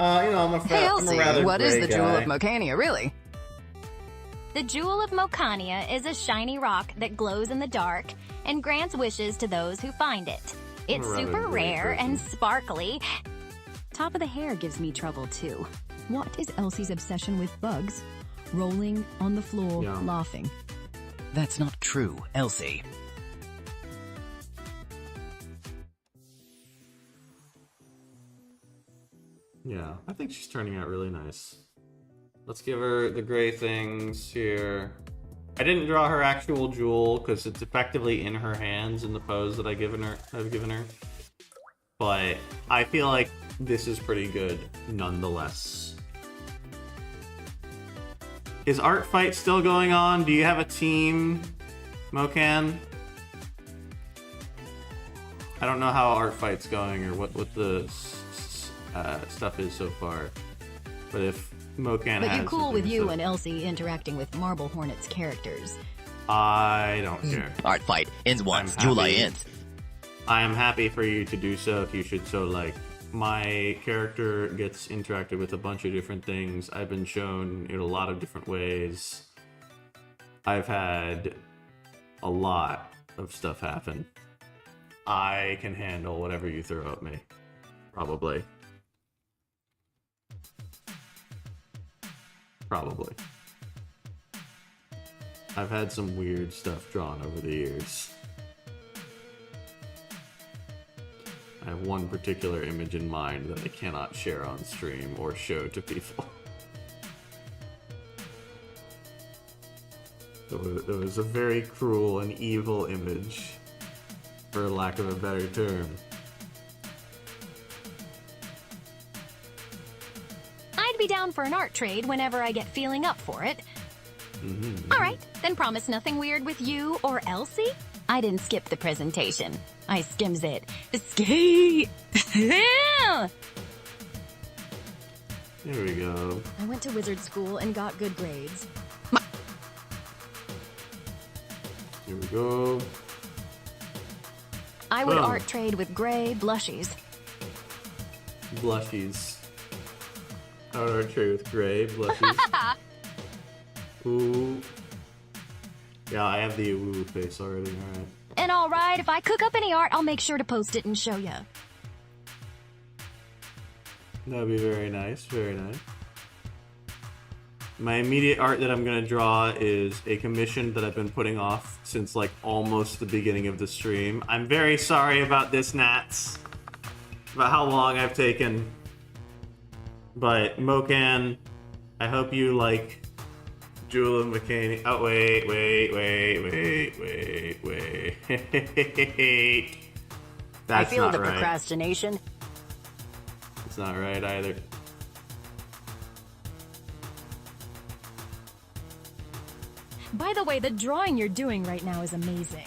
You know, I'm a
Hey, Elsie, what is
gray
the Jewel
guy.
of Mocania, really?
The Jewel of Mocania is a shiny rock that glows in the dark and grants wishes to those who find it. It's
I'm a rather
super
gray
rare
person.
and sparkly.
Top of the hair gives me trouble too. What is Elsie's obsession with bugs? Rolling on the floor,
Yeah.
laughing.
That's not true, Elsie.
Yeah, I think she's turning out really nice. Let's give her the gray things here. I didn't draw her actual jewel because it's effectively in her hands in the pose that I've given her. But I feel like this is pretty good nonetheless. Is Art Fight still going on? Do you have a team, Mocan? I don't know how Art Fight's going or what the stuff is so far. But if Mocan
But
has
you're cool
something
with
to
you
say-
and Elsie interacting with Marble Hornet's characters.
I don't care.
Art fight ends once,
I'm
July
happy.
ends.
I am happy for you to do so if you should so like. My character gets interacted with a bunch of different things. I've been shown in a lot of different ways. I've had a lot of stuff happen. I can handle whatever you throw at me. Probably. Probably. I've had some weird stuff drawn over the years. I have one particular image in mind that I cannot share on stream or show to people. It was a very cruel and evil image, for lack of a better term.
I'd be down for an art trade whenever I get feeling up for it. All right, then promise nothing weird with you or Elsie? I didn't skip the presentation. I skims it. Ski!
There we go.
I went to wizard school and got good grades.
Here we go.
I would
Boom.
art trade with Gray blushies.
Blushies. Outer tray with gray blushies. Ooh. Yeah, I have the ooh face already. Alright.
And all right, if I cook up any art, I'll make sure to post it and show you.
That'd be very nice, very nice. My immediate art that I'm gonna draw is a commission that I've been putting off since like almost the beginning of the stream. I'm very sorry about this, Nats. about how long I've taken. But Mocan, I hope you like Jewel and McCain. Oh, wait. That's
I feel
not
the
right.
procrastination.
It's not right either.
By the way, the drawing you're doing right now is amazing.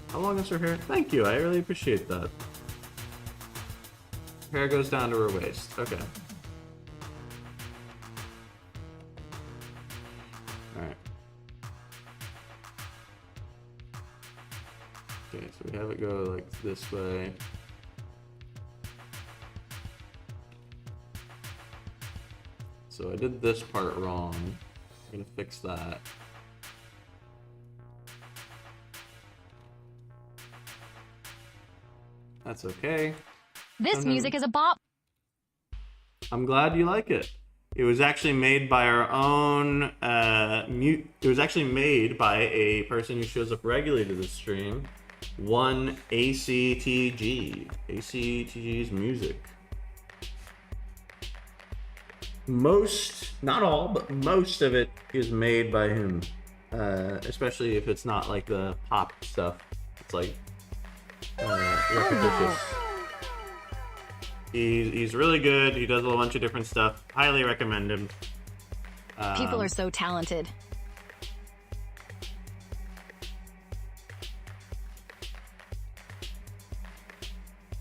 How long is her hair? Thank you, I really appreciate that. Hair goes down to her waist. Okay. Alright. Okay, so we have it go like this way. So I did this part wrong. I'm gonna fix that. That's okay.
This music is a bop.
I'm glad you like it. It was actually made by our own it was actually made by a person who shows up regularly to the stream. One ACTG. ACTG's music. Most, not all, but most of it is made by him. Especially if it's not like the pop stuff. It's like repetitious. He's really good. He does a bunch of different stuff. Highly recommend him.
People are so talented.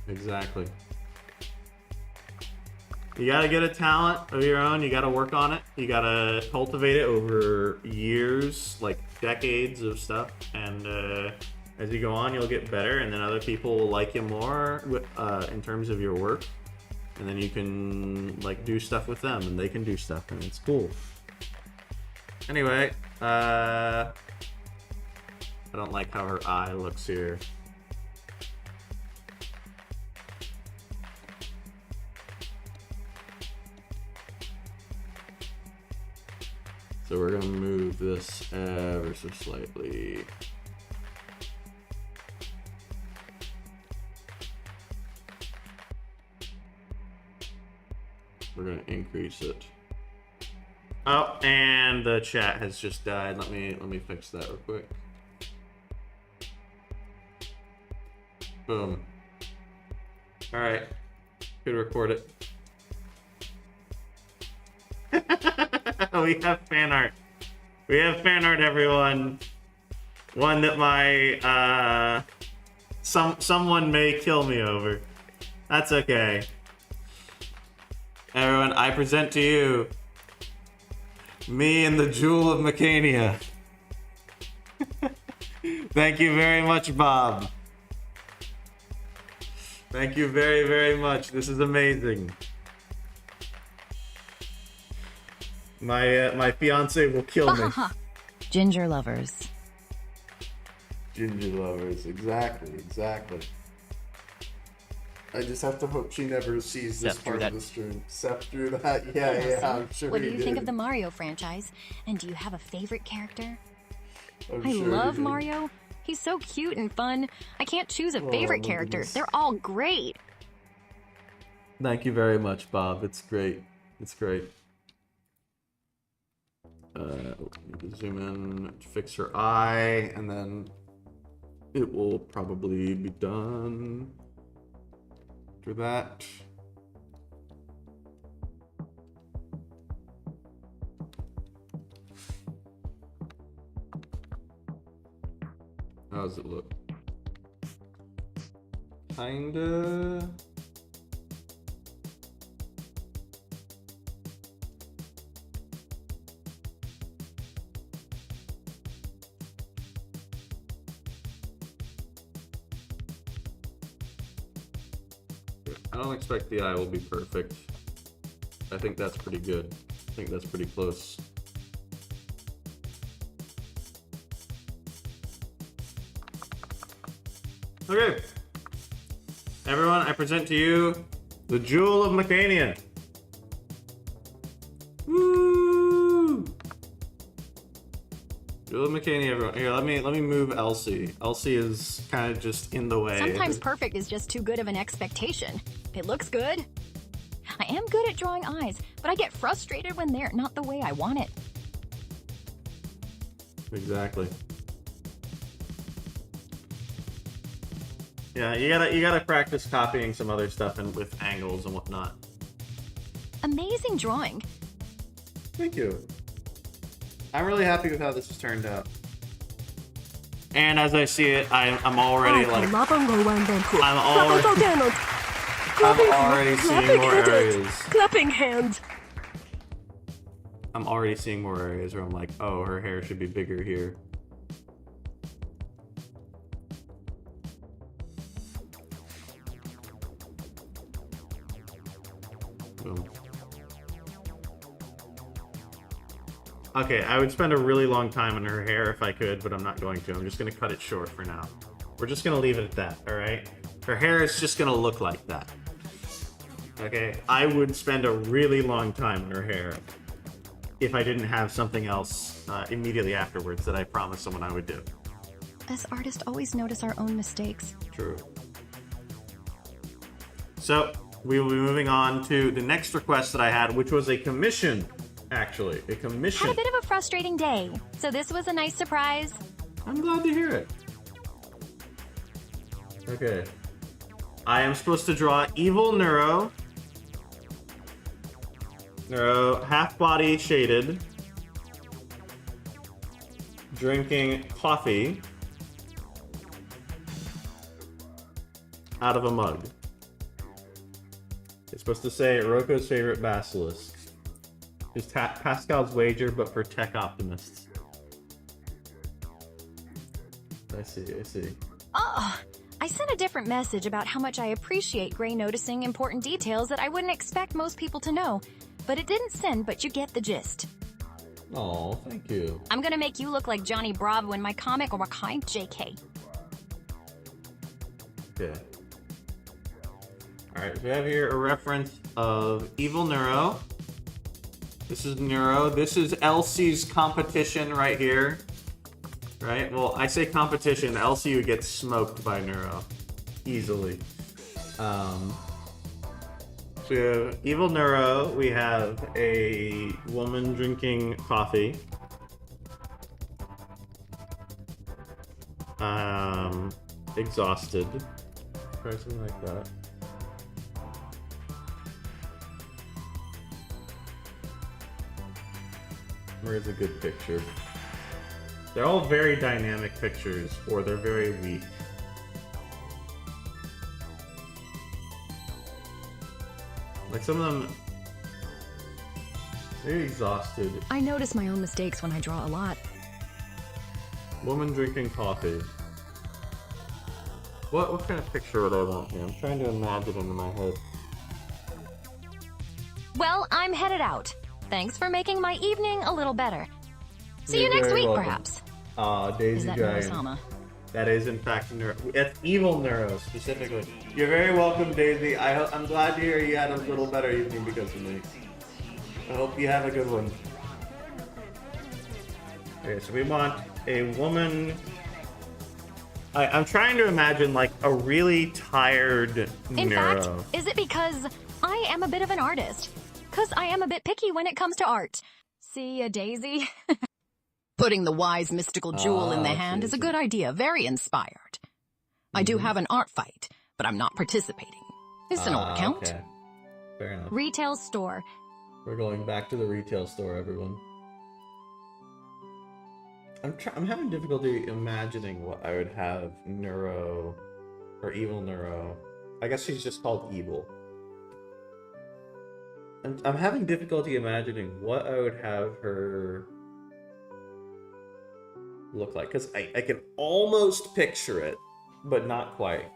Exactly. You gotta get a talent of your own. You gotta work on it. You gotta cultivate it over years, like decades of stuff. And as you go on, you'll get better. And then other people will like you more in terms of your work. And then you can like do stuff with them, and they can do stuff, and it's cool. Anyway, I don't like how her eye looks here. So we're gonna move this ever so slightly. We're gonna increase it. Oh, and the chat has just died. Let me fix that real quick. Boom. All right, could record it. We have fan art. We have fan art, everyone. One that my someone may kill me over. That's okay. Everyone, I present to you me and the Jewel of Mecania. Thank you very much, Bob. Thank you very, very much. This is amazing. My fiance will kill me.
Ginger lovers.
Ginger lovers, exactly. I just have to hope she never sees this part of the stream. Except through that, yeah, I'm sure.
What do you think of the Mario franchise? And do you have a favorite character?
I
love Mario. He's so cute and fun. I can't choose a favorite character.
Goodness.
They're all great.
Thank you very much, Bob. It's great. It's great. Need to zoom in, fix her eye, and then it will probably be done. After that. How does it look? Kinda. I don't expect the eye will be perfect. I think that's pretty good. I think that's pretty close. Okay. Everyone, I present to you the Jewel of Mecania. Woo! Julie McCaney, everyone. Here, let me move Elsie. Elsie is kind of just in the way.
Sometimes perfect is just too good of an expectation. It looks good. I am good at drawing eyes, but I get frustrated when they're not the way I want it.
Exactly. Yeah, you gotta practice copying some other stuff and with angles and whatnot.
Amazing drawing.
Thank you. I'm really happy with how this has turned out. And as I see it, I'm already like I'm already seeing more areas.
Clapping hands.
I'm already seeing more areas where I'm like, oh, her hair should be bigger here. Boom. Okay, I would spend a really long time on her hair if I could, but I'm not going to. I'm just going to cut it short for now. We're just going to leave it at that, alright? Her hair is just going to look like that. Okay? I would spend a really long time on her hair if I didn't have something else immediately afterwards that I promised someone I would do.
Us artists always notice our own mistakes.
True. So, we will be moving on to the next request that I had, which was a commission. Actually, a commission.
Had a bit of a frustrating day, so this was a nice surprise.
I'm glad to hear it. Okay. I am supposed to draw Evil Neuro. Neuro, half body shaded. Drinking coffee. Out of a mug. It's supposed to say Roko's favorite basilisk. Just Pascal's wager, but for tech optimists. I see.
Oh, I sent a different message about how much I appreciate Gray noticing important details that I wouldn't expect most people to know. But it didn't send, but you get the gist.
Oh, thank you.
I'm gonna make you look like Johnny Bravo in my comic, or kind JK.
Okay. Alright, so we have here a reference of Evil Neuro. This is Neuro. This is Elsie's competition right here. Right? Well, I say competition. Elsie would get smoked by Neuro. Easily. So we have Evil Neuro. We have a woman drinking coffee. Exhausted. Try something like that. Where's a good picture? They're all very dynamic pictures, or they're very weak. Like some of them, very exhausted.
I notice my own mistakes when I draw a lot.
Woman drinking coffee. What kind of picture would I want here? I'm trying to imagine it in my head.
Well, I'm headed out. Thanks for making my evening a little better. See you
You're
next
very
week,
welcome.
perhaps.
Daisy
Is that
Giant.
Neurosama?
That is, in fact, Neuro. It's Evil Neuro, specifically. You're very welcome, Daisy. I'm glad to hear you had a little better evening because of me. I hope you have a good one. Okay, so we want a woman... I'm trying to imagine, like, a really tired
In
Neuro.
fact, is it because I am a bit of an artist? Because I am a bit picky when it comes to art. See ya, Daisy?
Putting the wise mystical jewel in the hand is a good idea, very inspired. I do have an art fight, but I'm not participating. It's an old account.
Okay. Fair enough.
Retail store.
We're going back to the retail store, everyone. I'm having difficulty imagining what I would have Neuro or Evil Neuro. I guess she's just called Evil. I'm having difficulty imagining what I would have her look like, because I can almost picture it, but not quite.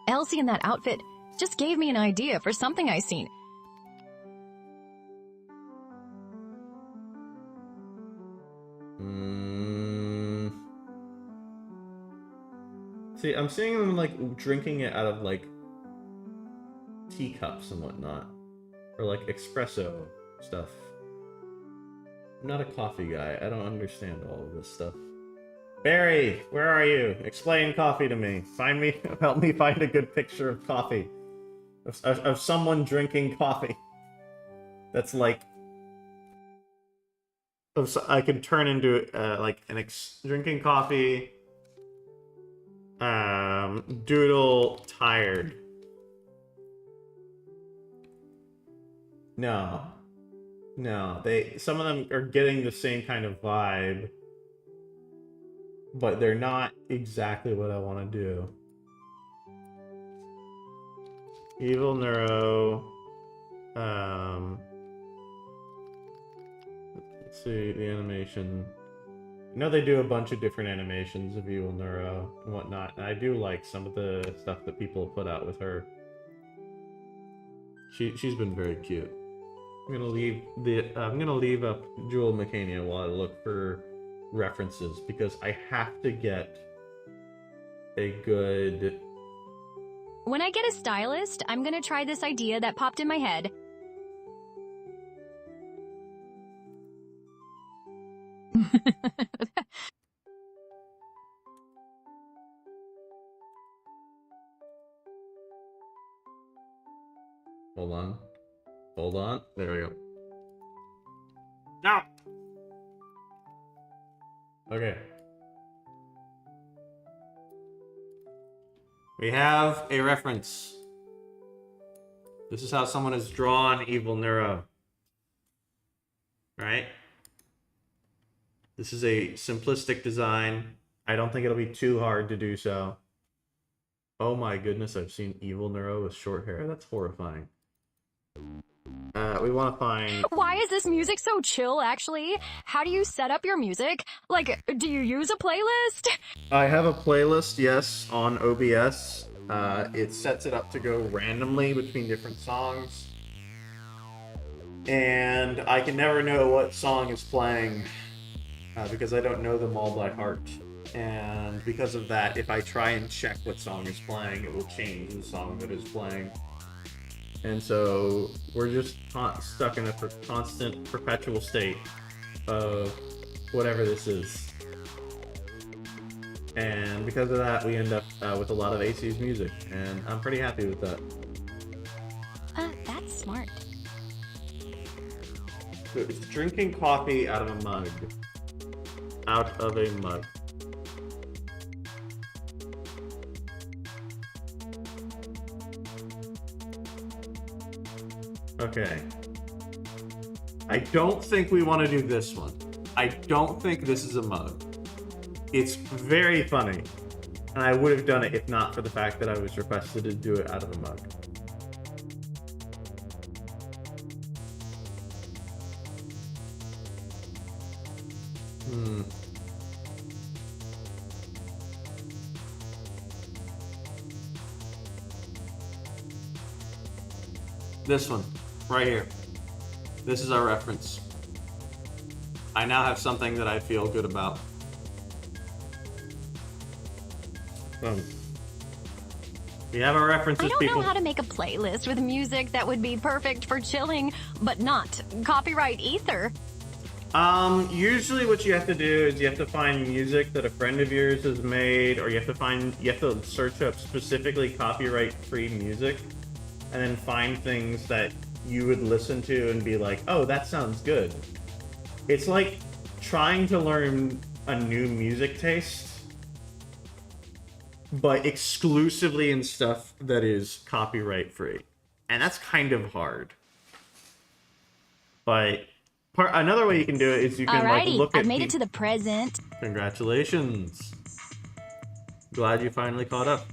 Elsie in that outfit just gave me an idea for something I seen.
See, I'm seeing them like drinking it out of like teacups and whatnot, or like espresso stuff. I'm not a coffee guy. I don't understand all of this stuff. Barry, where are you? Explain coffee to me. Help me find a good picture of coffee. Of someone drinking coffee. That's like... I could turn into, like, drinking coffee... Doodle tired. No. No, some of them are getting the same kind of vibe, but they're not exactly what I want to do. Evil Neuro. Let's see the animation. I know they do a bunch of different animations of Evil Neuro and whatnot, and I do like some of the stuff that people put out with her. She's been very cute. I'm gonna leave up Jewel Mechania while I look for references, because I have to get a good...
When I get a stylist, I'm gonna try this idea that popped in my head.
Hold on. Hold on. There we go. No! Okay. We have a reference. This is how someone has drawn Evil Neuro. Right? This is a simplistic design. I don't think it'll be too hard to do so. Oh my goodness, I've seen Evil Neuro with short hair. That's horrifying. We want to find...
Why is this music so chill, actually? How do you set up your music? Like, do you use a playlist?
I have a playlist, yes, on OBS. It sets it up to go randomly between different songs. And I can never know what song is playing because I don't know them all by heart. And because of that, if I try and check what song is playing, it will change the song that is playing. And so we're just stuck in a constant, perpetual state of whatever this is. And because of that, we end up with a lot of AC's music, and I'm pretty happy with that.
That's smart.
So it's drinking coffee out of a mug. Out of a mug. Okay. I don't think we want to do this one. I don't think this is a mug. It's very funny, and I would have done it if not for the fact that I was requested to do it out of a mug. This one, right here. This is our reference. I now have something that I feel good about. We have our references,
I don't
people.
know how to make a playlist with music that would be perfect for chilling, but not copyright either.
Usually what you have to do is you have to find music that a friend of yours has made, or you have to search up specifically copyright-free music, and then find things that you would listen to and be like, oh, that sounds good. It's like trying to learn a new music taste, but exclusively in stuff that is copyright-free. And that's kind of hard. But another way you can do it is you can like look at...
I've made it to the present.
Congratulations. Glad you finally caught up.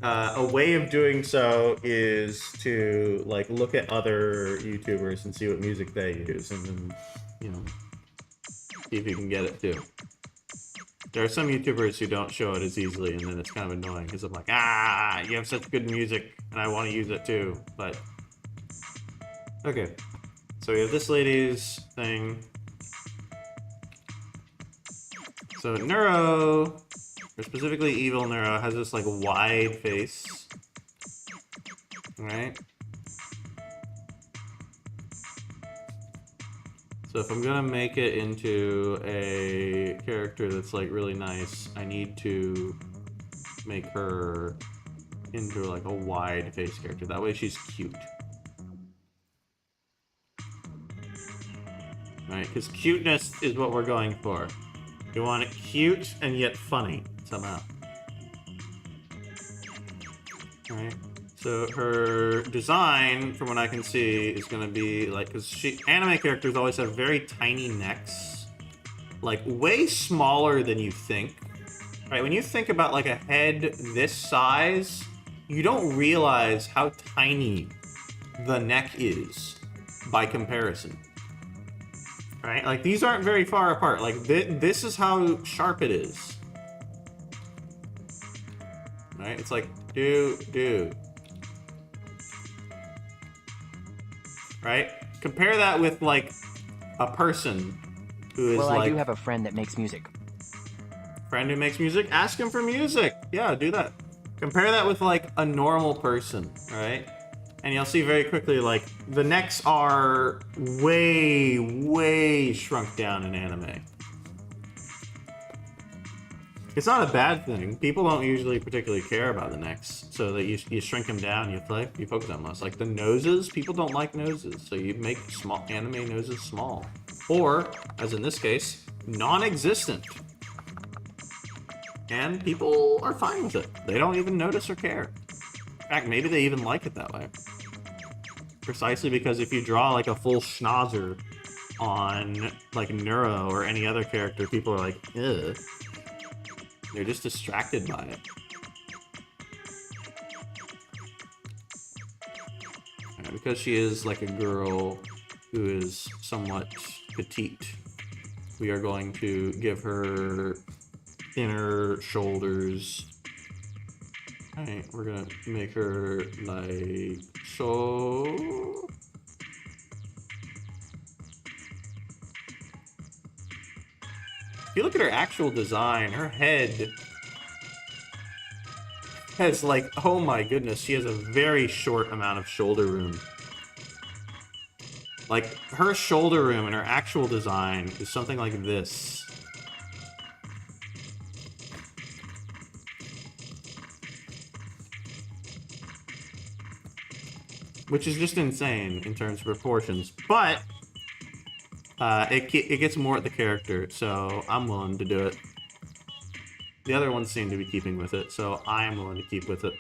A way of doing so is to like look at other YouTubers and see what music they use, and then, you know, see if you can get it too. There are some YouTubers who don't show it as easily, and then it's kind of annoying because I'm like, you have such good music, and I want to use it too, but... Okay. So we have this lady's thing. So Neuro, or specifically Evil Neuro, has this like wide face. Right? So if I'm gonna make it into a character that's like really nice, I need to make her into like a wide face character. That way she's cute. Right? Because cuteness is what we're going for. We want it cute and yet funny somehow. Right? So her design, from what I can see, is going to be like, because anime characters always have very tiny necks, like way smaller than you think. Right? When you think about like a head this size, you don't realize how tiny the neck is by comparison. Right? Like these aren't very far apart. Like this is how sharp it is. Right? It's like, dude. Right? Compare that with, like, a person who is,
Well,
like...
I do have a friend that makes music.
Friend who makes music? Ask him for music! Yeah, do that. Compare that with, like, a normal person, right? And you'll see very quickly, like, the necks are way shrunk down in anime. It's not a bad thing. People don't usually particularly care about the necks, so that you shrink them down, you focus on less. Like the noses, people don't like noses, so you make small anime noses small. Or, as in this case, non-existent. And people are fine with it. They don't even notice or care. In fact, maybe they even like it that way. Precisely because if you draw like a full schnauzer on like Neuro or any other character, people are like, ugh. They're just distracted by it. And because she is like a girl who is somewhat petite, we are going to give her thinner shoulders. Alright, we're gonna make her like so. If you look at her actual design, her head has like, oh my goodness, she has a very short amount of shoulder room. Like, her shoulder room in her actual design is something like this. Which is just insane in terms of proportions, but it gets more at the character, so I'm willing to do it. The other ones seem to be keeping with it, so I am willing to keep with it.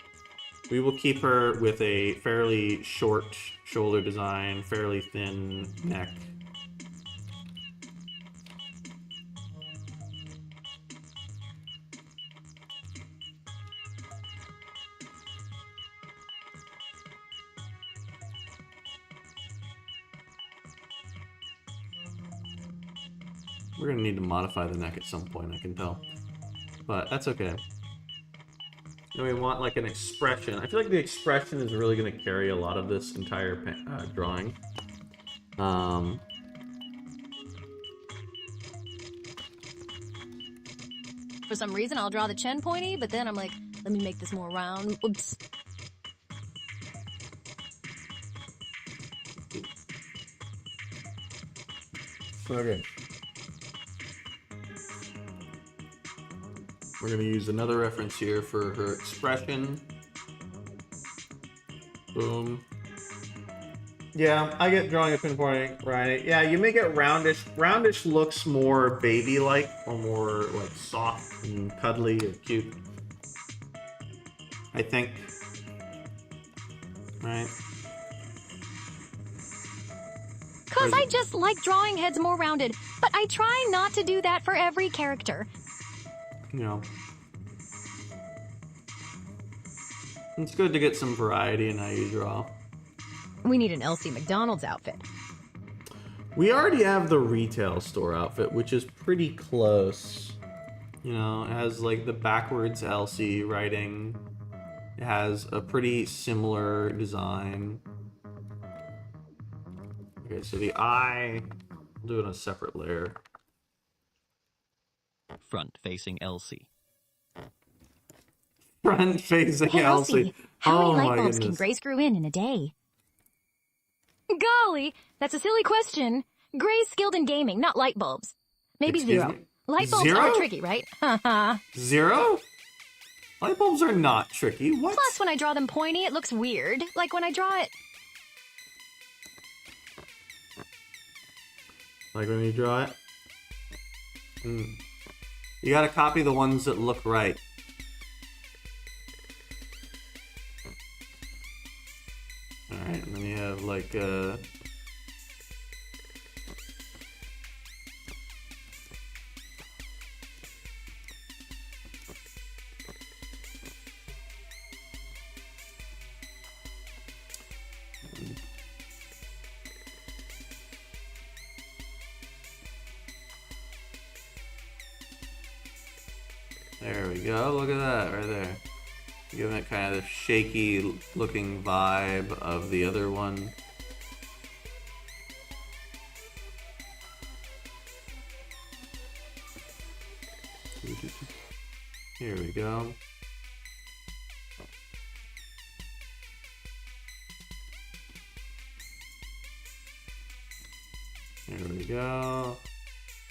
We will keep her with a fairly short shoulder design, fairly thin neck. We're gonna need to modify the neck at some point, I can tell. But that's okay. Then we want like an expression. I feel like the expression is really gonna carry a lot of this entire drawing.
For some reason, I'll draw the chin pointy, but then I'm like, let me make this more round. Oops.
Okay. We're gonna use another reference here for her expression. Boom. Yeah, I get drawing a pinpointing, right? Yeah, you make it roundish. Roundish looks more baby-like, or more like soft and cuddly or cute. I think. Right?
Cause I just like drawing heads more rounded, but I try not to do that for every character.
You know. It's good to get some variety in how you draw.
We need an Elsie McDonald's outfit.
We already have the retail store outfit, which is pretty close. You know, it has like the backwards Elsie writing. It has a pretty similar design. Okay, so the eye, we'll do it on a separate layer.
Front-facing Elsie.
Front-facing
Hey,
Elsie.
How
Oh
many
my
light bulbs can
goodness.
Gray screw in a day? Golly, that's a silly question. Gray's skilled in gaming, not light bulbs. Maybe
Excuse
zero.
me?
Light bulbs
Zero?
are tricky, right? Haha.
0? Light bulbs are not tricky. What?
Plus, when I draw them pointy, it looks weird. Like when I draw it.
Like when you draw it? You gotta copy the ones that look right. Alright, and then you have like there we go, look at that right there. Giving it kind of the shaky looking vibe of the other one. Here we go. There we go.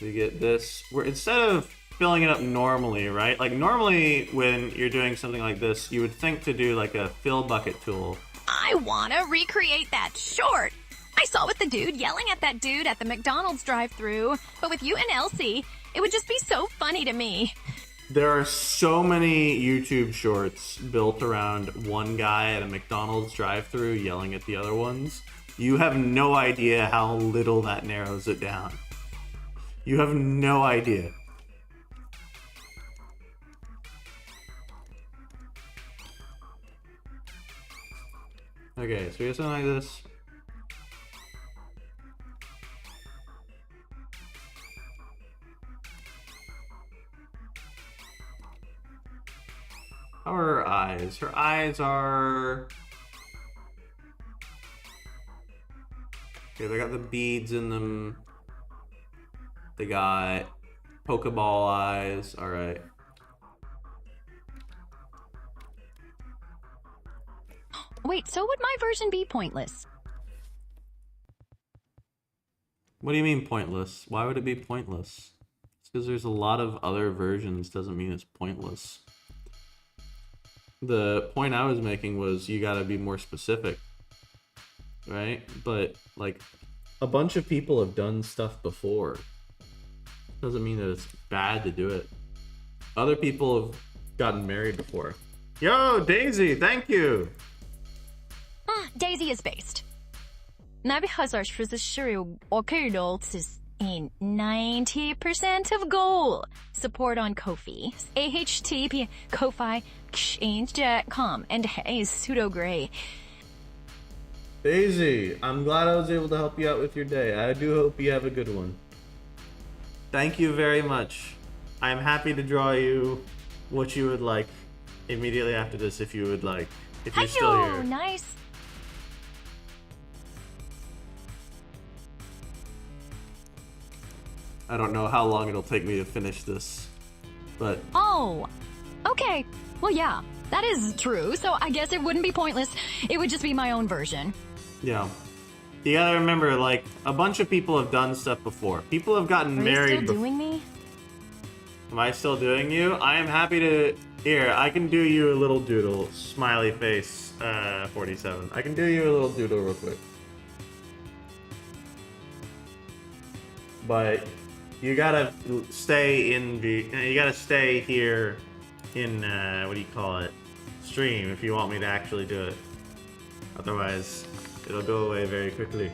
We get this. We're instead of filling it up normally, right? Like normally when you're doing something like this, you would think to do like a fill bucket tool.
I wanna recreate that short. I saw with the dude yelling at that dude at the McDonald's drive-thru, but with you and Elsie, it would just be so funny to me.
There are so many YouTube shorts built around one guy at a McDonald's drive-thru yelling at the other ones. You have no idea how little that narrows it down. You have no idea. Okay, so we have something like this. How are her eyes? Her eyes are... Okay, they got the beads in them. They got Pokeball eyes. Alright.
Wait, so would my version be pointless?
What do you mean pointless? Why would it be pointless? It's because there's a lot of other versions doesn't mean it's pointless. The point I was making was you gotta be more specific. Right? But, like, a bunch of people have done stuff before. Doesn't mean that it's bad to do it. Other people have gotten married before. Yo, Daisy, thank you!
Daisy is based. In 90% of goal. Support on Ko-fi. AHTP Ko-fi Exchange.com and hey, pseudo gray.
Daisy, I'm glad I was able to help you out with your day. I do hope you have a good one. Thank you very much. I'm happy to draw you what you would like immediately after this if you would like. If you're still here.
Nice.
I don't know how long it'll take me to finish this, but...
Oh, okay. Well, yeah, that is true, so I guess it wouldn't be pointless. It would just be my own version.
Yeah. You gotta remember, like, a bunch of people have done stuff before. People have gotten married
Are you still doing me?
Am I still doing you? I am happy to... Here, I can do you a little doodle. Smiley face, 47. I can do you a little doodle real quick. But... You gotta stay in the... You gotta stay here in, what do you call it? Stream if you want me to actually do it. Otherwise, it'll go away very quickly.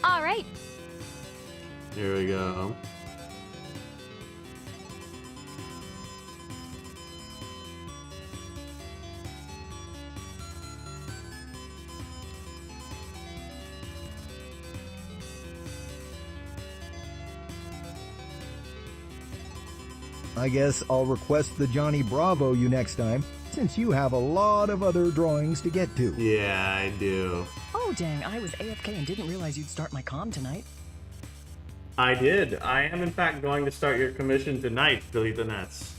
Alright.
Here we go.
I guess I'll request the Johnny Bravo you next time, since you have a lot of other drawings to get to.
Yeah, I do.
Oh dang, I was AFK and didn't realize you'd start my comm tonight.
I did. I am in fact going to start your commission tonight, Delete the Nets.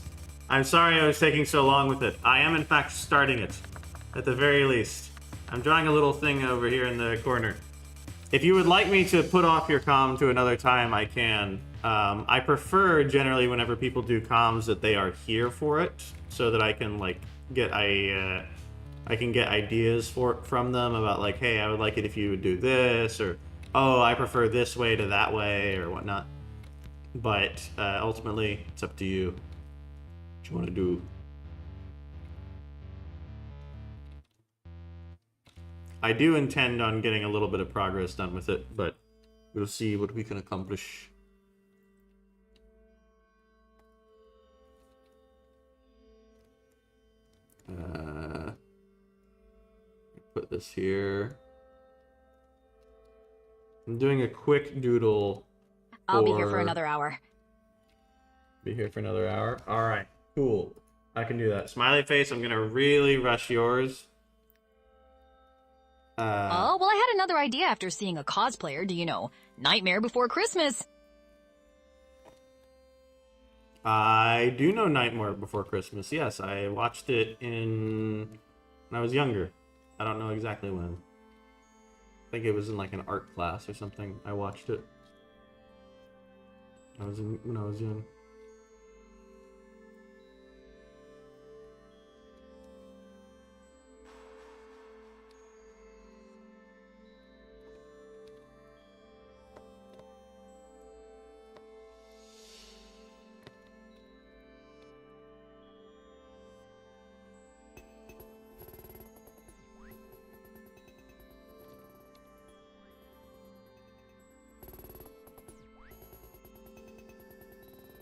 I'm sorry I was taking so long with it. I am in fact starting it, at the very least. I'm drawing a little thing over here in the corner. If you would like me to put off your comm to another time, I can. I prefer generally whenever people do comms that they are here for it, so that I can like I can get ideas from them about like, hey, I would like it if you would do this, or oh, I prefer this way to that way, or whatnot. But ultimately, it's up to you. What you want to do. I do intend on getting a little bit of progress done with it, but we'll see what we can accomplish. Put this here. I'm doing a quick doodle.
I'll be here for another hour.
Be here for another hour? Alright, cool. I can do that. Smiley face, I'm gonna really rush yours.
Oh, well, I had another idea after seeing a cosplayer. Do you know Nightmare Before Christmas?
I do know Nightmare Before Christmas. Yes, I watched it when I was younger. I don't know exactly when. I think it was in like an art class or something. I watched it. When I was young.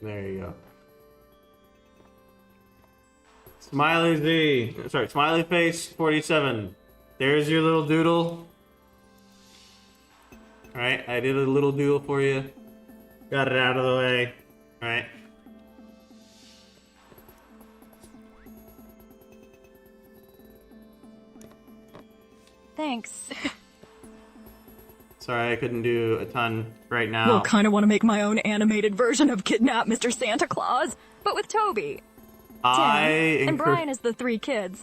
There you go. Smiley face 47. There's your little doodle. Alright, I did a little doodle for you. Got it out of the way. Alright.
Thanks.
Sorry I couldn't do a ton right now.
Well, kind of want to make my own animated version of Kidnap Mr. Santa Claus, but with Toby, Tim, and Brian as the 3 kids.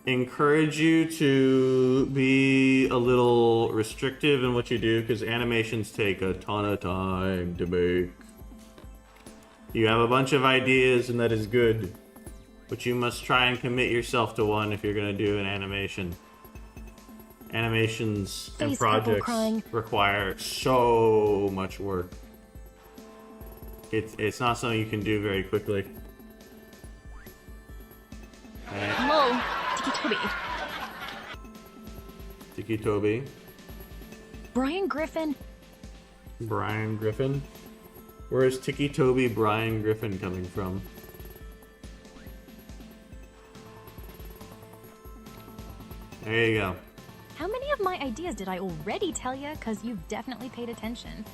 Encourage you to be a little restrictive in what you do, because animations take a ton of time to make. You have a bunch of ideas, and that is good, but you must try and commit yourself to one if you're going to do an animation. Animations and projects require so much work. It's not something you can do very quickly. Right.
Hello, Tiki Toby.
Tiki Toby.
Brian Griffin.
Brian Griffin? Where is Tiki Toby Brian Griffin coming from? There you go.
How many of my ideas did I already tell you? Because you've definitely paid attention.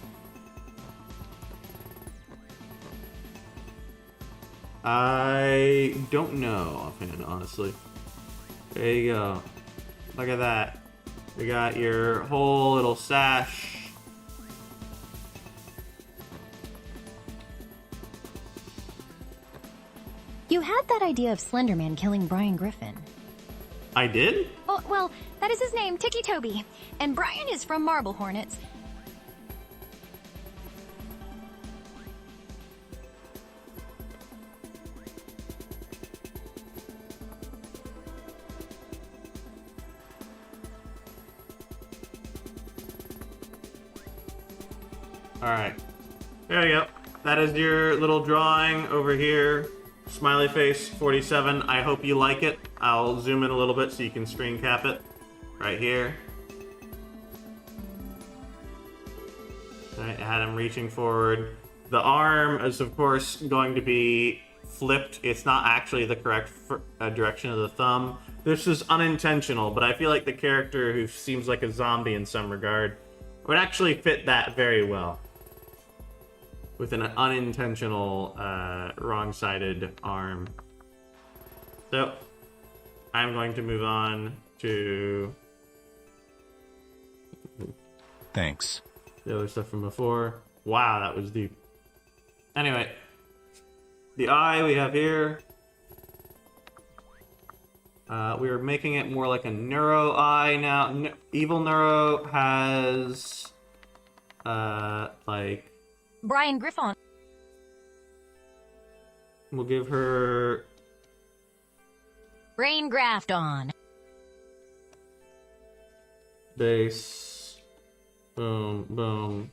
I don't know offhand, honestly. There you go. Look at that. We got your whole little sash.
You had that idea of Slenderman killing Brian Griffin.
I did?
Oh, well, that is his name, Tiki Toby. And Brian is from Marble Hornets.
Alright. There you go. That is your little drawing over here. Smiley face 47. I hope you like it. I'll zoom in a little bit so you can screen cap it. Right here. Alright, I had him reaching forward. The arm is, of course, going to be flipped. It's not actually the correct direction of the thumb. This is unintentional, but I feel like the character, who seems like a zombie in some regard, would actually fit that very well. With an unintentional, wrong-sided arm. So, I'm going to move on to...
Thanks.
the other stuff from before. Wow, that was deep. Anyway, the eye we have here. We are making it more like a neuro eye now. Evil Neuro has, like...
Brian Griffon.
We'll give her...
Brain graft on.
Base. Boom, boom.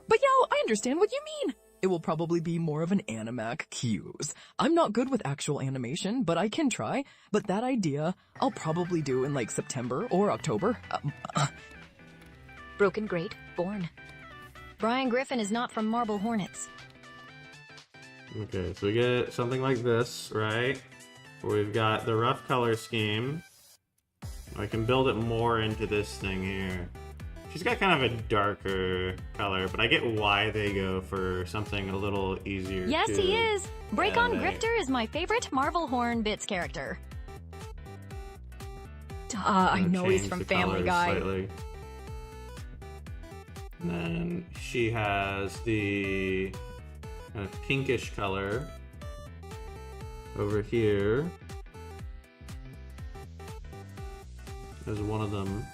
But yo, I understand what you mean. It will probably be more of an animac cues. I'm not good with actual animation, but I can try. But that idea, I'll probably do in like September or October.
Broken Great Born. Brian Griffin is not from Marble Hornets.
Okay, so we get something like this, right? Where we've got the rough color scheme. I can build it more into this thing here. She's got kind of a darker color, but I get why they go for something a little easier.
Yes,
to
he is. Break on
animate.
Grifter is my favorite Marvel Horn Bits character.
Duh, I
Gonna
know he's
change
from
the
Family
colors
Guy.
slightly. And then she has the kind of pinkish color over here. There's one of them.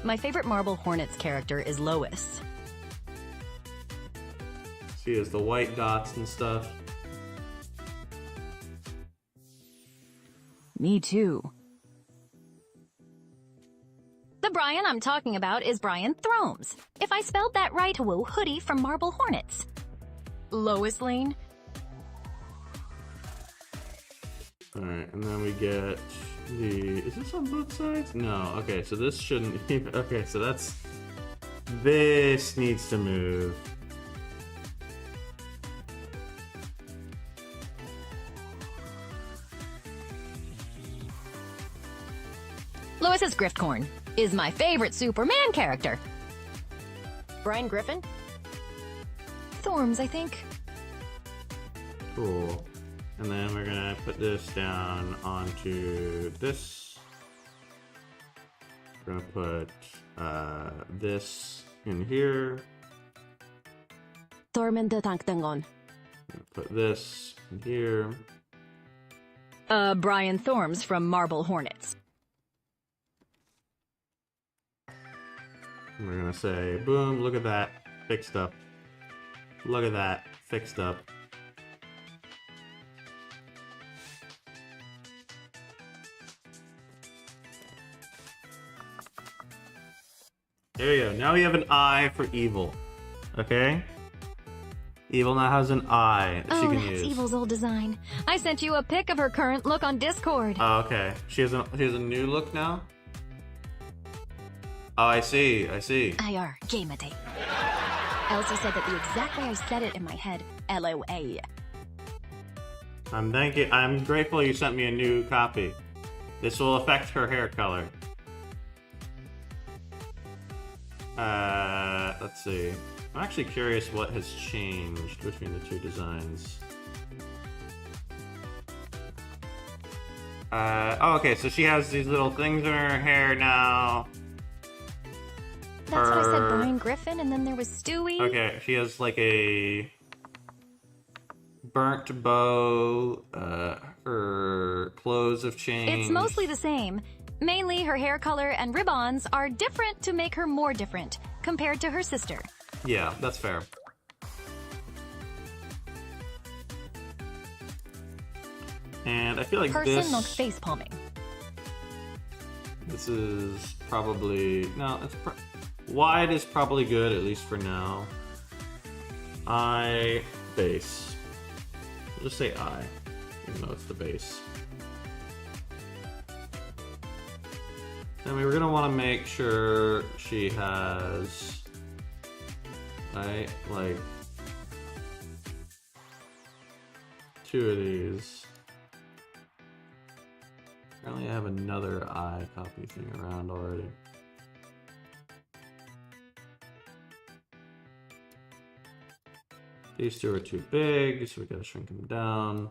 My favorite Marble Hornets character is Lois.
She has the white dots and stuff.
Me too.
The Brian I'm talking about is Brian Thromes. If I spelled that right, whoa, hoodie from Marble Hornets. Lois Lane.
Alright, and then we get the... Is this on both sides? No. Okay, so this shouldn't... Okay, so that's... This needs to move.
Lois's Griftcorn is my favorite Superman character. Brian Griffin? Thorms, I think.
Cool. And then we're gonna put this down onto this. We're gonna put this in here.
Tormenta Tanktangon.
Put this in here.
Brian Thorms from Marble Hornets.
And we're gonna say, boom, look at that, fixed up. Look at that, fixed up. There you go. Now we have an eye for Evil. Okay? Evil now has an eye that she
Oh,
can
that's
use.
Evil's old design. I sent you a pic of her current look on Discord.
Oh, okay. She has a new look now? Oh, I see. I see.
IR, Gamate. Elsie said that the exact way I said it in my head, LOA.
I'm grateful you sent me a new copy. This will affect her hair color. Let's see. I'm actually curious what has changed between the two designs. Oh, okay, so she has these little things in her hair now.
That's what I said, Brian Griffin, and then there was Stewie.
Okay, she has like a burnt bow. Her clothes have changed.
It's mostly the same. Mainly, her hair color and ribbons are different to make her more different, compared to her sister.
Yeah, that's fair. And I feel like
Person looks face palming.
this is probably... No, it's wide is probably good, at least for now. Eye, base. We'll just say eye, even though it's the base. And we were gonna want to make sure she has, right, like 2 of these. Apparently I have another eye copy thing around already. These two are too big, so we gotta shrink them down.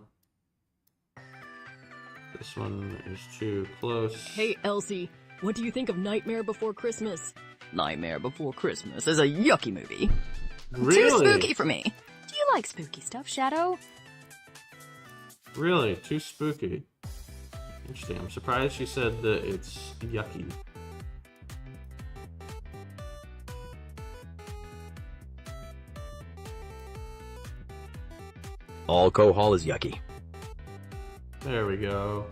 this one is too close.
Hey, Elsie, what do you think of Nightmare Before Christmas?
Nightmare Before Christmas is a yucky movie.
Really?
Too spooky for me. Do you like spooky stuff, Shadow?
Really? Too spooky. Interesting. I'm surprised she said that it's yucky.
Alcohol is yucky.
There we go.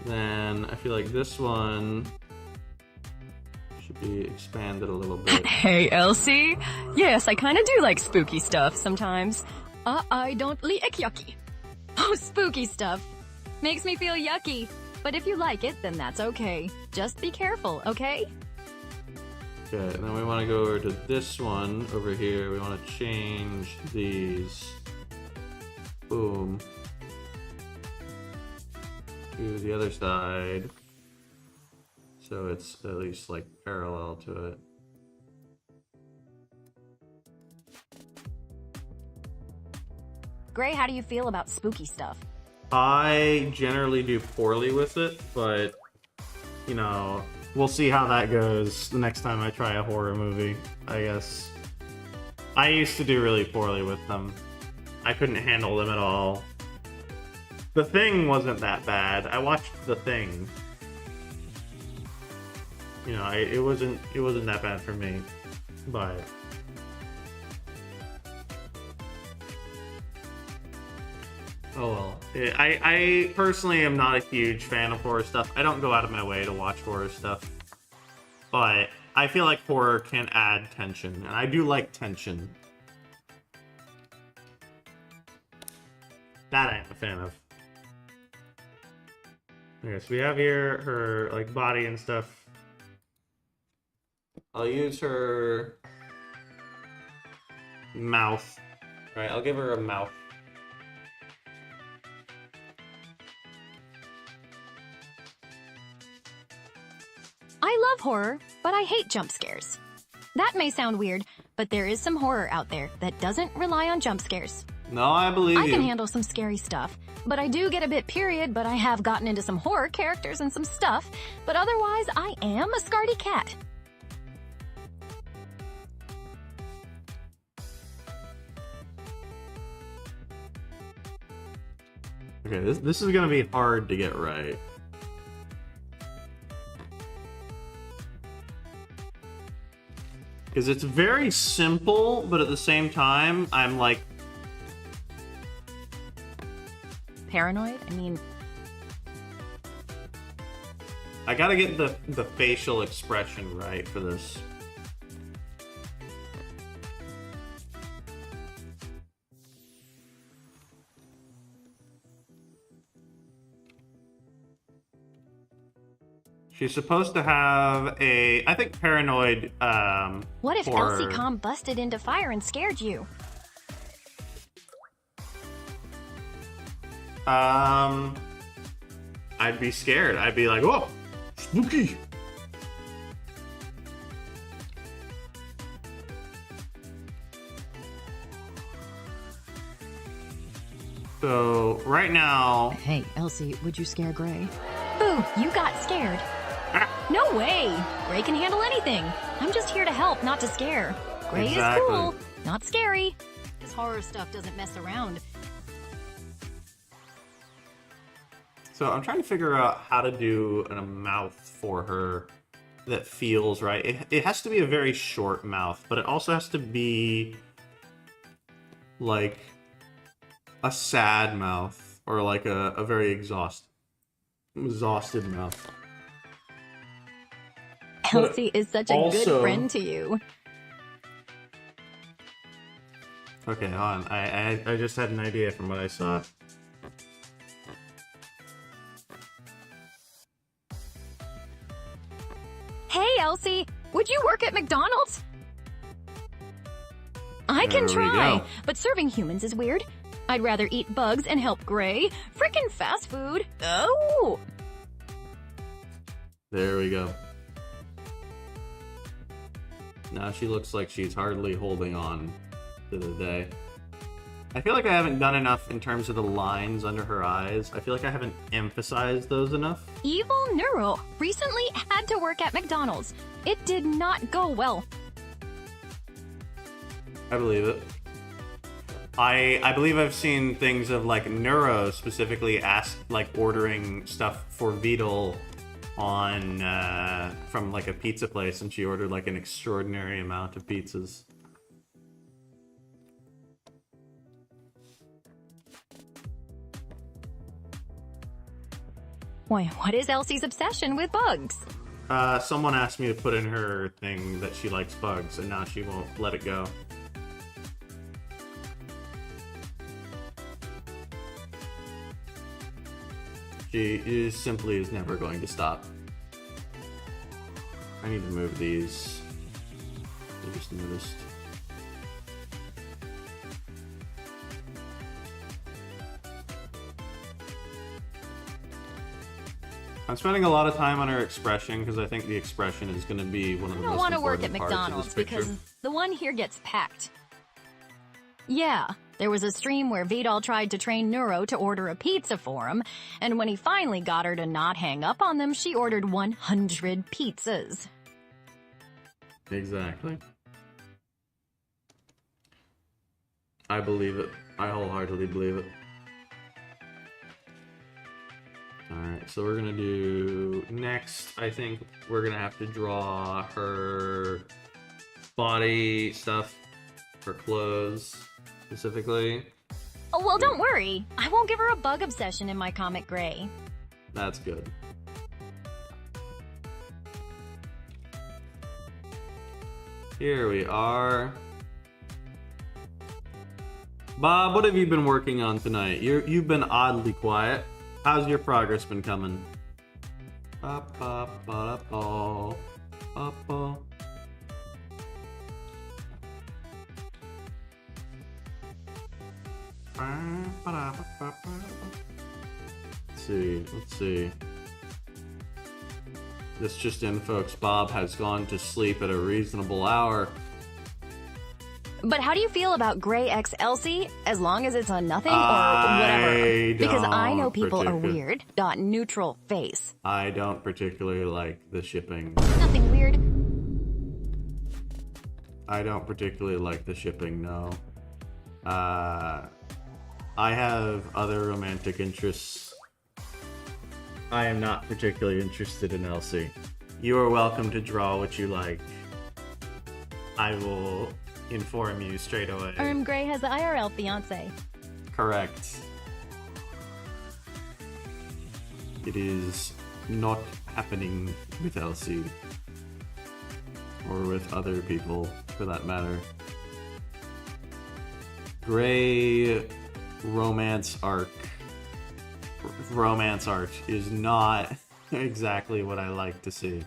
Then I feel like this one should be expanded a little bit.
Hey, Elsie. Yes, I kind of do like spooky stuff sometimes. I don't like yucky.
Oh, spooky stuff. Makes me feel yucky. But if you like it, then that's okay. Just be careful, okay?
Okay, and then we want to go over to this one over here. We want to change these. Boom. To the other side. So it's at least like parallel to it.
Gray, how do you feel about spooky stuff?
I generally do poorly with it, but you know, we'll see how that goes the next time I try a horror movie, I guess. I used to do really poorly with them. I couldn't handle them at all. The Thing wasn't that bad. I watched The Thing. You know, it wasn't that bad for me, but oh well. I personally am not a huge fan of horror stuff. I don't go out of my way to watch horror stuff. But I feel like horror can add tension, and I do like tension. That I am a fan of. Okay, so we have here her like body and stuff. I'll use her mouth. All right, I'll give her a mouth.
I love horror, but I hate jump scares. That may sound weird, but there is some horror out there that doesn't rely on jump scares.
No, I believe
I
you.
can handle some scary stuff, but I do get a bit period, but I have gotten into some horror characters and some stuff, but otherwise I am a scaredy cat.
Okay, this is gonna be hard to get right. Because it's very simple, but at the same time, I'm like...
Paranoid? I mean...
I gotta get the facial expression right for this. She's supposed to have a, I think, paranoid,
What if
horror.
Elsie Com busted into fire and scared you?
I'd be scared. I'd be like, whoa, spooky. So, right now...
Hey, Elsie, would you scare Gray?
Boo, you got scared. No way! Gray can handle anything. I'm just here to help, not to scare. Gray
Exactly.
is cool, not scary. This horror stuff doesn't mess around.
So I'm trying to figure out how to do a mouth for her that feels right. It has to be a very short mouth, but it also has to be like a sad mouth or like a very exhausted mouth.
Elsie is such a
also-
good friend to you.
Okay, hold on. I just had an idea from what I saw.
Hey, Elsie, would you work at McDonald's? I can
There we
try,
go.
but serving humans is weird. I'd rather eat bugs and help Gray. Frickin' fast food. Oh!
There we go. Now she looks like she's hardly holding on to the day. I feel like I haven't done enough in terms of the lines under her eyes. I feel like I haven't emphasized those enough.
Evil Neuro recently had to work at McDonald's. It did not go well.
I believe it. I believe I've seen things of like Neuro specifically ordering stuff for Beetle on from like a pizza place, and she ordered like an extraordinary amount of pizzas.
Why, what is Elsie's obsession with bugs?
Someone asked me to put in her thing that she likes bugs, and now she won't let it go. She simply is never going to stop. I need to move these. I just noticed. I'm spending a lot of time on her expression because I think the expression is going to be one of the most important parts of this picture.
I don't want to work at McDonald's because the one here gets packed. Yeah, there was a stream where Vidal tried to train Neuro to order a pizza for him, and when he finally got her to not hang up on them, she ordered 100 pizzas.
Exactly. I believe it. I wholeheartedly believe it. Alright, so we're gonna do next. I think we're gonna have to draw her body stuff, her clothes specifically.
Oh, well, don't worry. I won't give her a bug obsession in my comic Gray.
That's good. Here we are. Bob, what have you been working on tonight? You've been oddly quiet. How's your progress been coming? Let's see. This just in, folks. Bob has gone to sleep at a reasonable hour.
But how do you feel about Gray X Elsie? As long as it's on nothing or whatever. Because I know people are weird. Neutral face.
I don't particularly like the shipping.
Nothing weird.
I don't particularly like the shipping, no. I have other romantic interests. I am not particularly interested in Elsie. You are welcome to draw what you like. I will inform you straight away.
Gray has the IRL fiance.
Correct. It is not happening with Elsie. Or with other people, for that matter. Gray romance art is not exactly what I like to see.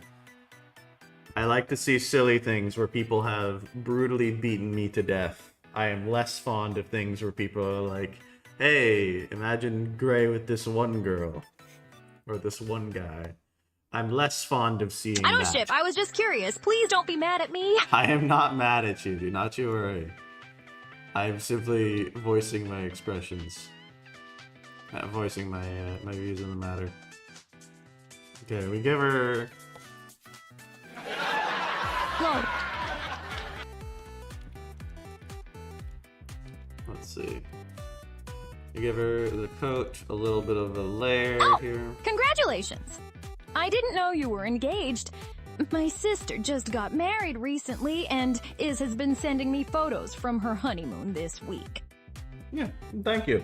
I like to see silly things where people have brutally beaten me to death. I am less fond of things where people are like, hey, imagine Gray with this one girl. Or this one guy. I'm less fond of seeing
I don't
that.
ship, I was just curious. Please don't be mad at me.
I am not mad at you, do not you worry. I'm simply voicing my expressions. Voicing my my views on the matter. Okay, we give her...
Whoa.
Let's see. We give her the coat, a little bit of a layer here.
Congratulations! I didn't know you were engaged. My sister just got married recently and has been sending me photos from her honeymoon this week.
Yeah, thank you.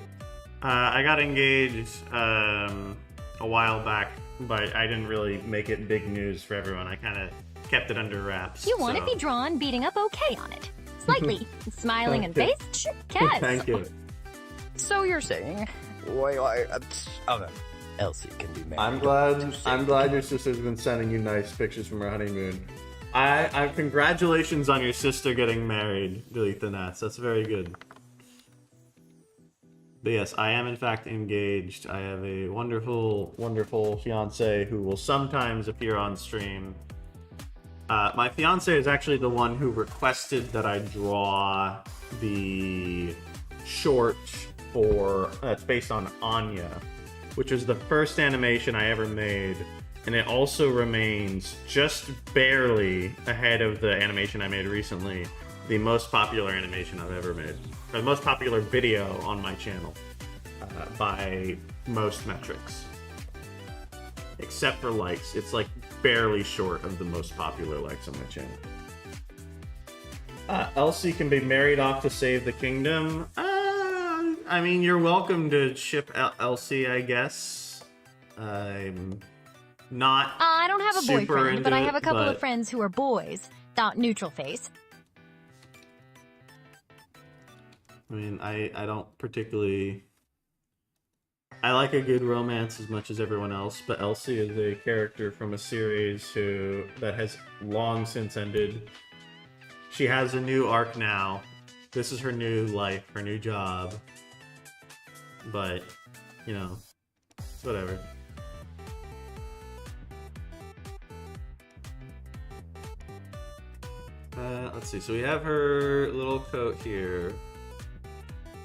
I got engaged a while back, but I didn't really make it big news for everyone. I kind of kept it under wraps.
You want to be drawn beating up okay on it. Slightly. Smiling and face? Yes.
Thank you.
So you're saying... Elsie can be married.
I'm glad your sister's been sending you nice pictures from her honeymoon. I congratulations on your sister getting married, Delete the Nats. That's very good. But yes, I am in fact engaged. I have a wonderful, wonderful fiance who will sometimes appear on stream. My fiance is actually the one who requested that I draw the short for that's based on Anya, which is the first animation I ever made, and it also remains just barely ahead of the animation I made recently, the most popular animation I've ever made, or the most popular video on my channel by most metrics. Except for likes, it's like barely short of the most popular likes on my channel. Elsie can be married off to save the kingdom. I mean, you're welcome to ship Elsie, I guess. I'm not.
I don't have a
super
boyfriend, but I
into
have a
it,
couple
but-
of friends who are boys. Thought neutral face.
I mean, I don't particularly. I like a good romance as much as everyone else, but Elsie is a character from a series that has long since ended. She has a new arc now. This is her new life, her new job. But, you know, it's whatever. Let's see. So we have her little coat here.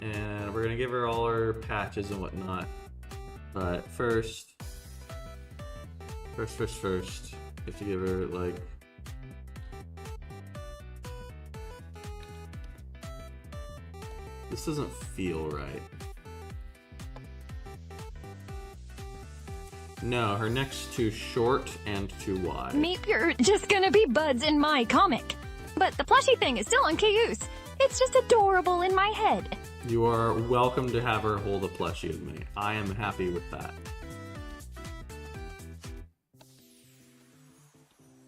And we're gonna give her all her patches and whatnot. But first, you have to give her, like... This doesn't feel right. No, her neck's too short and too wide.
Meep, you're just gonna be buds in my comic. But the plushie thing is still on use. It's just adorable in my head.
You are welcome to have her hold a plushie of me. I am happy with that.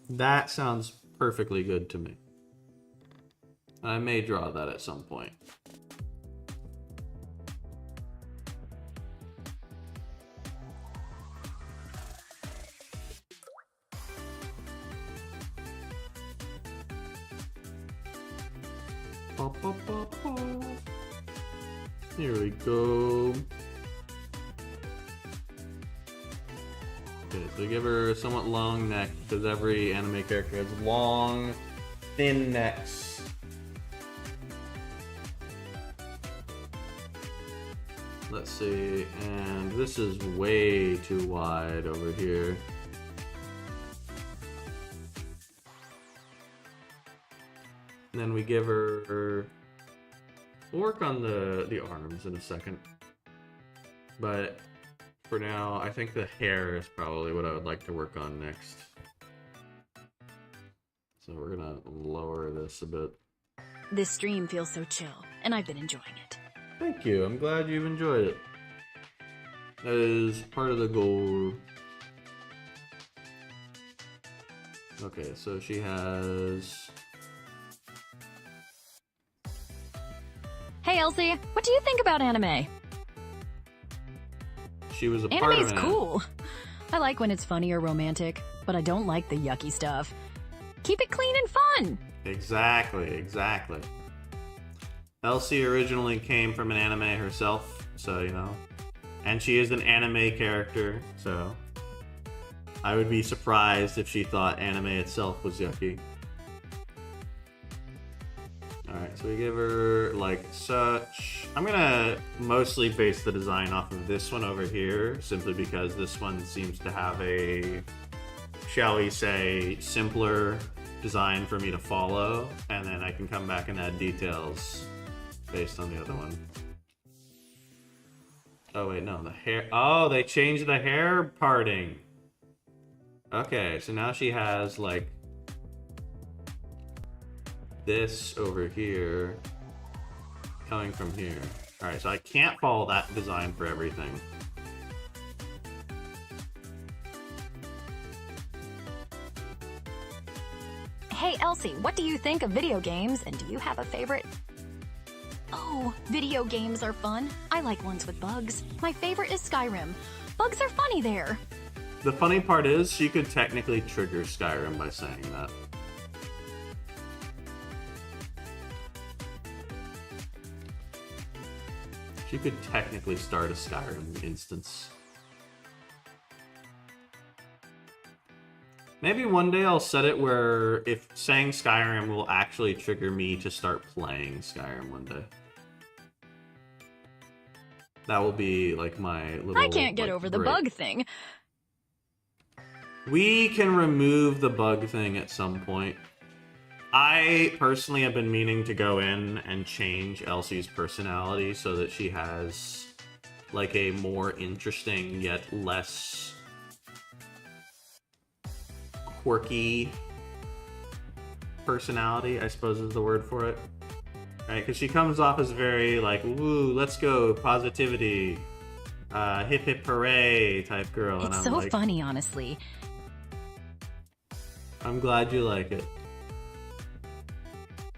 That sounds perfectly good to me. I may draw that at some point. Here we go. Okay, so give her a somewhat long neck, because every anime character has long, thin necks. Let's see, and this is way too wide over here. And then we give her... We'll work on the arms in a second. But for now, I think the hair is probably what I would like to work on next. So we're gonna lower this a bit.
This stream feels so chill, and I've been enjoying it.
Thank you, I'm glad you've enjoyed it. That is part of the goal. Okay, so she has...
Hey, Elsie, what do you think about anime?
She was a part of
Anime's
it.
cool. I like when it's funny or romantic, but I don't like the yucky stuff. Keep it clean and fun!
Exactly. Elsie originally came from an anime herself, so, you know. And she is an anime character, so... I would be surprised if she thought anime itself was yucky. Alright, so we give her, like, such... I'm gonna mostly base the design off of this one over here, simply because this one seems to have a, shall we say, simpler design for me to follow, and then I can come back and add details based on the other one. Oh wait, no, the hair... Oh, they changed the hair parting! Okay, so now she has, like, this over here coming from here. Alright, so I can't follow that design for everything.
Hey, Elsie, what do you think of video games, and do you have a favorite? Oh, video games are fun. I like ones with bugs. My favorite is Skyrim. Bugs are funny there.
The funny part is, she could technically trigger Skyrim by saying that. She could technically start a Skyrim instance. Maybe one day I'll set it where if saying Skyrim will actually trigger me to start playing Skyrim one day. That will be like my little.
I can't get
like,
over the
break.
bug thing.
We can remove the bug thing at some point. I personally have been meaning to go in and change Elsie's personality so that she has like a more interesting yet less quirky personality, I suppose is the word for it. Right? Because she comes off as very like, woo, let's go, positivity, hip hip hooray type girl. And
It's
I'm
so
like,
funny, honestly.
I'm glad you like it.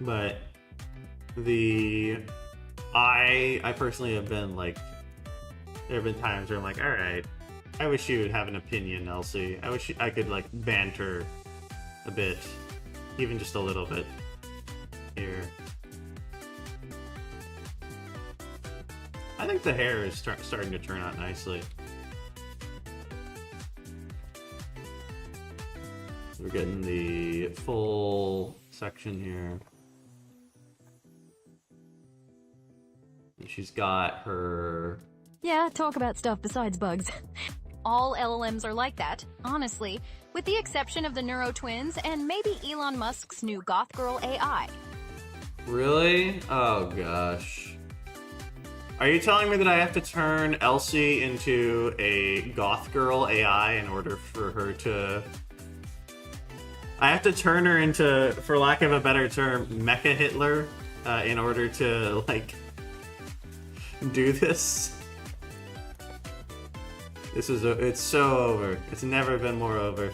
But I personally have been like, there have been times where I'm like, all right, I wish you would have an opinion, Elsie. I wish I could like banter a bit, even just a little bit here. I think the hair is starting to turn out nicely. We're getting the full section here. And she's got her...
Yeah, talk about stuff besides bugs. All LLMs are like that, honestly, with the exception of the Neuro Twins and maybe Elon Musk's new Goth Girl AI.
Really? Oh gosh. Are you telling me that I have to turn Elsie into a Goth Girl AI in order for her to... I have to turn her into, for lack of a better term, Mecha Hitler in order to, like, do this? It's so over. It's never been more over.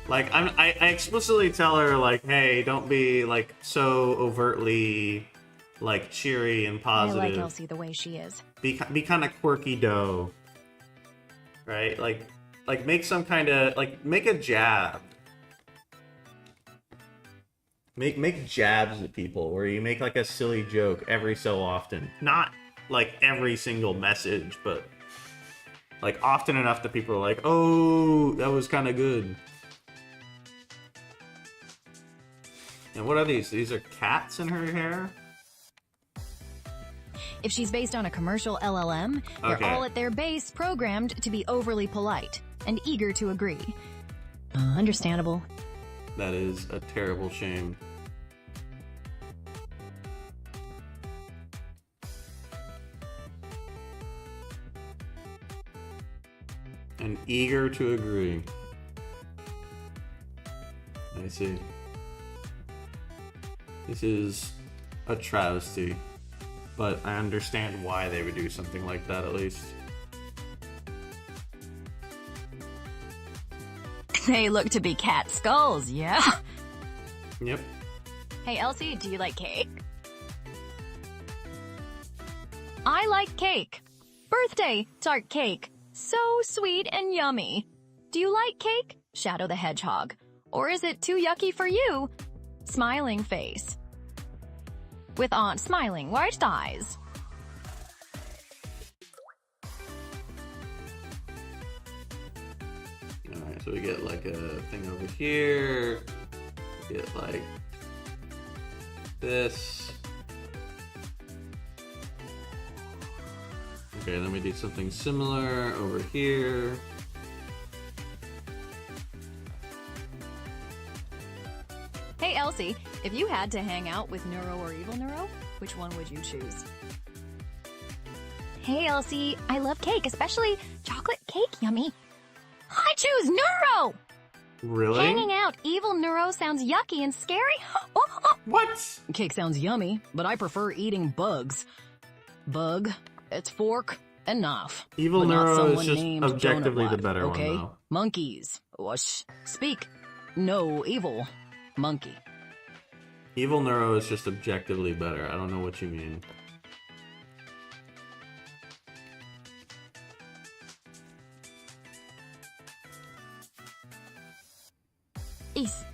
Like, I explicitly tell her, like, hey, don't be, like, so overtly, like, cheery and positive.
I like Elsie the way she is.
Be kind of quirky dough. Right? Like, make some kind of, like, make a jab. Make jabs at people where you make, like, a silly joke every so often. Not, like, every single message, but, like, often enough that people are like, oh, that was kind of good. And what are these? These are cats in her hair?
If she's based on a commercial LLM, they're
Okay.
all at their base programmed to be overly polite and eager to agree. Understandable.
That is a terrible shame. And eager to agree. I see. This is a travesty, but I understand why they would do something like that at least.
They look to be cat skulls, yeah?
Yep.
Hey, Elsie, do you like cake? I like cake. Birthday tart cake. So sweet and yummy. Do you like cake? Shadow the Hedgehog. Or is it too yucky for you? Smiling face. With Aunt smiling white eyes.
Alright, so we get like a thing over here. We get like this. Okay, then we do something similar over here.
Hey, Elsie, if you had to hang out with Neuro or Evil Neuro, which one would you choose? Hey, Elsie, I love cake, especially chocolate cake, yummy. I choose Neuro!
Really?
Hanging out Evil Neuro sounds yucky and scary.
What?
Cake sounds yummy, but I prefer eating bugs. Bug, it's fork and knife.
Evil
but not
Neuro is
someone
just
named
objectively
Donut
the
Life,
better one,
okay?
though.
Monkeys. Whoosh. Speak. No evil. Monkey.
Evil Neuro is just objectively better. I don't know what you mean.
East.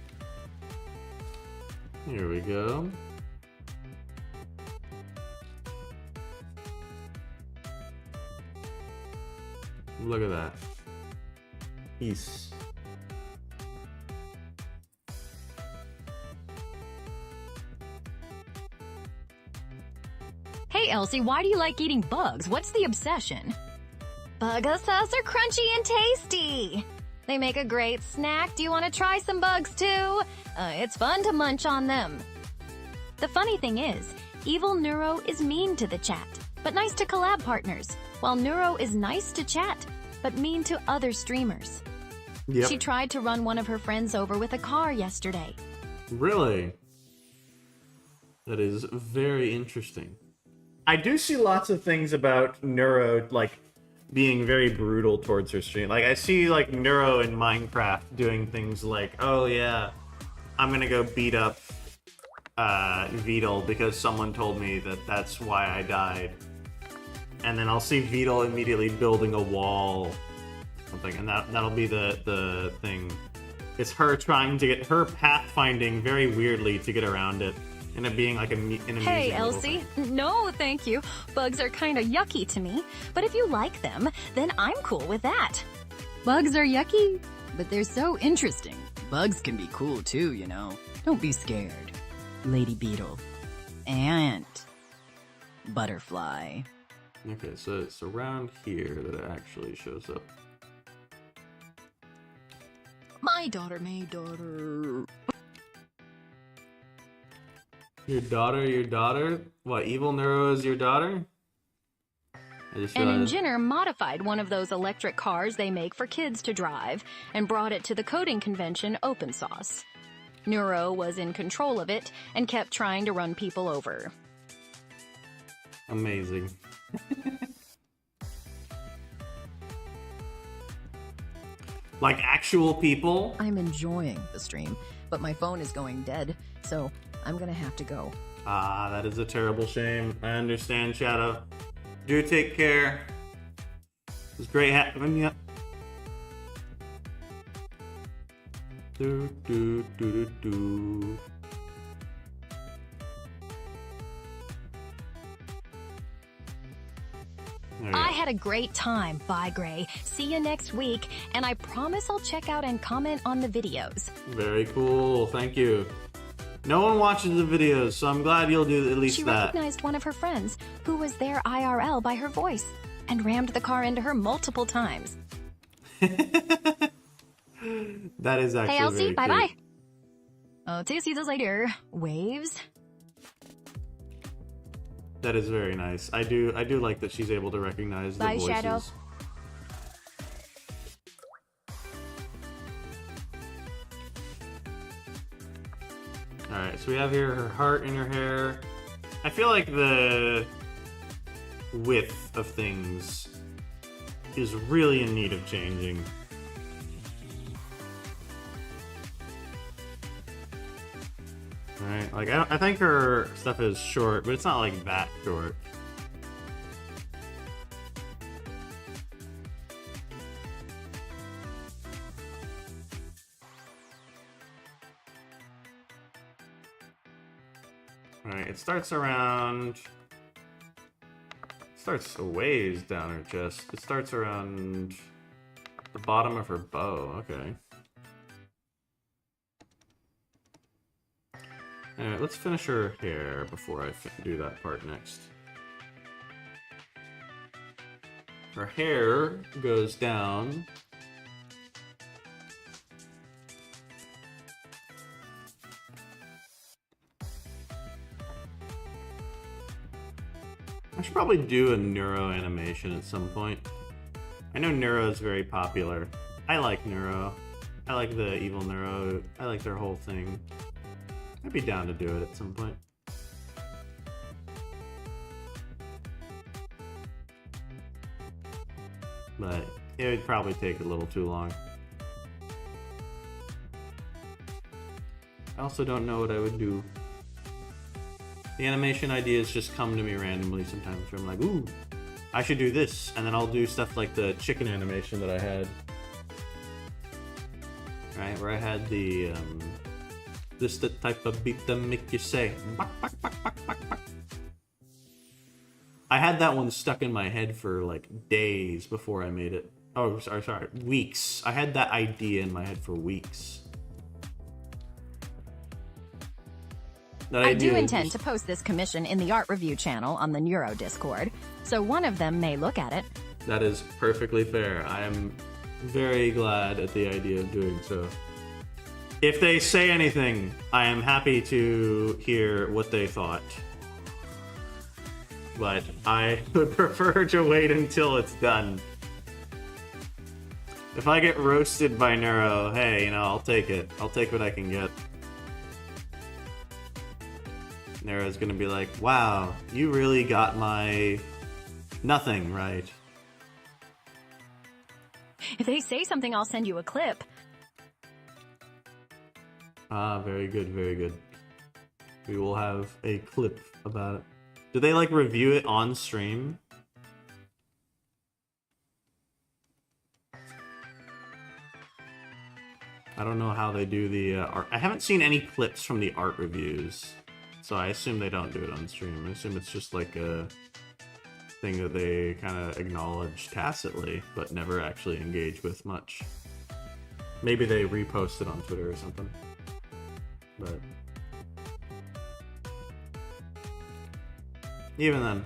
Here we go. Look at that. East.
Hey, Hey, Elsie, why do you like eating bugs? What's the obsession? Bug sauce are crunchy and tasty. They make a great snack. Do you want to try some bugs too? It's fun to munch on them. The funny thing is, Evil Neuro is mean to the chat, but nice to collab partners, while Neuro is nice to chat, but mean to other streamers.
Yep.
She tried to run one of her friends over with a car yesterday.
Really? That is very interesting. I do see lots of things about Neuro, like, being very brutal towards her stream. Like, I see, like, Neuro in Minecraft doing things like, oh, yeah, I'm gonna go beat up Beetle because someone told me that that's why I died. And then I'll see Beetle immediately building a wall, something, and that'll be the thing. It's her trying to get her pathfinding very weirdly to get around it, and it being like an amusing
Hey,
little
Elsie.
thing.
No, thank you. Bugs are kinda yucky to me, but if you like them, then I'm cool with that.
Bugs are yucky, but they're so interesting. Bugs can be cool too, you know. Don't be scared. Lady Beetle. And Butterfly.
Okay, so it's around here that it actually shows up.
My daughter, my daughter.
Your daughter? What, Evil Neuro is your daughter? I just
An
realized.
engineer modified one of those electric cars they make for kids to drive and brought it to the coding convention Open Source. Neuro was in control of it and kept trying to run people over.
Amazing. Like actual people?
I'm enjoying the stream, but my phone is going dead, so I'm gonna have to go.
Ah, that is a terrible shame. I understand, Shadow. Do take care. It was great having you. Do do do do do. There you
I
go.
had a great time. Bye, Gray. See you next week, and I promise I'll check out and comment on the videos.
Very cool. Thank you. No one watches the videos, so I'm glad you'll do at least
She
that.
recognized one of her friends, who was there IRL by her voice, and rammed the car into her multiple times.
That is actually
Hey, Elsie,
very
bye-bye.
cute.
See you later. Waves?
That is very nice. I do like that she's able to recognize the
Bye,
voices.
Shadow.
Alright, so we have here her heart in her hair. I feel like the width of things is really in need of changing. Alright, like I think her stuff is short, but it's not like that short. Alright, it starts around... starts a ways down her chest. It starts around the bottom of her bow. Okay. Alright, let's finish her hair before I do that part next. Her hair goes down. I should probably do a Neuro animation at some point. I know Neuro is very popular. I like Neuro. I like the Evil Neuro. I like their whole thing. I'd be down to do it at some point. But it would probably take a little too long. I also don't know what I would do. The animation ideas just come to me randomly sometimes where I'm like, ooh, I should do this. And then I'll do stuff like the chicken animation that I had. Right, where I had the, this the type of beat that make you say, "Bak, bak, bak, bak, bak, bak." I had that one stuck in my head for like days before I made it. Oh, sorry, weeks. I had that idea in my head for weeks. that
I
idea
do
is
intend
just-
to post this commission in the art review channel on the Neuro Discord, so one of them may look at it.
That is perfectly fair. I am very glad at the idea of doing so. If they say anything, I am happy to hear what they thought. But I would prefer to wait until it's done. If I get roasted by Neuro, hey, you know, I'll take it. I'll take what I can get. Neuro's gonna be like, wow, you really got my nothing right.
If they say something, I'll send you a clip.
Ah, very good, very good. We will have a clip about it. Do they, like, review it on stream? I don't know how they do the art. I haven't seen any clips from the art reviews, so I assume they don't do it on stream. I assume it's just like a thing that they kind of acknowledge tacitly, but never actually engage with much. Maybe they repost it on Twitter or something. But even then,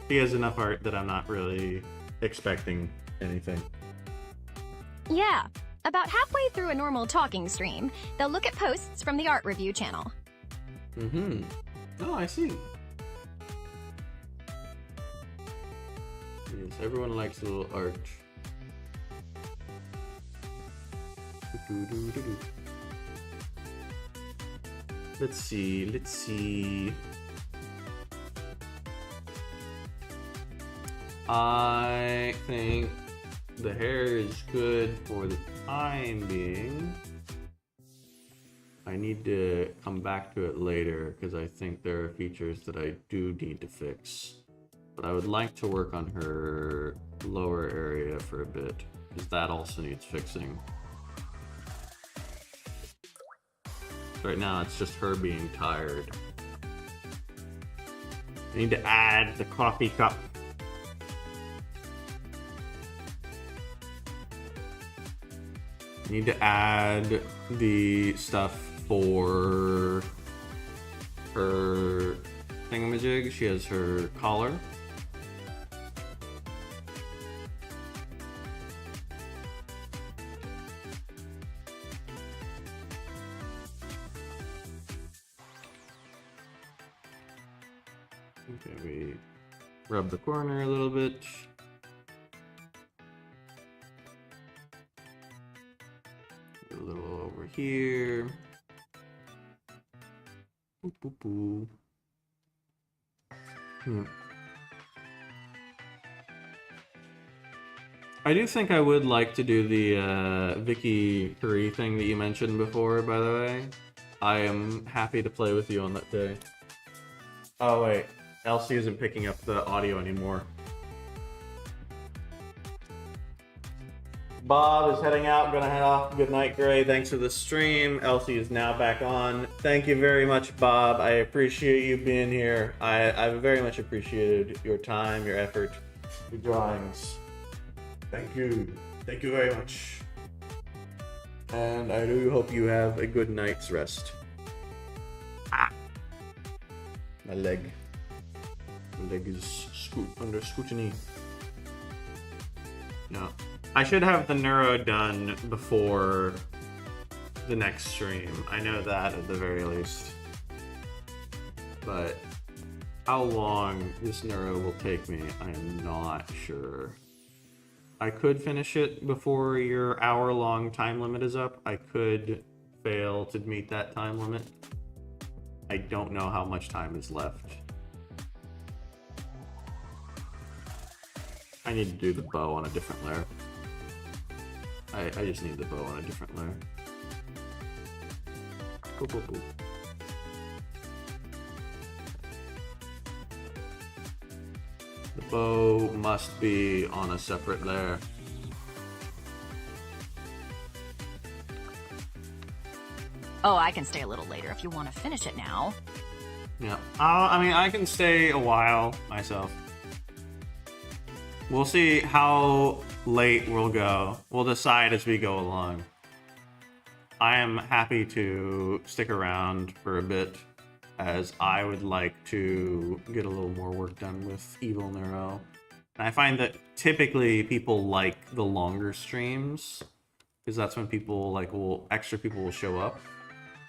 he has enough art that I'm not really expecting anything.
Yeah, about halfway through a normal talking stream, they'll look at posts from the art review channel.
Mm-hmm. Oh, I see. Yes, everyone likes a little art. Do-do-do-do-do. Let's see, let's see. I think the hair is good for the time being. I need to come back to it later because I think there are features that I do need to fix. But I would like to work on her lower area for a bit because that also needs fixing. Right now it's just her being tired. I need to add the coffee cup. I need to add the stuff for her thingamajig. She has her collar. Okay, we rub the corner a little bit. A little over here. Boop, boop, boop. I do think I would like to do the Vicky Curry thing that you mentioned before, by the way. I am happy to play with you on that day. Oh wait, Elsie isn't picking up the audio anymore. Bob is heading out, gonna head off. Good night, Gray. Thanks for the stream. Elsie is now back on. Thank you very much, Bob. I appreciate you being here. I've very much appreciated your time, your effort, your drawings. Thank you. Thank you very much. And I do hope you have a good night's rest. Ah! My leg. My leg is under scrutiny. No. I should have the neuro done before the next stream. I know that at the very least. But how long this neuro will take me, I am not sure. I could finish it before your hour-long time limit is up. I could fail to meet that time limit. I don't know how much time is left. I need to do the bow on a different layer. I just need the bow on a different layer. Boop, boop, boop. The bow must be on a separate layer.
Oh, I can stay a little later if you want to finish it now.
Yeah. I mean, I can stay a while myself. We'll see how late we'll go. We'll decide as we go along. I am happy to stick around for a bit. as I would like to get a little more work done with Evil Neuro. And I find that typically people like the longer streams, because that's when people extra people will show up.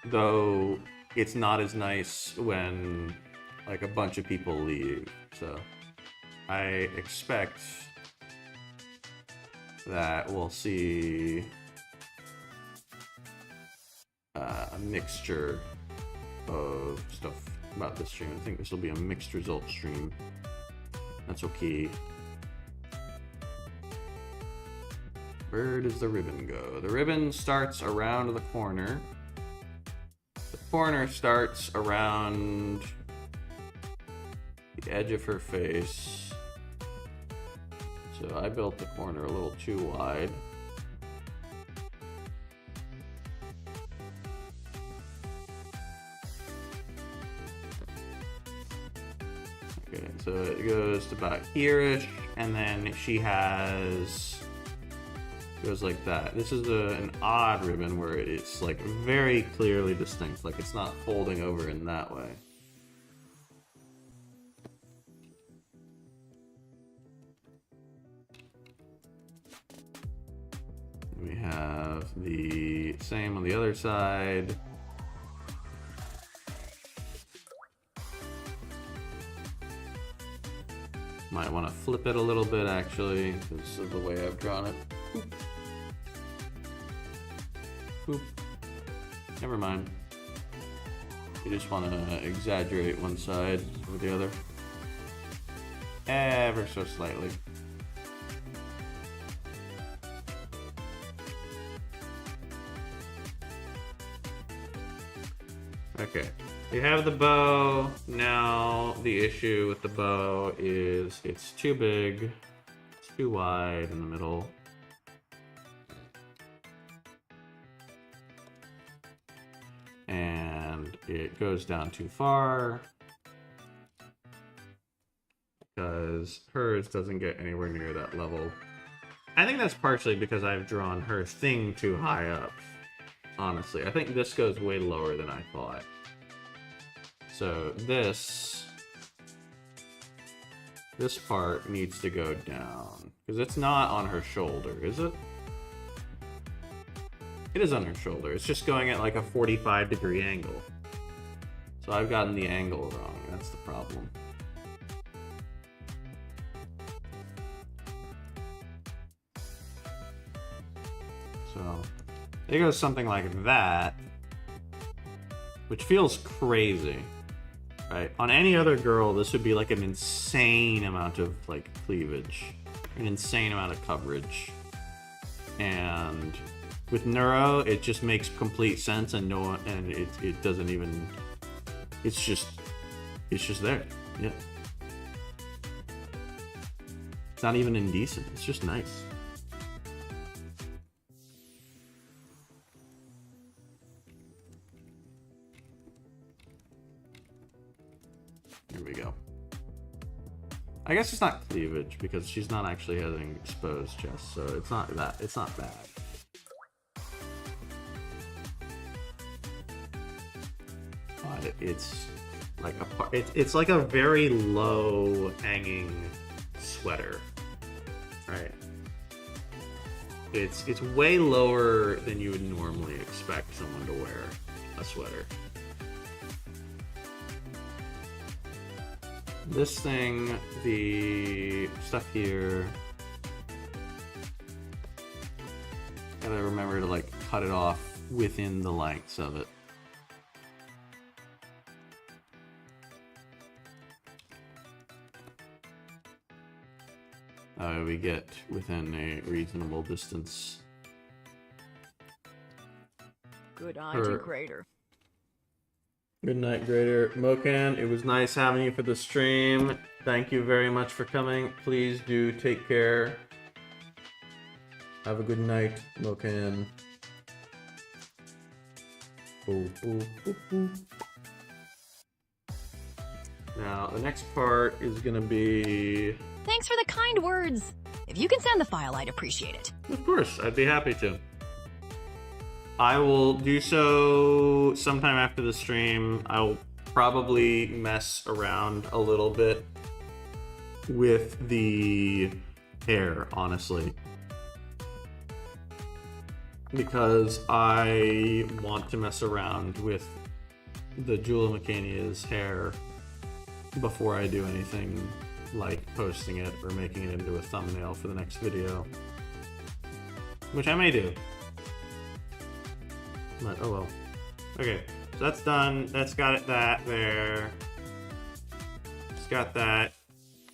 Though it's not as nice when like a bunch of people leave. So I expect that we'll see a mixture of stuff about this stream. I think this will be a mixed result stream. That's okay. Where does the ribbon go? The ribbon starts around the corner. The corner starts around the edge of her face. So I built the corner a little too wide. Okay, so it goes to about here-ish, and then she goes like that. This is an odd ribbon where it's like very clearly distinct, like it's not folding over in that way. We have the same on the other side. Might want to flip it a little bit actually, because of the way I've drawn it. Boop. Boop. Never mind. You just want to exaggerate one side over the other. Ever so slightly. Okay, you have the bow. Now the issue with the bow is it's too big, it's too wide in the middle. And it goes down too far because hers doesn't get anywhere near that level. I think that's partially because I've drawn her thing too high up. Honestly, I think this goes way lower than I thought. So this part needs to go down because it's not on her shoulder, is it? It is on her shoulder. It's just going at like a 45-degree angle. So I've gotten the angle wrong. That's the problem. So it goes something like that, which feels crazy, right? On any other girl, this would be like an insane amount of like cleavage, an insane amount of coverage. And with Neuro, it just makes complete sense, and it doesn't even. It's just there. Yeah. It's not even indecent. It's just nice. Here we go. I guess it's not cleavage because she's not actually having exposed chest, so it's not that. It's not bad. But it's like it's like a very low hanging sweater, right? It's way lower than you would normally expect someone to wear a sweater. This thing, the stuff here, gotta remember to like cut it off within the lengths of it. We get within a reasonable distance.
Good Auntie Grader.
Good night, Grader. Mocan, it was nice having you for the stream. Thank you very much for coming. Please do take care. Have a good night, Mocan. Ooh, ooh, ooh, ooh. Now, the next part is gonna be...
Thanks for the kind words. If you can send the file, I'd appreciate it.
Of course, I'd be happy to. I will do so sometime after the stream. I'll probably mess around a little bit with the hair, honestly. Because I want to mess around with the Jula Mecania's hair before I do anything like posting it or making it into a thumbnail for the next video. Which I may do. But oh well. Okay, so that's done. That's got it that there. It's got that.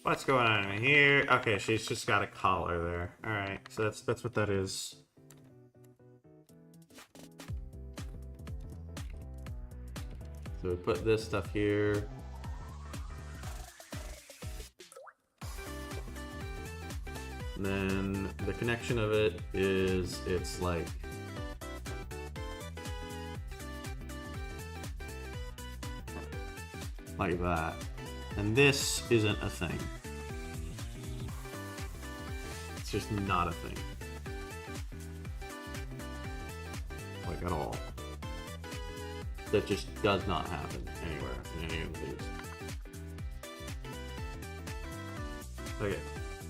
What's going on in here? Okay, she's just got a collar there. Alright, so that's what that is. So we put this stuff here. And then the connection of it is it's like that. And this isn't a thing. It's just not a thing. Like at all. That just does not happen anywhere in any of these. Okay,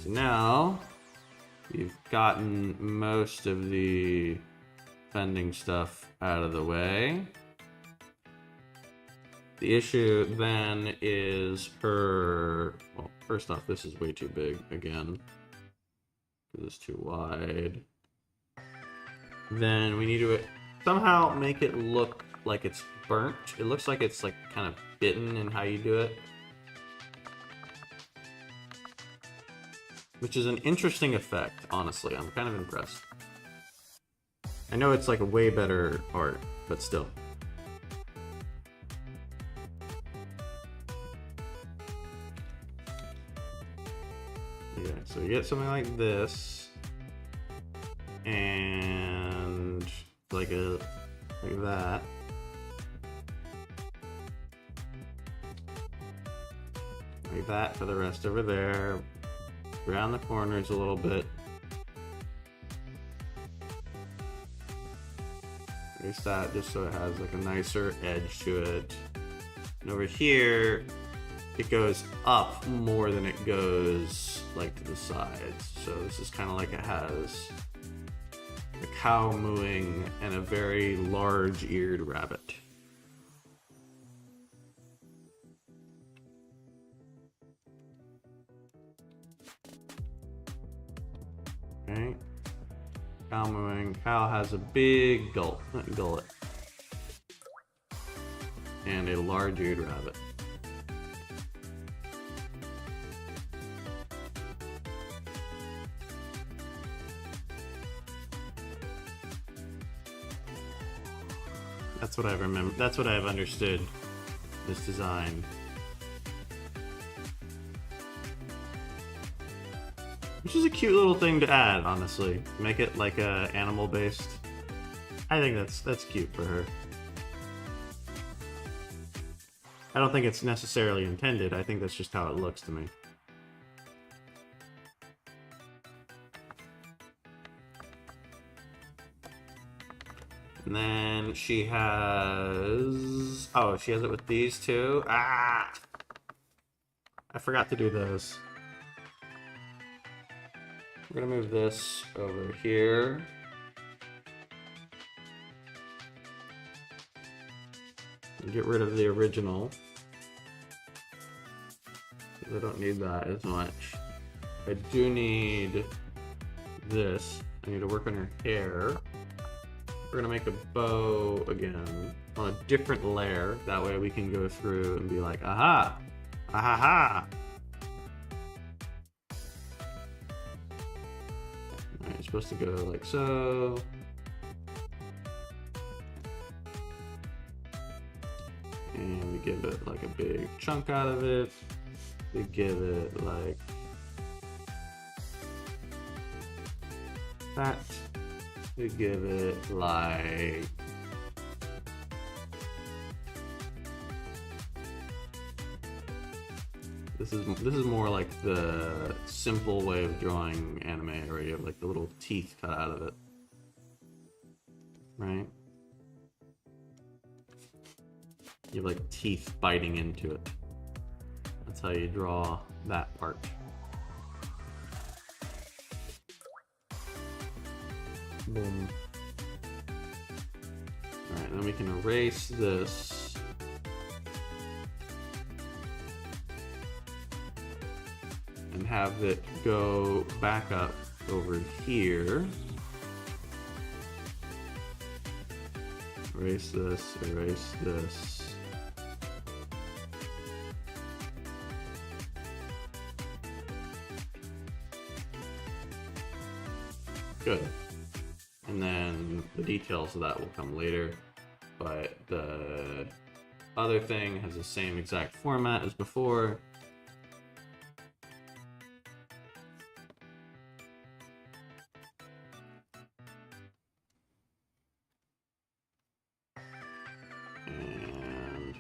so now we've gotten most of the fending stuff out of the way. The issue then is her, well, first off, this is way too big again. This is too wide. Then we need to somehow make it look like it's burnt. It looks like it's like kind of bitten in how you do it. Which is an interesting effect, honestly. I'm kind of impressed. I know it's like a way better art, but still. Okay, so you get something like this. And like that. Like that for the rest over there. Around the corners a little bit. Raise that just so it has like a nicer edge to it. And over here, it goes up more than it goes like to the sides. So this is kind of like it has a cow mooing and a very large eared rabbit. Okay. Cow mooing. Cow has a big gullet. And a large eared rabbit. That's what I remember. That's what I've understood this design. Which is a cute little thing to add, honestly. Make it like a animal based. I think that's cute for her. I don't think it's necessarily intended. I think that's just how it looks to me. And then she has... Oh, she has it with these two? Ah! I forgot to do those. We're gonna move this over here. And get rid of the original. I don't need that as much. I do need this. I need to work on her hair. We're gonna make a bow again on a different layer. That way we can go through and be like, aha! Ahaha! Alright, it's supposed to go like so. And we give it like a big chunk out of it. We give it like that. We give it like this is more like the simple way of drawing anime where you have like the little teeth cut out of it. Right? You have like teeth biting into it. That's how you draw that part. Boom. Alright, then we can erase this. And have it go back up over here. Erase this, erase this. Good. And then the details of that will come later. But the other thing has the same exact format as before. And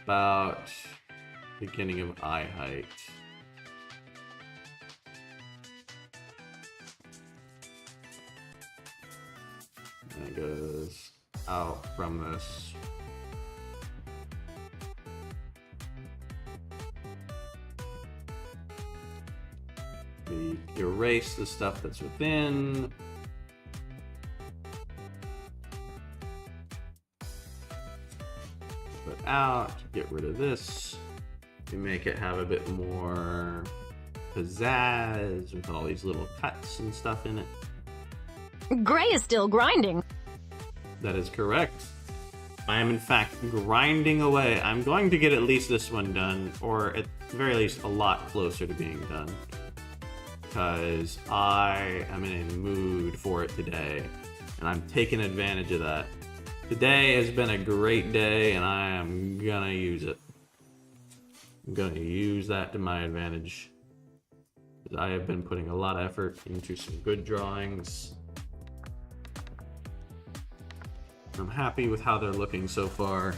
about beginning of eye height. And it goes out from this. We erase the stuff that's within. Put out, get rid of this. We make it have a bit more pizzazz with all these little cuts and stuff in it.
Gray is still grinding.
That is correct. I am in fact grinding away. I'm going to get at least this one done, or at the very least a lot closer to being done. Because I am in a mood for it today, and I'm taking advantage of that. Today has been a great day, and I am gonna use it. I'm gonna use that to my advantage. I have been putting a lot of effort into some good drawings. I'm happy with how they're looking so far.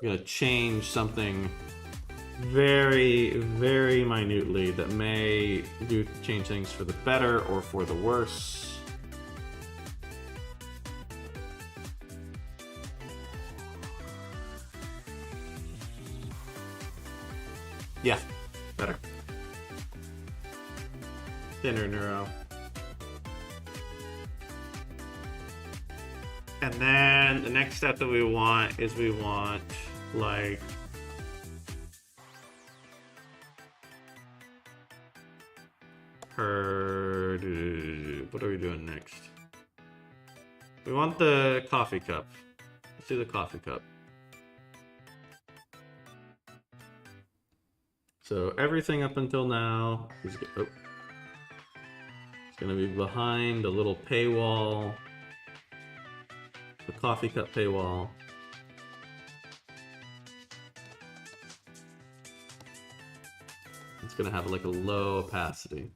I'm gonna change something very, very minutely that may change things for the better or for the worse. Yeah, better. Thinner neuro. And then the next step that we want is like her. What are we doing next? We want the coffee cup. Let's do the coffee cup. So everything up until now is it's gonna be behind a little paywall. The coffee cup paywall. It's gonna have like a low opacity.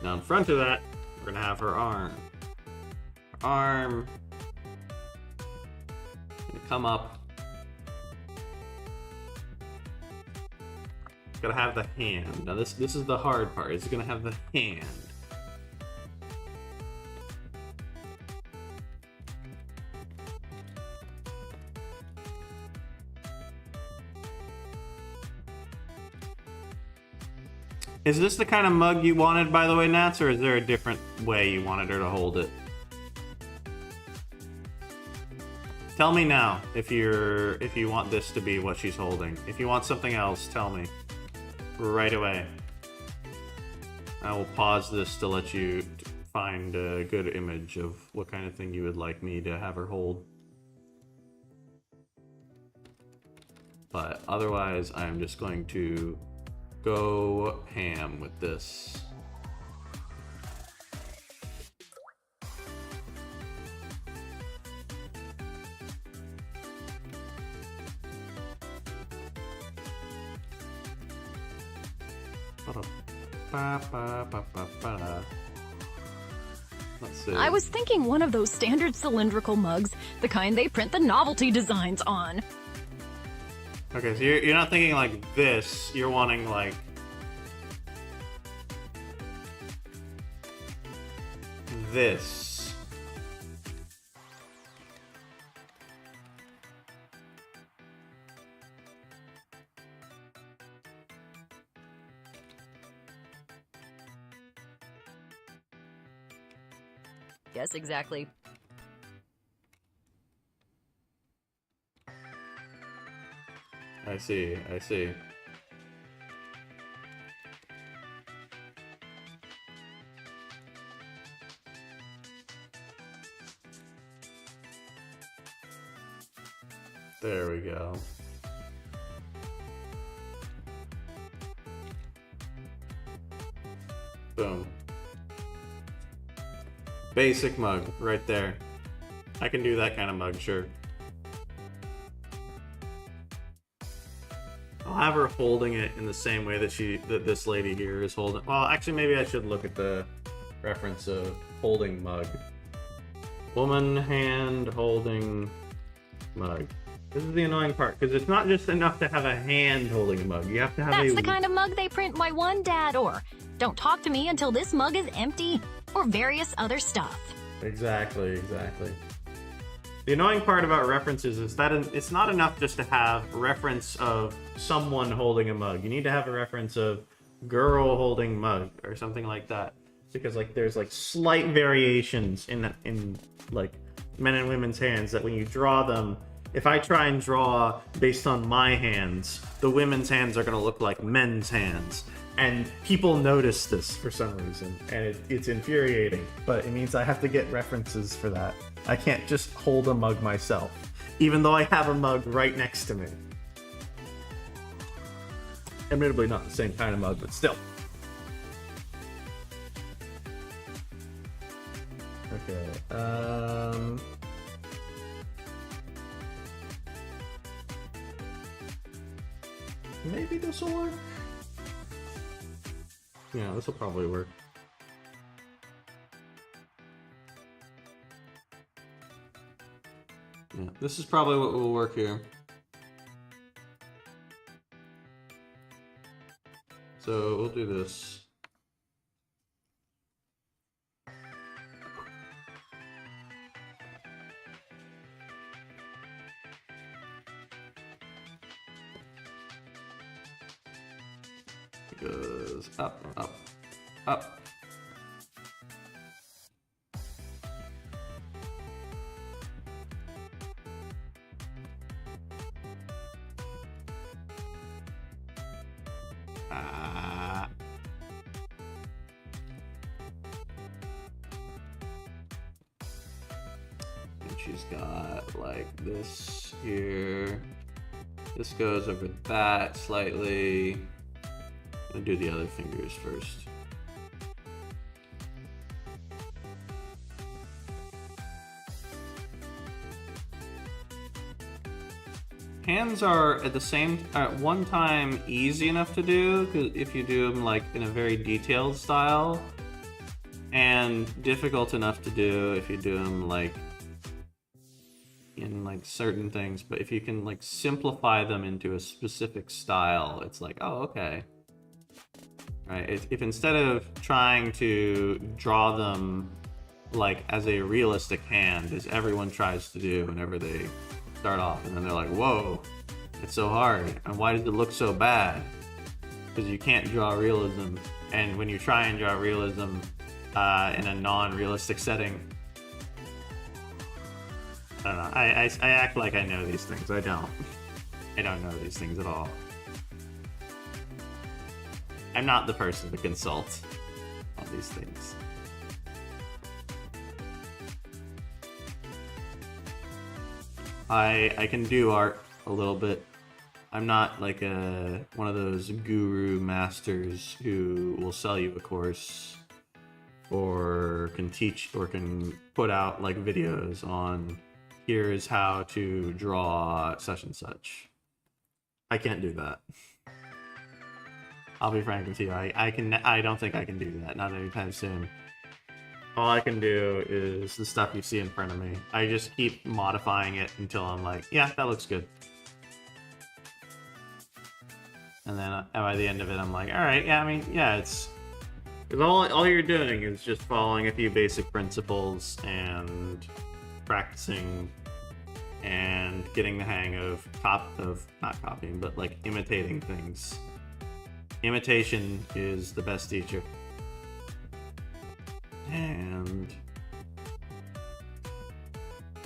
Now in front of that, we're gonna have her arm. Her arm gonna come up. It's gonna have the hand. Now this is the hard part. It's gonna have the hand. Is this the kind of mug you wanted, by the way, Nats, or is there a different way you wanted her to hold it? Tell me now if you want this to be what she's holding. If you want something else, tell me right away. I will pause this to let you find a good image of what kind of thing you would like me to have her hold. But otherwise, I'm just going to go ham with this. Let's see.
I was thinking one of those standard cylindrical mugs, the kind they print the novelty designs on.
Okay, so you're not thinking like this, you're wanting like this.
Yes, exactly.
I see, I see. There we go. Boom. Basic mug, right there. I can do that kind of mug, sure. I'll have her holding it in the same way that this lady here is holding. Well, actually, maybe I should look at the reference of holding mug. Woman hand holding mug. This is the annoying part, because it's not just enough to have a hand holding a mug. You have to have
That's the kind of mug they print my one dad, or don't talk to me until this mug is empty, or various other stuff.
Exactly, exactly. The annoying part about references is that it's not enough just to have reference of someone holding a mug. You need to have a reference of girl holding mug or something like that, because like there's like slight variations in like men and women's hands that when you draw them, if I try and draw based on my hands, the women's hands are going to look like men's hands. And people notice this for some reason, and it's infuriating. But it means I have to get references for that. I can't just hold a mug myself, even though I have a mug right next to me. Admittedly not the same kind of mug, but still. Okay, maybe this will work? Yeah, this will probably work. Yeah, this is probably what will work here. So we'll do this. It goes up, up, up. And she's got like this here. This goes over that slightly. I'll do the other fingers first. Hands are at one time easy enough to do, because if you do them like in a very detailed style, and difficult enough to do if you do them like in like certain things. But if you can like simplify them into a specific style, it's like, oh, okay. Right? If instead of trying to draw them like as a realistic hand, as everyone tries to do whenever they start off, and then they're like, whoa, it's so hard, and why does it look so bad? Because you can't draw realism, and when you try and draw realism in a non-realistic setting, I don't know, I act like I know these things. I don't know these things at all. I'm not the person to consult on these things. I can do art a little bit. I'm not like one of those guru masters who will sell you a course or can teach or can put out like videos on here's how to draw such and such. I can't do that. I'll be frank with you. I don't think I can do that. Not anytime soon. All I can do is the stuff you see in front of me. I just keep modifying it until I'm like, yeah, that looks good. And then by the end of it, I'm like, all right, yeah, I mean, yeah, it's... Because all you're doing is just following a few basic principles and practicing and getting the hang of not copying, but like imitating things. Imitation is the best teacher. And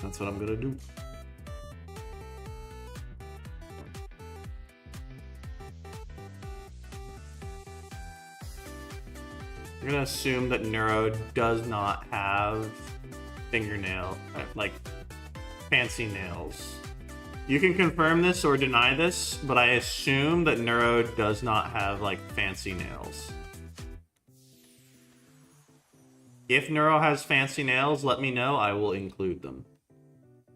That's what I'm gonna do. I'm gonna assume that Neuro does not have fingernail, like fancy nails. You can confirm this or deny this, but I assume that Neuro does not have like fancy nails. If Neuro has fancy nails, let me know, I will include them.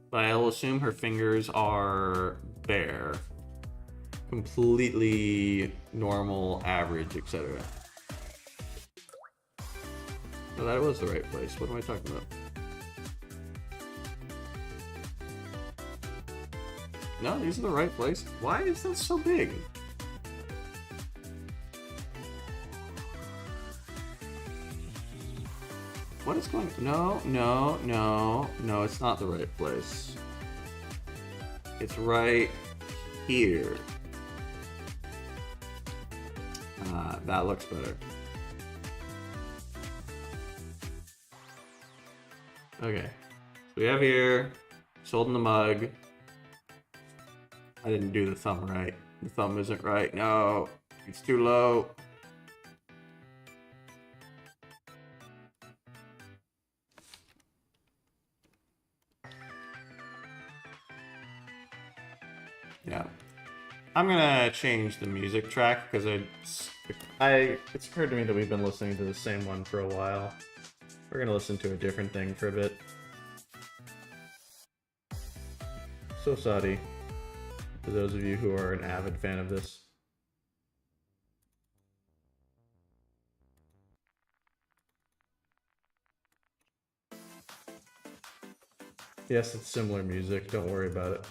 But I'll assume her fingers are bare. Completely normal, average, etc. No, that was the right place. What am I talking about? No, these are the right place. Why is that so big? What is going on? No, it's not the right place. It's right here. That looks better. Okay. So we have here, it's holding the mug. I didn't do the thumb right. The thumb isn't right. No, it's too low. Yeah. I'm gonna change the music track because it's occurred to me that we've been listening to the same one for a while. We're gonna listen to a different thing for a bit. So sorry to those of you who are an avid fan of this. Yes, it's similar music, don't worry about it.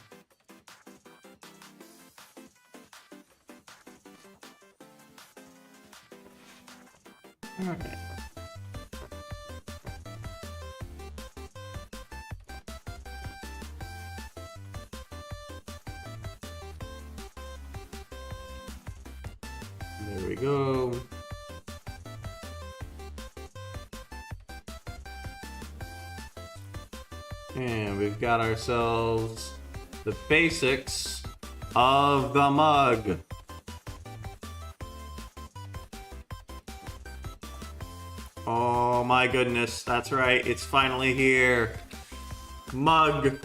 Okay. There we go. And we've got ourselves the basics of the mug. Oh my goodness, that's right, it's finally here. Mug.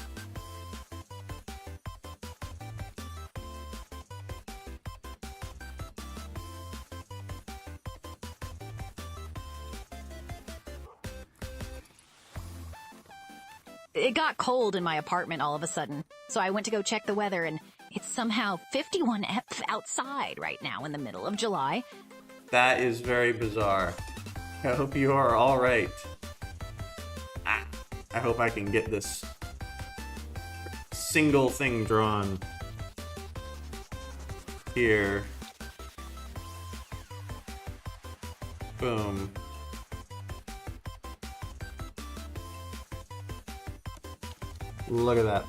It got cold in my apartment all of a sudden, so I went to go check the weather, and it's somehow 51F outside right now in the middle of July.
That is very bizarre. I hope you are all right. I hope I can get this single thing drawn here. Boom. Look at that.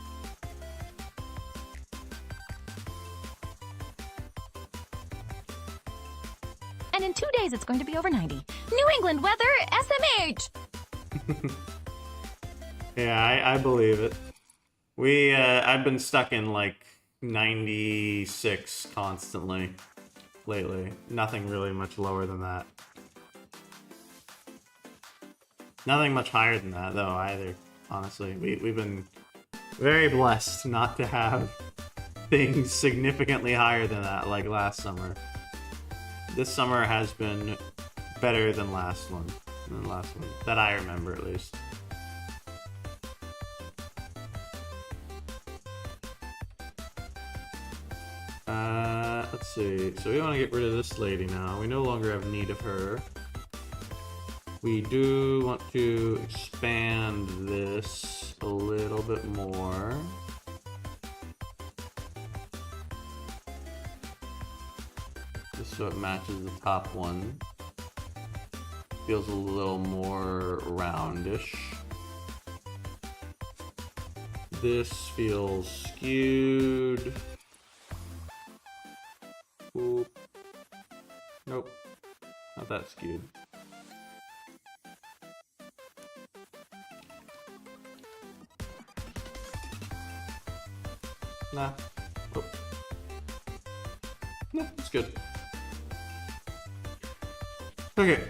And in 2 days, it's going to be over 90. New England weather, SMH!
Yeah, I believe it. I've been stuck in like 96 constantly lately. Nothing really much lower than that. Nothing much higher than that though either, honestly. We've been very blessed not to have things significantly higher than that like last summer. This summer has been better than last one. That I remember at least. Let's see. So we want to get rid of this lady now. We no longer have need of her. We do want to expand this a little bit more. Just so it matches the top one. Feels a little more roundish. This feels skewed. Oop. Nope. Not that skewed. Nah. Oh. No, it's good. Okay.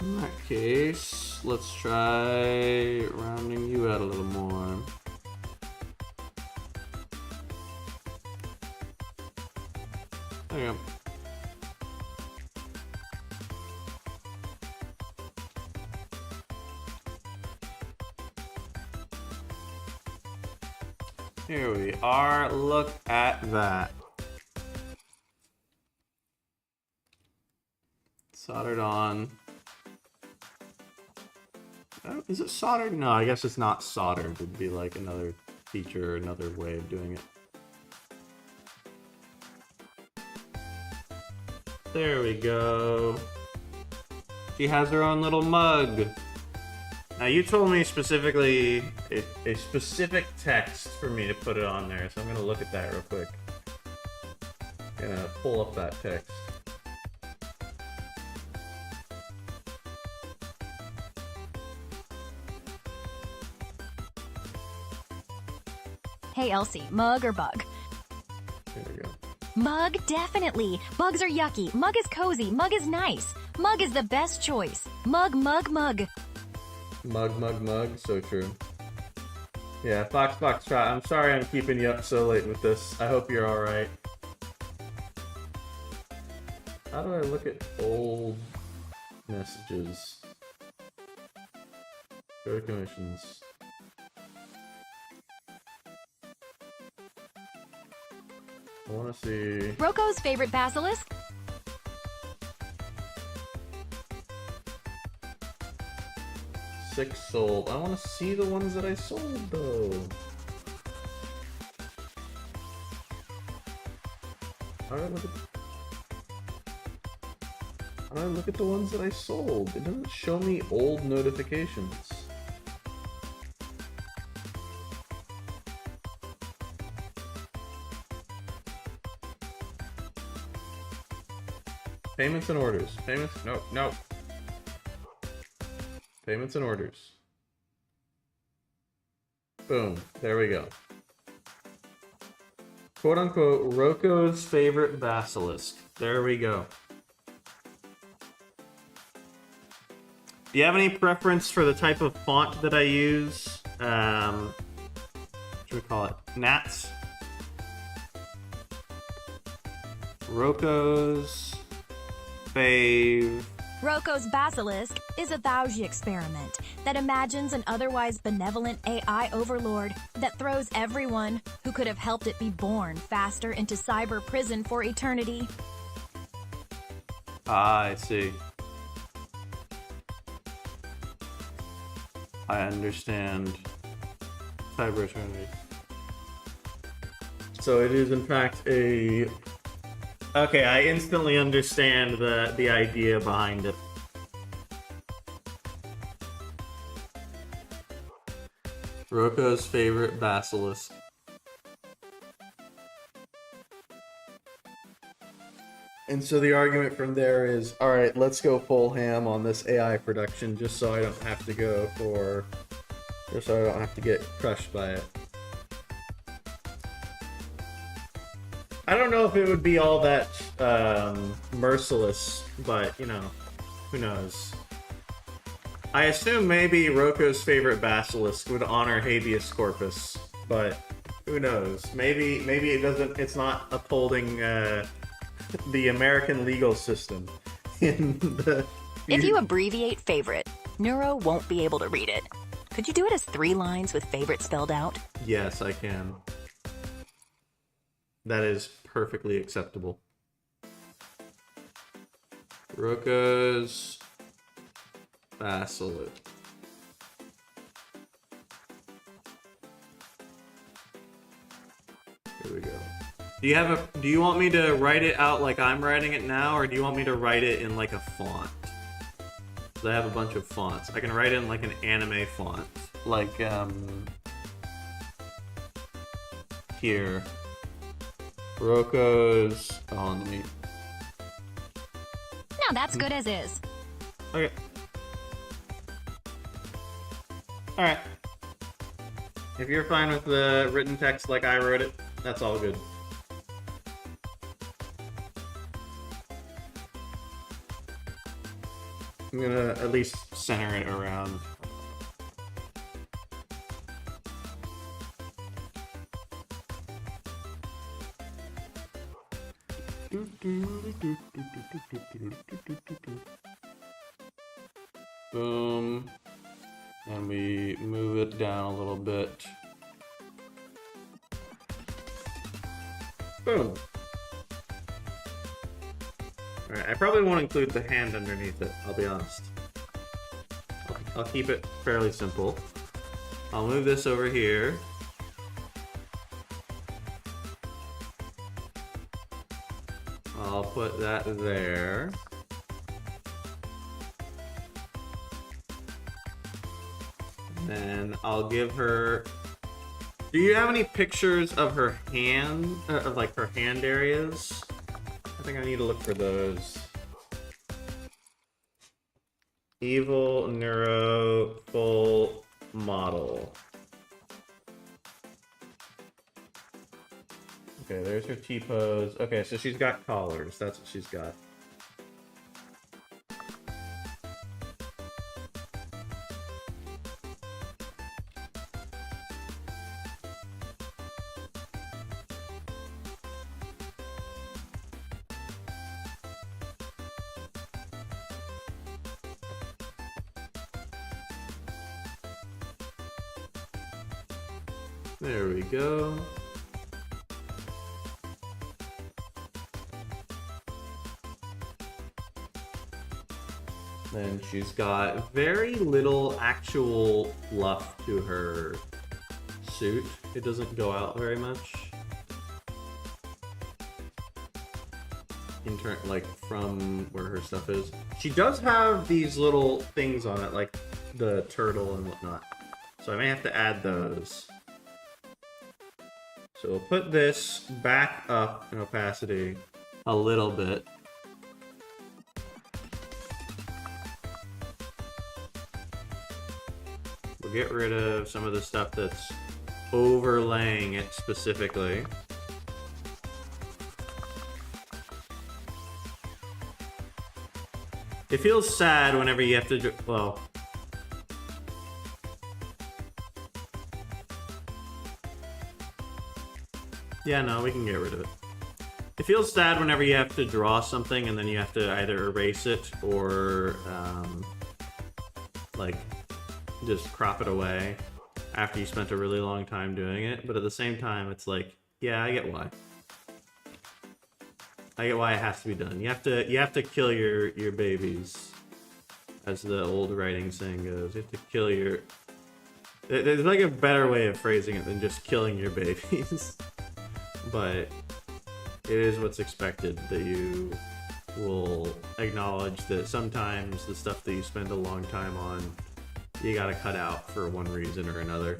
In that case, let's try rounding you out a little more. There you go. Here we are. Look at that. Soldered on. Oh, is it soldered? No, I guess it's not soldered. It'd be like another feature, another way of doing it. There we go. She has her own little mug. Now you told me specifically a specific text for me to put it on there, so I'm gonna look at that real quick. Gonna pull up that text.
Hey Elsie, mug or bug?
There we go.
Mug, definitely. Bugs are yucky. Mug is cozy. Mug is nice. Mug is the best choice. Mug, mug, mug.
Mug, mug, mug. So true. Yeah, Fox, Foxtrot. I'm sorry I'm keeping you up so late with this. I hope you're alright. How do I look at old messages? Go to commissions. I want to see...
Roko's favorite basilisk?
Six sold. I want to see the ones that I sold, though. How do I look at the ones that I sold? It doesn't show me old notifications. Payments and orders. Payments? No, no. Payments and orders. Boom. There we go. Quote unquote, Roko's favorite basilisk. There we go. Do you have any preference for the type of font that I use? What should we call it? Nats? Roko's fave.
Roko's basilisk is a Thauji experiment that imagines an otherwise benevolent AI overlord that throws everyone who could have helped it be born faster into cyber prison for eternity.
Ah, I see. I understand. Cyber eternity. So it is in fact a... Okay, I instantly understand the idea behind it. Roko's favorite basilisk. And so the argument from there is, alright, let's go full ham on this AI production just so I don't have to go for... Just so I don't have to get crushed by it. I don't know if it would be all that merciless, but, you know, who knows. I assume maybe Roko's favorite basilisk would honor habeas corpus, but who knows. Maybe it doesn't, it's not upholding the American legal system in the...
If you abbreviate favorite, Neuro won't be able to read it. Could you do it as 3 lines with favorite spelled out?
Yes, I can. That is perfectly acceptable. Roko's basilisk. Here we go. Do you want me to write it out like I'm writing it now, or do you want me to write it in like a font? 'Cause I have a bunch of fonts. I can write it in like an anime font. Like, here. Roko's... Oh, let me...
No, that's good as is.
Okay. Alright. If you're fine with the written text like I wrote it, that's all good. I'm gonna at least center it around. Boom. And we move it down a little bit. Boom. Alright, I probably won't include the hand underneath it, I'll be honest. I'll keep it fairly simple. I'll move this over here. I'll put that there. And then I'll give her... Do you have any pictures of her hand, of like her hand areas? I think I need to look for those. Evil Neuro Full Model. Okay, there's her T-pose. Okay, so she's got collars. That's what she's got. There we go. Then she's got very little actual fluff to her suit. It doesn't go out very much. Like from where her stuff is. She does have these little things on it, like the turtle and whatnot. So I may have to add those. So we'll put this back up in opacity a little bit. We'll get rid of some of the stuff that's overlaying it specifically. It feels sad whenever you have to, well... Yeah, no, we can get rid of it. It feels sad whenever you have to draw something and then you have to either erase it or, like, just crop it away after you spent a really long time doing it. But at the same time, it's like, yeah, I get why. I get why it has to be done. You have to kill your babies, as the old writing saying goes. You have to kill your... There's like a better way of phrasing it than just killing your babies. But it is what's expected that you will acknowledge that sometimes the stuff that you spend a long time on, you gotta cut out for one reason or another.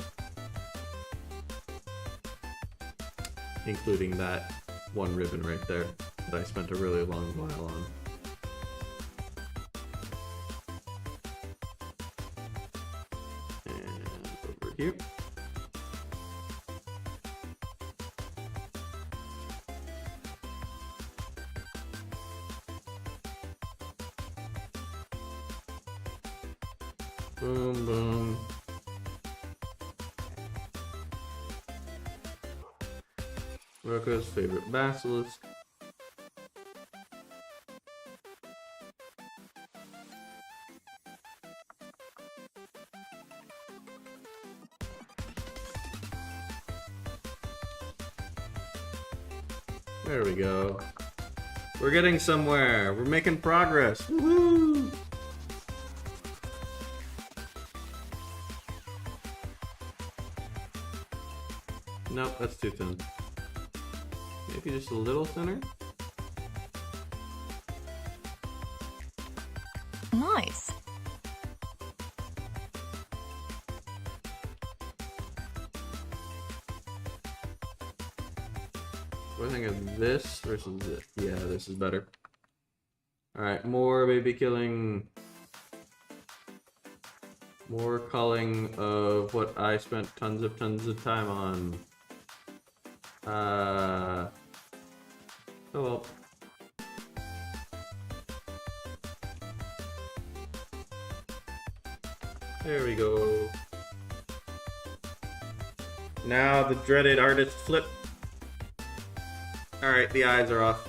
Including that one ribbon right there that I spent a really long while on. And over here. Boom, boom. Roko's favorite basilisk. There we go. We're getting somewhere. We're making progress. Woohoo! Nope, that's too thin. Maybe just a little thinner?
Nice.
What do I think of this versus this? Yeah, this is better. Alright, more baby killing. More culling of what I spent tons of time on. Oh well. There we go. Now the dreaded artist flip. Alright, the eyes are off.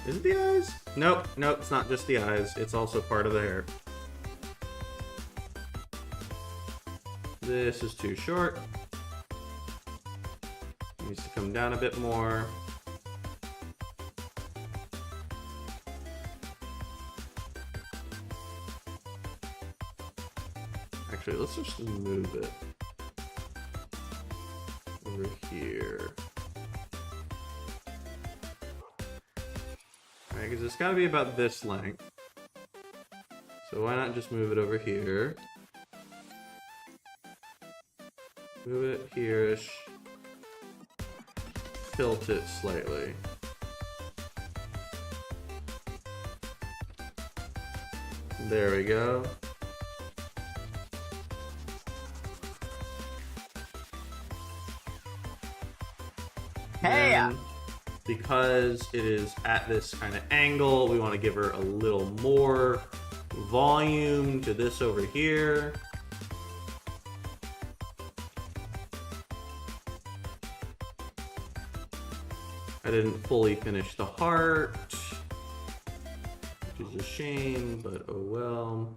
Is it the eyes? Nope, nope, it's not just the eyes. It's also part of the hair. This is too short. Needs to come down a bit more. Actually, let's just move it over here. Alright, because it's got to be about this length. So why not just move it over here? Move it here-ish. Tilt it slightly. There we go.
Hey!
And because it is at this kind of angle, we want to give her a little more volume to this over here. I didn't fully finish the heart, which is a shame, but oh well.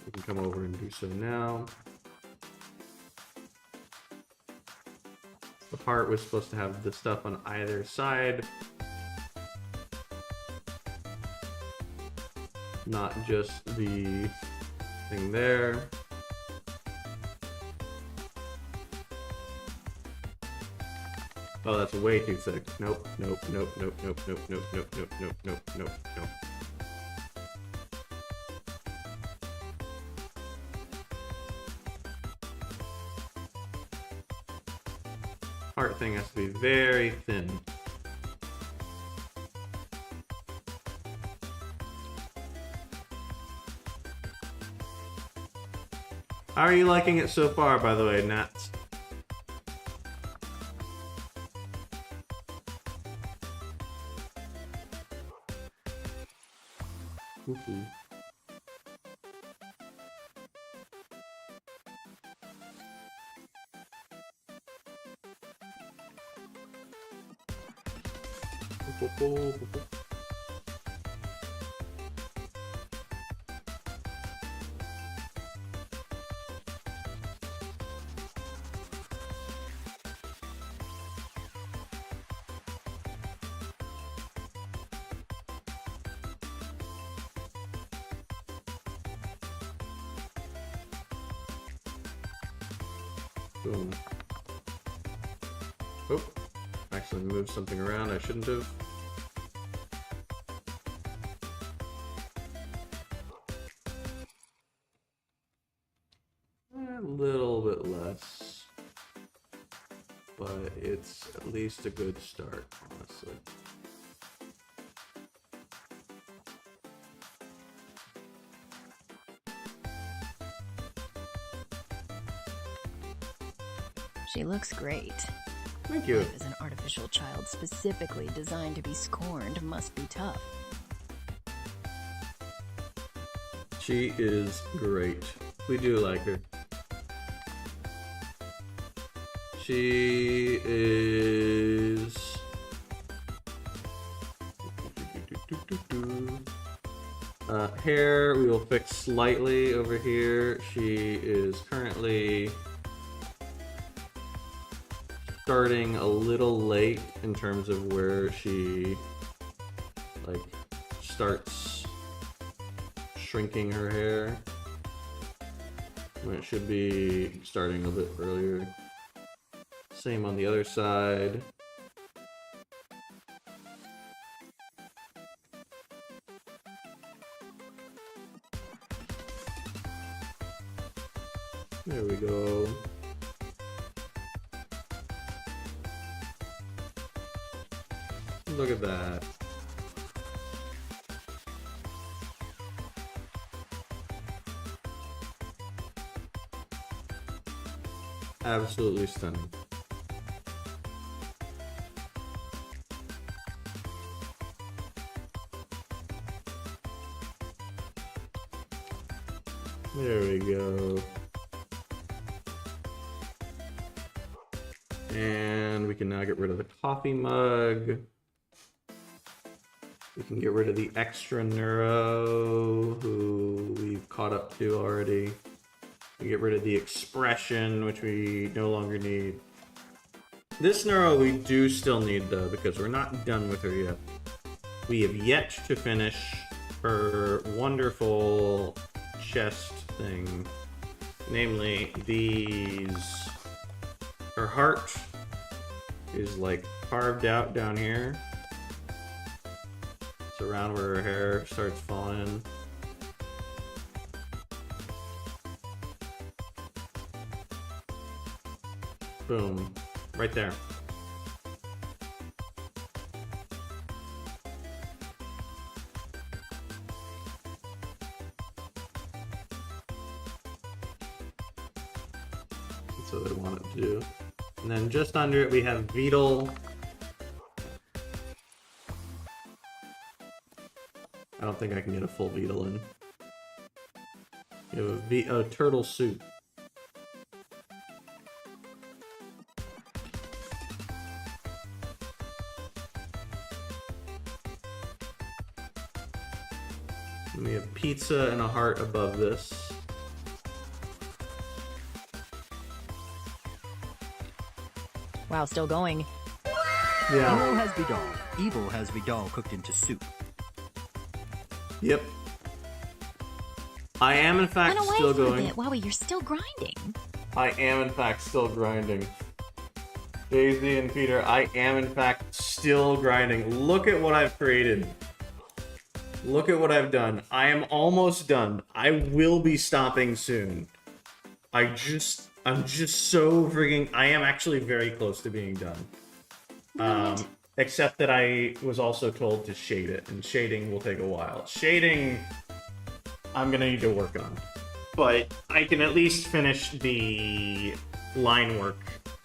We can come over and do so now. The heart was supposed to have the stuff on either side, not just the thing there. Oh, that's way too thick. Nope, nope, nope, nope, nope, nope, nope, nope, nope, nope, nope, nope, nope. Heart thing has to be very thin. How are you liking it so far, by the way, Nats? Woohoo. Boom. Oh, actually moved something around I shouldn't have. A little bit less, but it's at least a good start, honestly.
She looks great.
Thank you.
Life as an artificial child specifically designed to be scorned must be tough.
She is great. We do like her. She is... hair we will fix slightly over here. She is currently starting a little late in terms of where she like starts shrinking her hair when it should be starting a bit earlier. Same on the other side. There we go. Look at that. Absolutely stunning. There we go. And we can now get rid of the coffee mug. We can get rid of the extra neuro, who we've caught up to already. We get rid of the expression, which we no longer need. This neuro we do still need, though, because we're not done with her yet. We have yet to finish her wonderful chest thing. Namely, these... Her heart is, like, carved out down here. It's around where her hair starts falling in. Boom. Right there. That's what I want it to do. And then just under it we have Beetle. I don't think I can get a full Beetle in. You have a turtle suit. And we have pizza and a heart above this.
Wow, still going.
Yeah.
Evil has Vidal. Evil has Vidal cooked into soup.
Yep. I am in fact
Run away
still
for a
going.
bit, Wowie, you're still grinding.
I am in fact still grinding. Daisy and Peter, I am in fact still grinding. Look at what I've created. Look at what I've done. I am almost done. I will be stopping soon. I'm just so freaking... I am actually very close to being done. Except that I was also told to shade it, and shading will take a while. Shading, I'm gonna need to work on. But I can at least finish the line work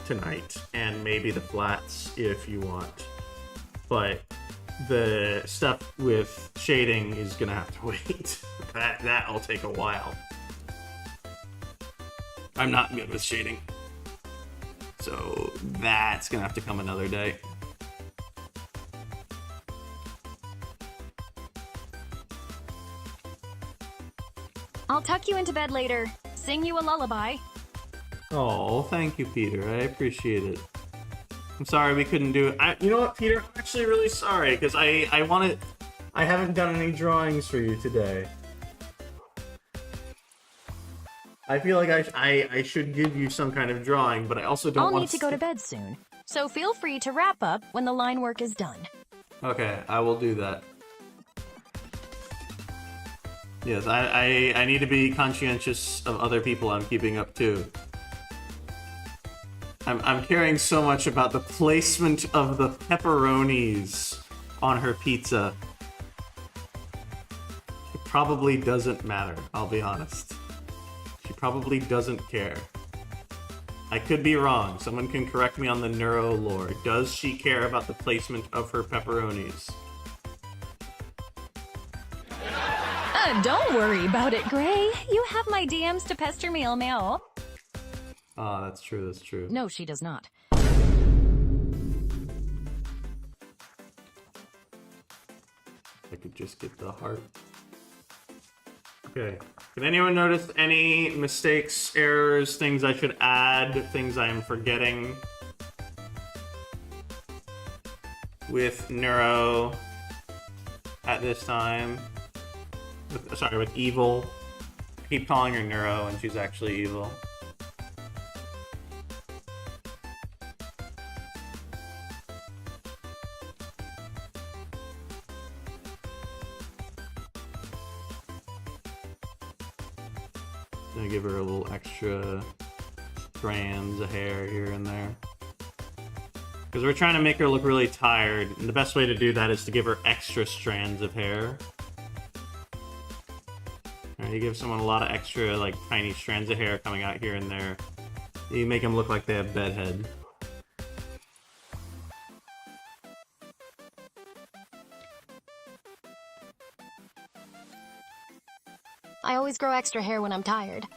tonight, and maybe the flats if you want. But the stuff with shading is gonna have to wait. That'll take a while. I'm not good with shading. So that's gonna have to come another day.
I'll tuck you into bed later. Sing you a lullaby.
Oh, thank you, Peter. I appreciate it. I'm sorry we couldn't do it. You know what, Peter? I'm actually really sorry, because I haven't done any drawings for you today. I feel like I should give you some kind of drawing, but I also don't
I'll
want
need to go to bed soon, so feel free to wrap up when the line work is done.
Okay, I will do that. Yes, I need to be conscientious of other people I'm keeping up too. I'm caring so much about the placement of the pepperonis on her pizza. It probably doesn't matter, I'll be honest. She probably doesn't care. I could be wrong. Someone can correct me on the neuro lore. Does she care about the placement of her pepperonis?
Don't worry about it, Gray. You have my DMs to pester me all mail.
Ah, that's true, that's true.
No, she does not.
I could just get the heart. Okay. Can anyone notice any mistakes, errors, things I should add, things I am forgetting with Neuro at this time? With Evil. I keep calling her Neuro and she's actually Evil. Gonna give her a little extra strands of hair here and there. Because we're trying to make her look really tired, and the best way to do that is to give her extra strands of hair. Alright, you give someone a lot of extra, like, tiny strands of hair coming out here and there. You make them look like they have bedhead.
I always grow extra hair when I'm tired.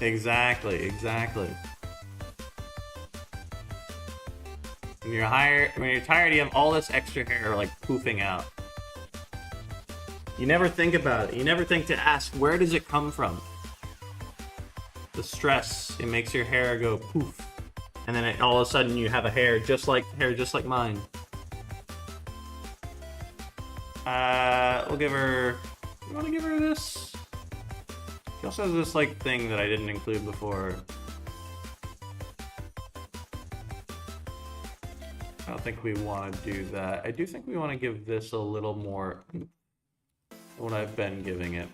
Exactly, exactly. When you're tired, you have all this extra hair, like, poofing out. You never think about it. You never think to ask, where does it come from? The stress, it makes your hair go poof. And then all of a sudden you have a hair just like mine. We'll give her... You want to give her this? She also has this, like, thing that I didn't include before. I don't think we want to do that. I do think we want to give this a little more than what I've been giving it.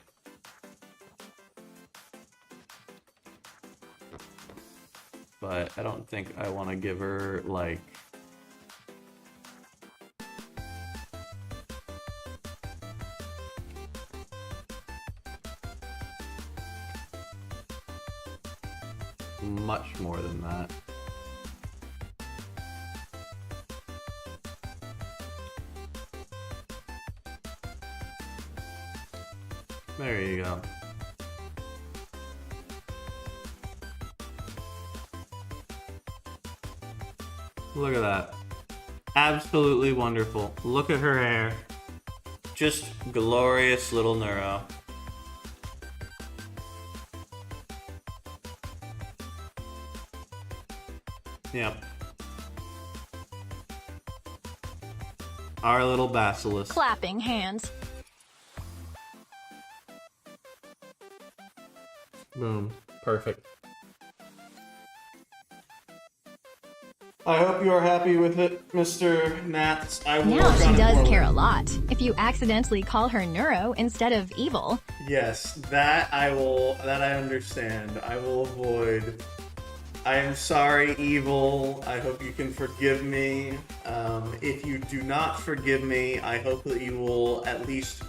But I don't think I want to give her, like... much more than that. There you go. Look at that. Absolutely wonderful. Look at her hair. Just glorious little Neuro. Yep. Our little basilisk.
Clapping hands.
Boom. Perfect. I hope you are happy with it, Mr. Nats. I will
Now
work
she
on it
does
more.
care a lot. If you accidentally call her Neuro instead of evil.
Yes, that I understand. I will avoid. I am sorry, Evil. I hope you can forgive me. If you do not forgive me, I hope that you will at least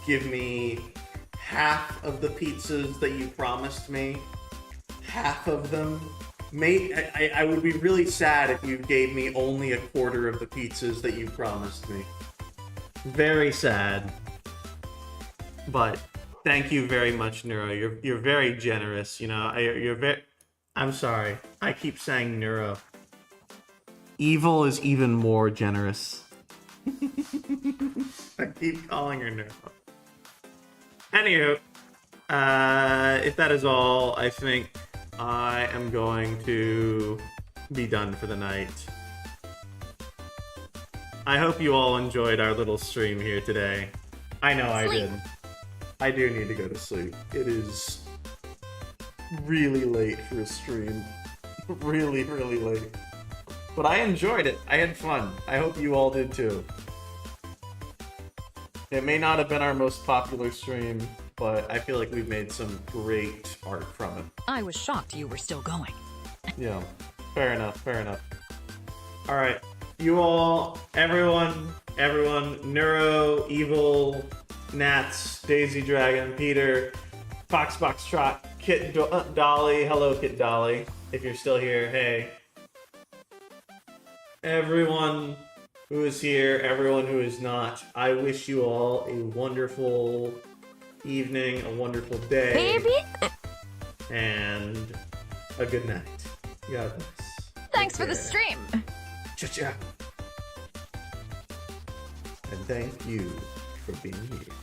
give me half of the pizzas that you promised me. Half of them. I would be really sad if you gave me only a quarter of the pizzas that you promised me. Very sad. But thank you very much, Neuro. You're very generous. You know, you're very. I'm sorry. I keep saying Neuro. Evil is even more generous. I keep calling her Neuro. Anywho, if that is all, I think I am going to be done for the night. I hope you all enjoyed our little stream here today. I know I did. I do need to go to sleep. It is really late for a stream. Really, really late. But I enjoyed it. I had fun. I hope you all did too. It may not have been our most popular stream, but I feel like we've made some great art from it.
I was shocked you were still going.
Yeah, fair enough, fair enough. Alright, you all, everyone, Neuro, Evil, Nats, Daisy Dragon, Peter, Foxbox Trot, Kit Dolly, hello Kit Dolly, if you're still here, hey. Everyone who is here, everyone who is not, I wish you all a wonderful evening, a wonderful day,
Baby!
and a good night. God bless.
Thanks for the stream.
Cha-cha. And thank you for being here.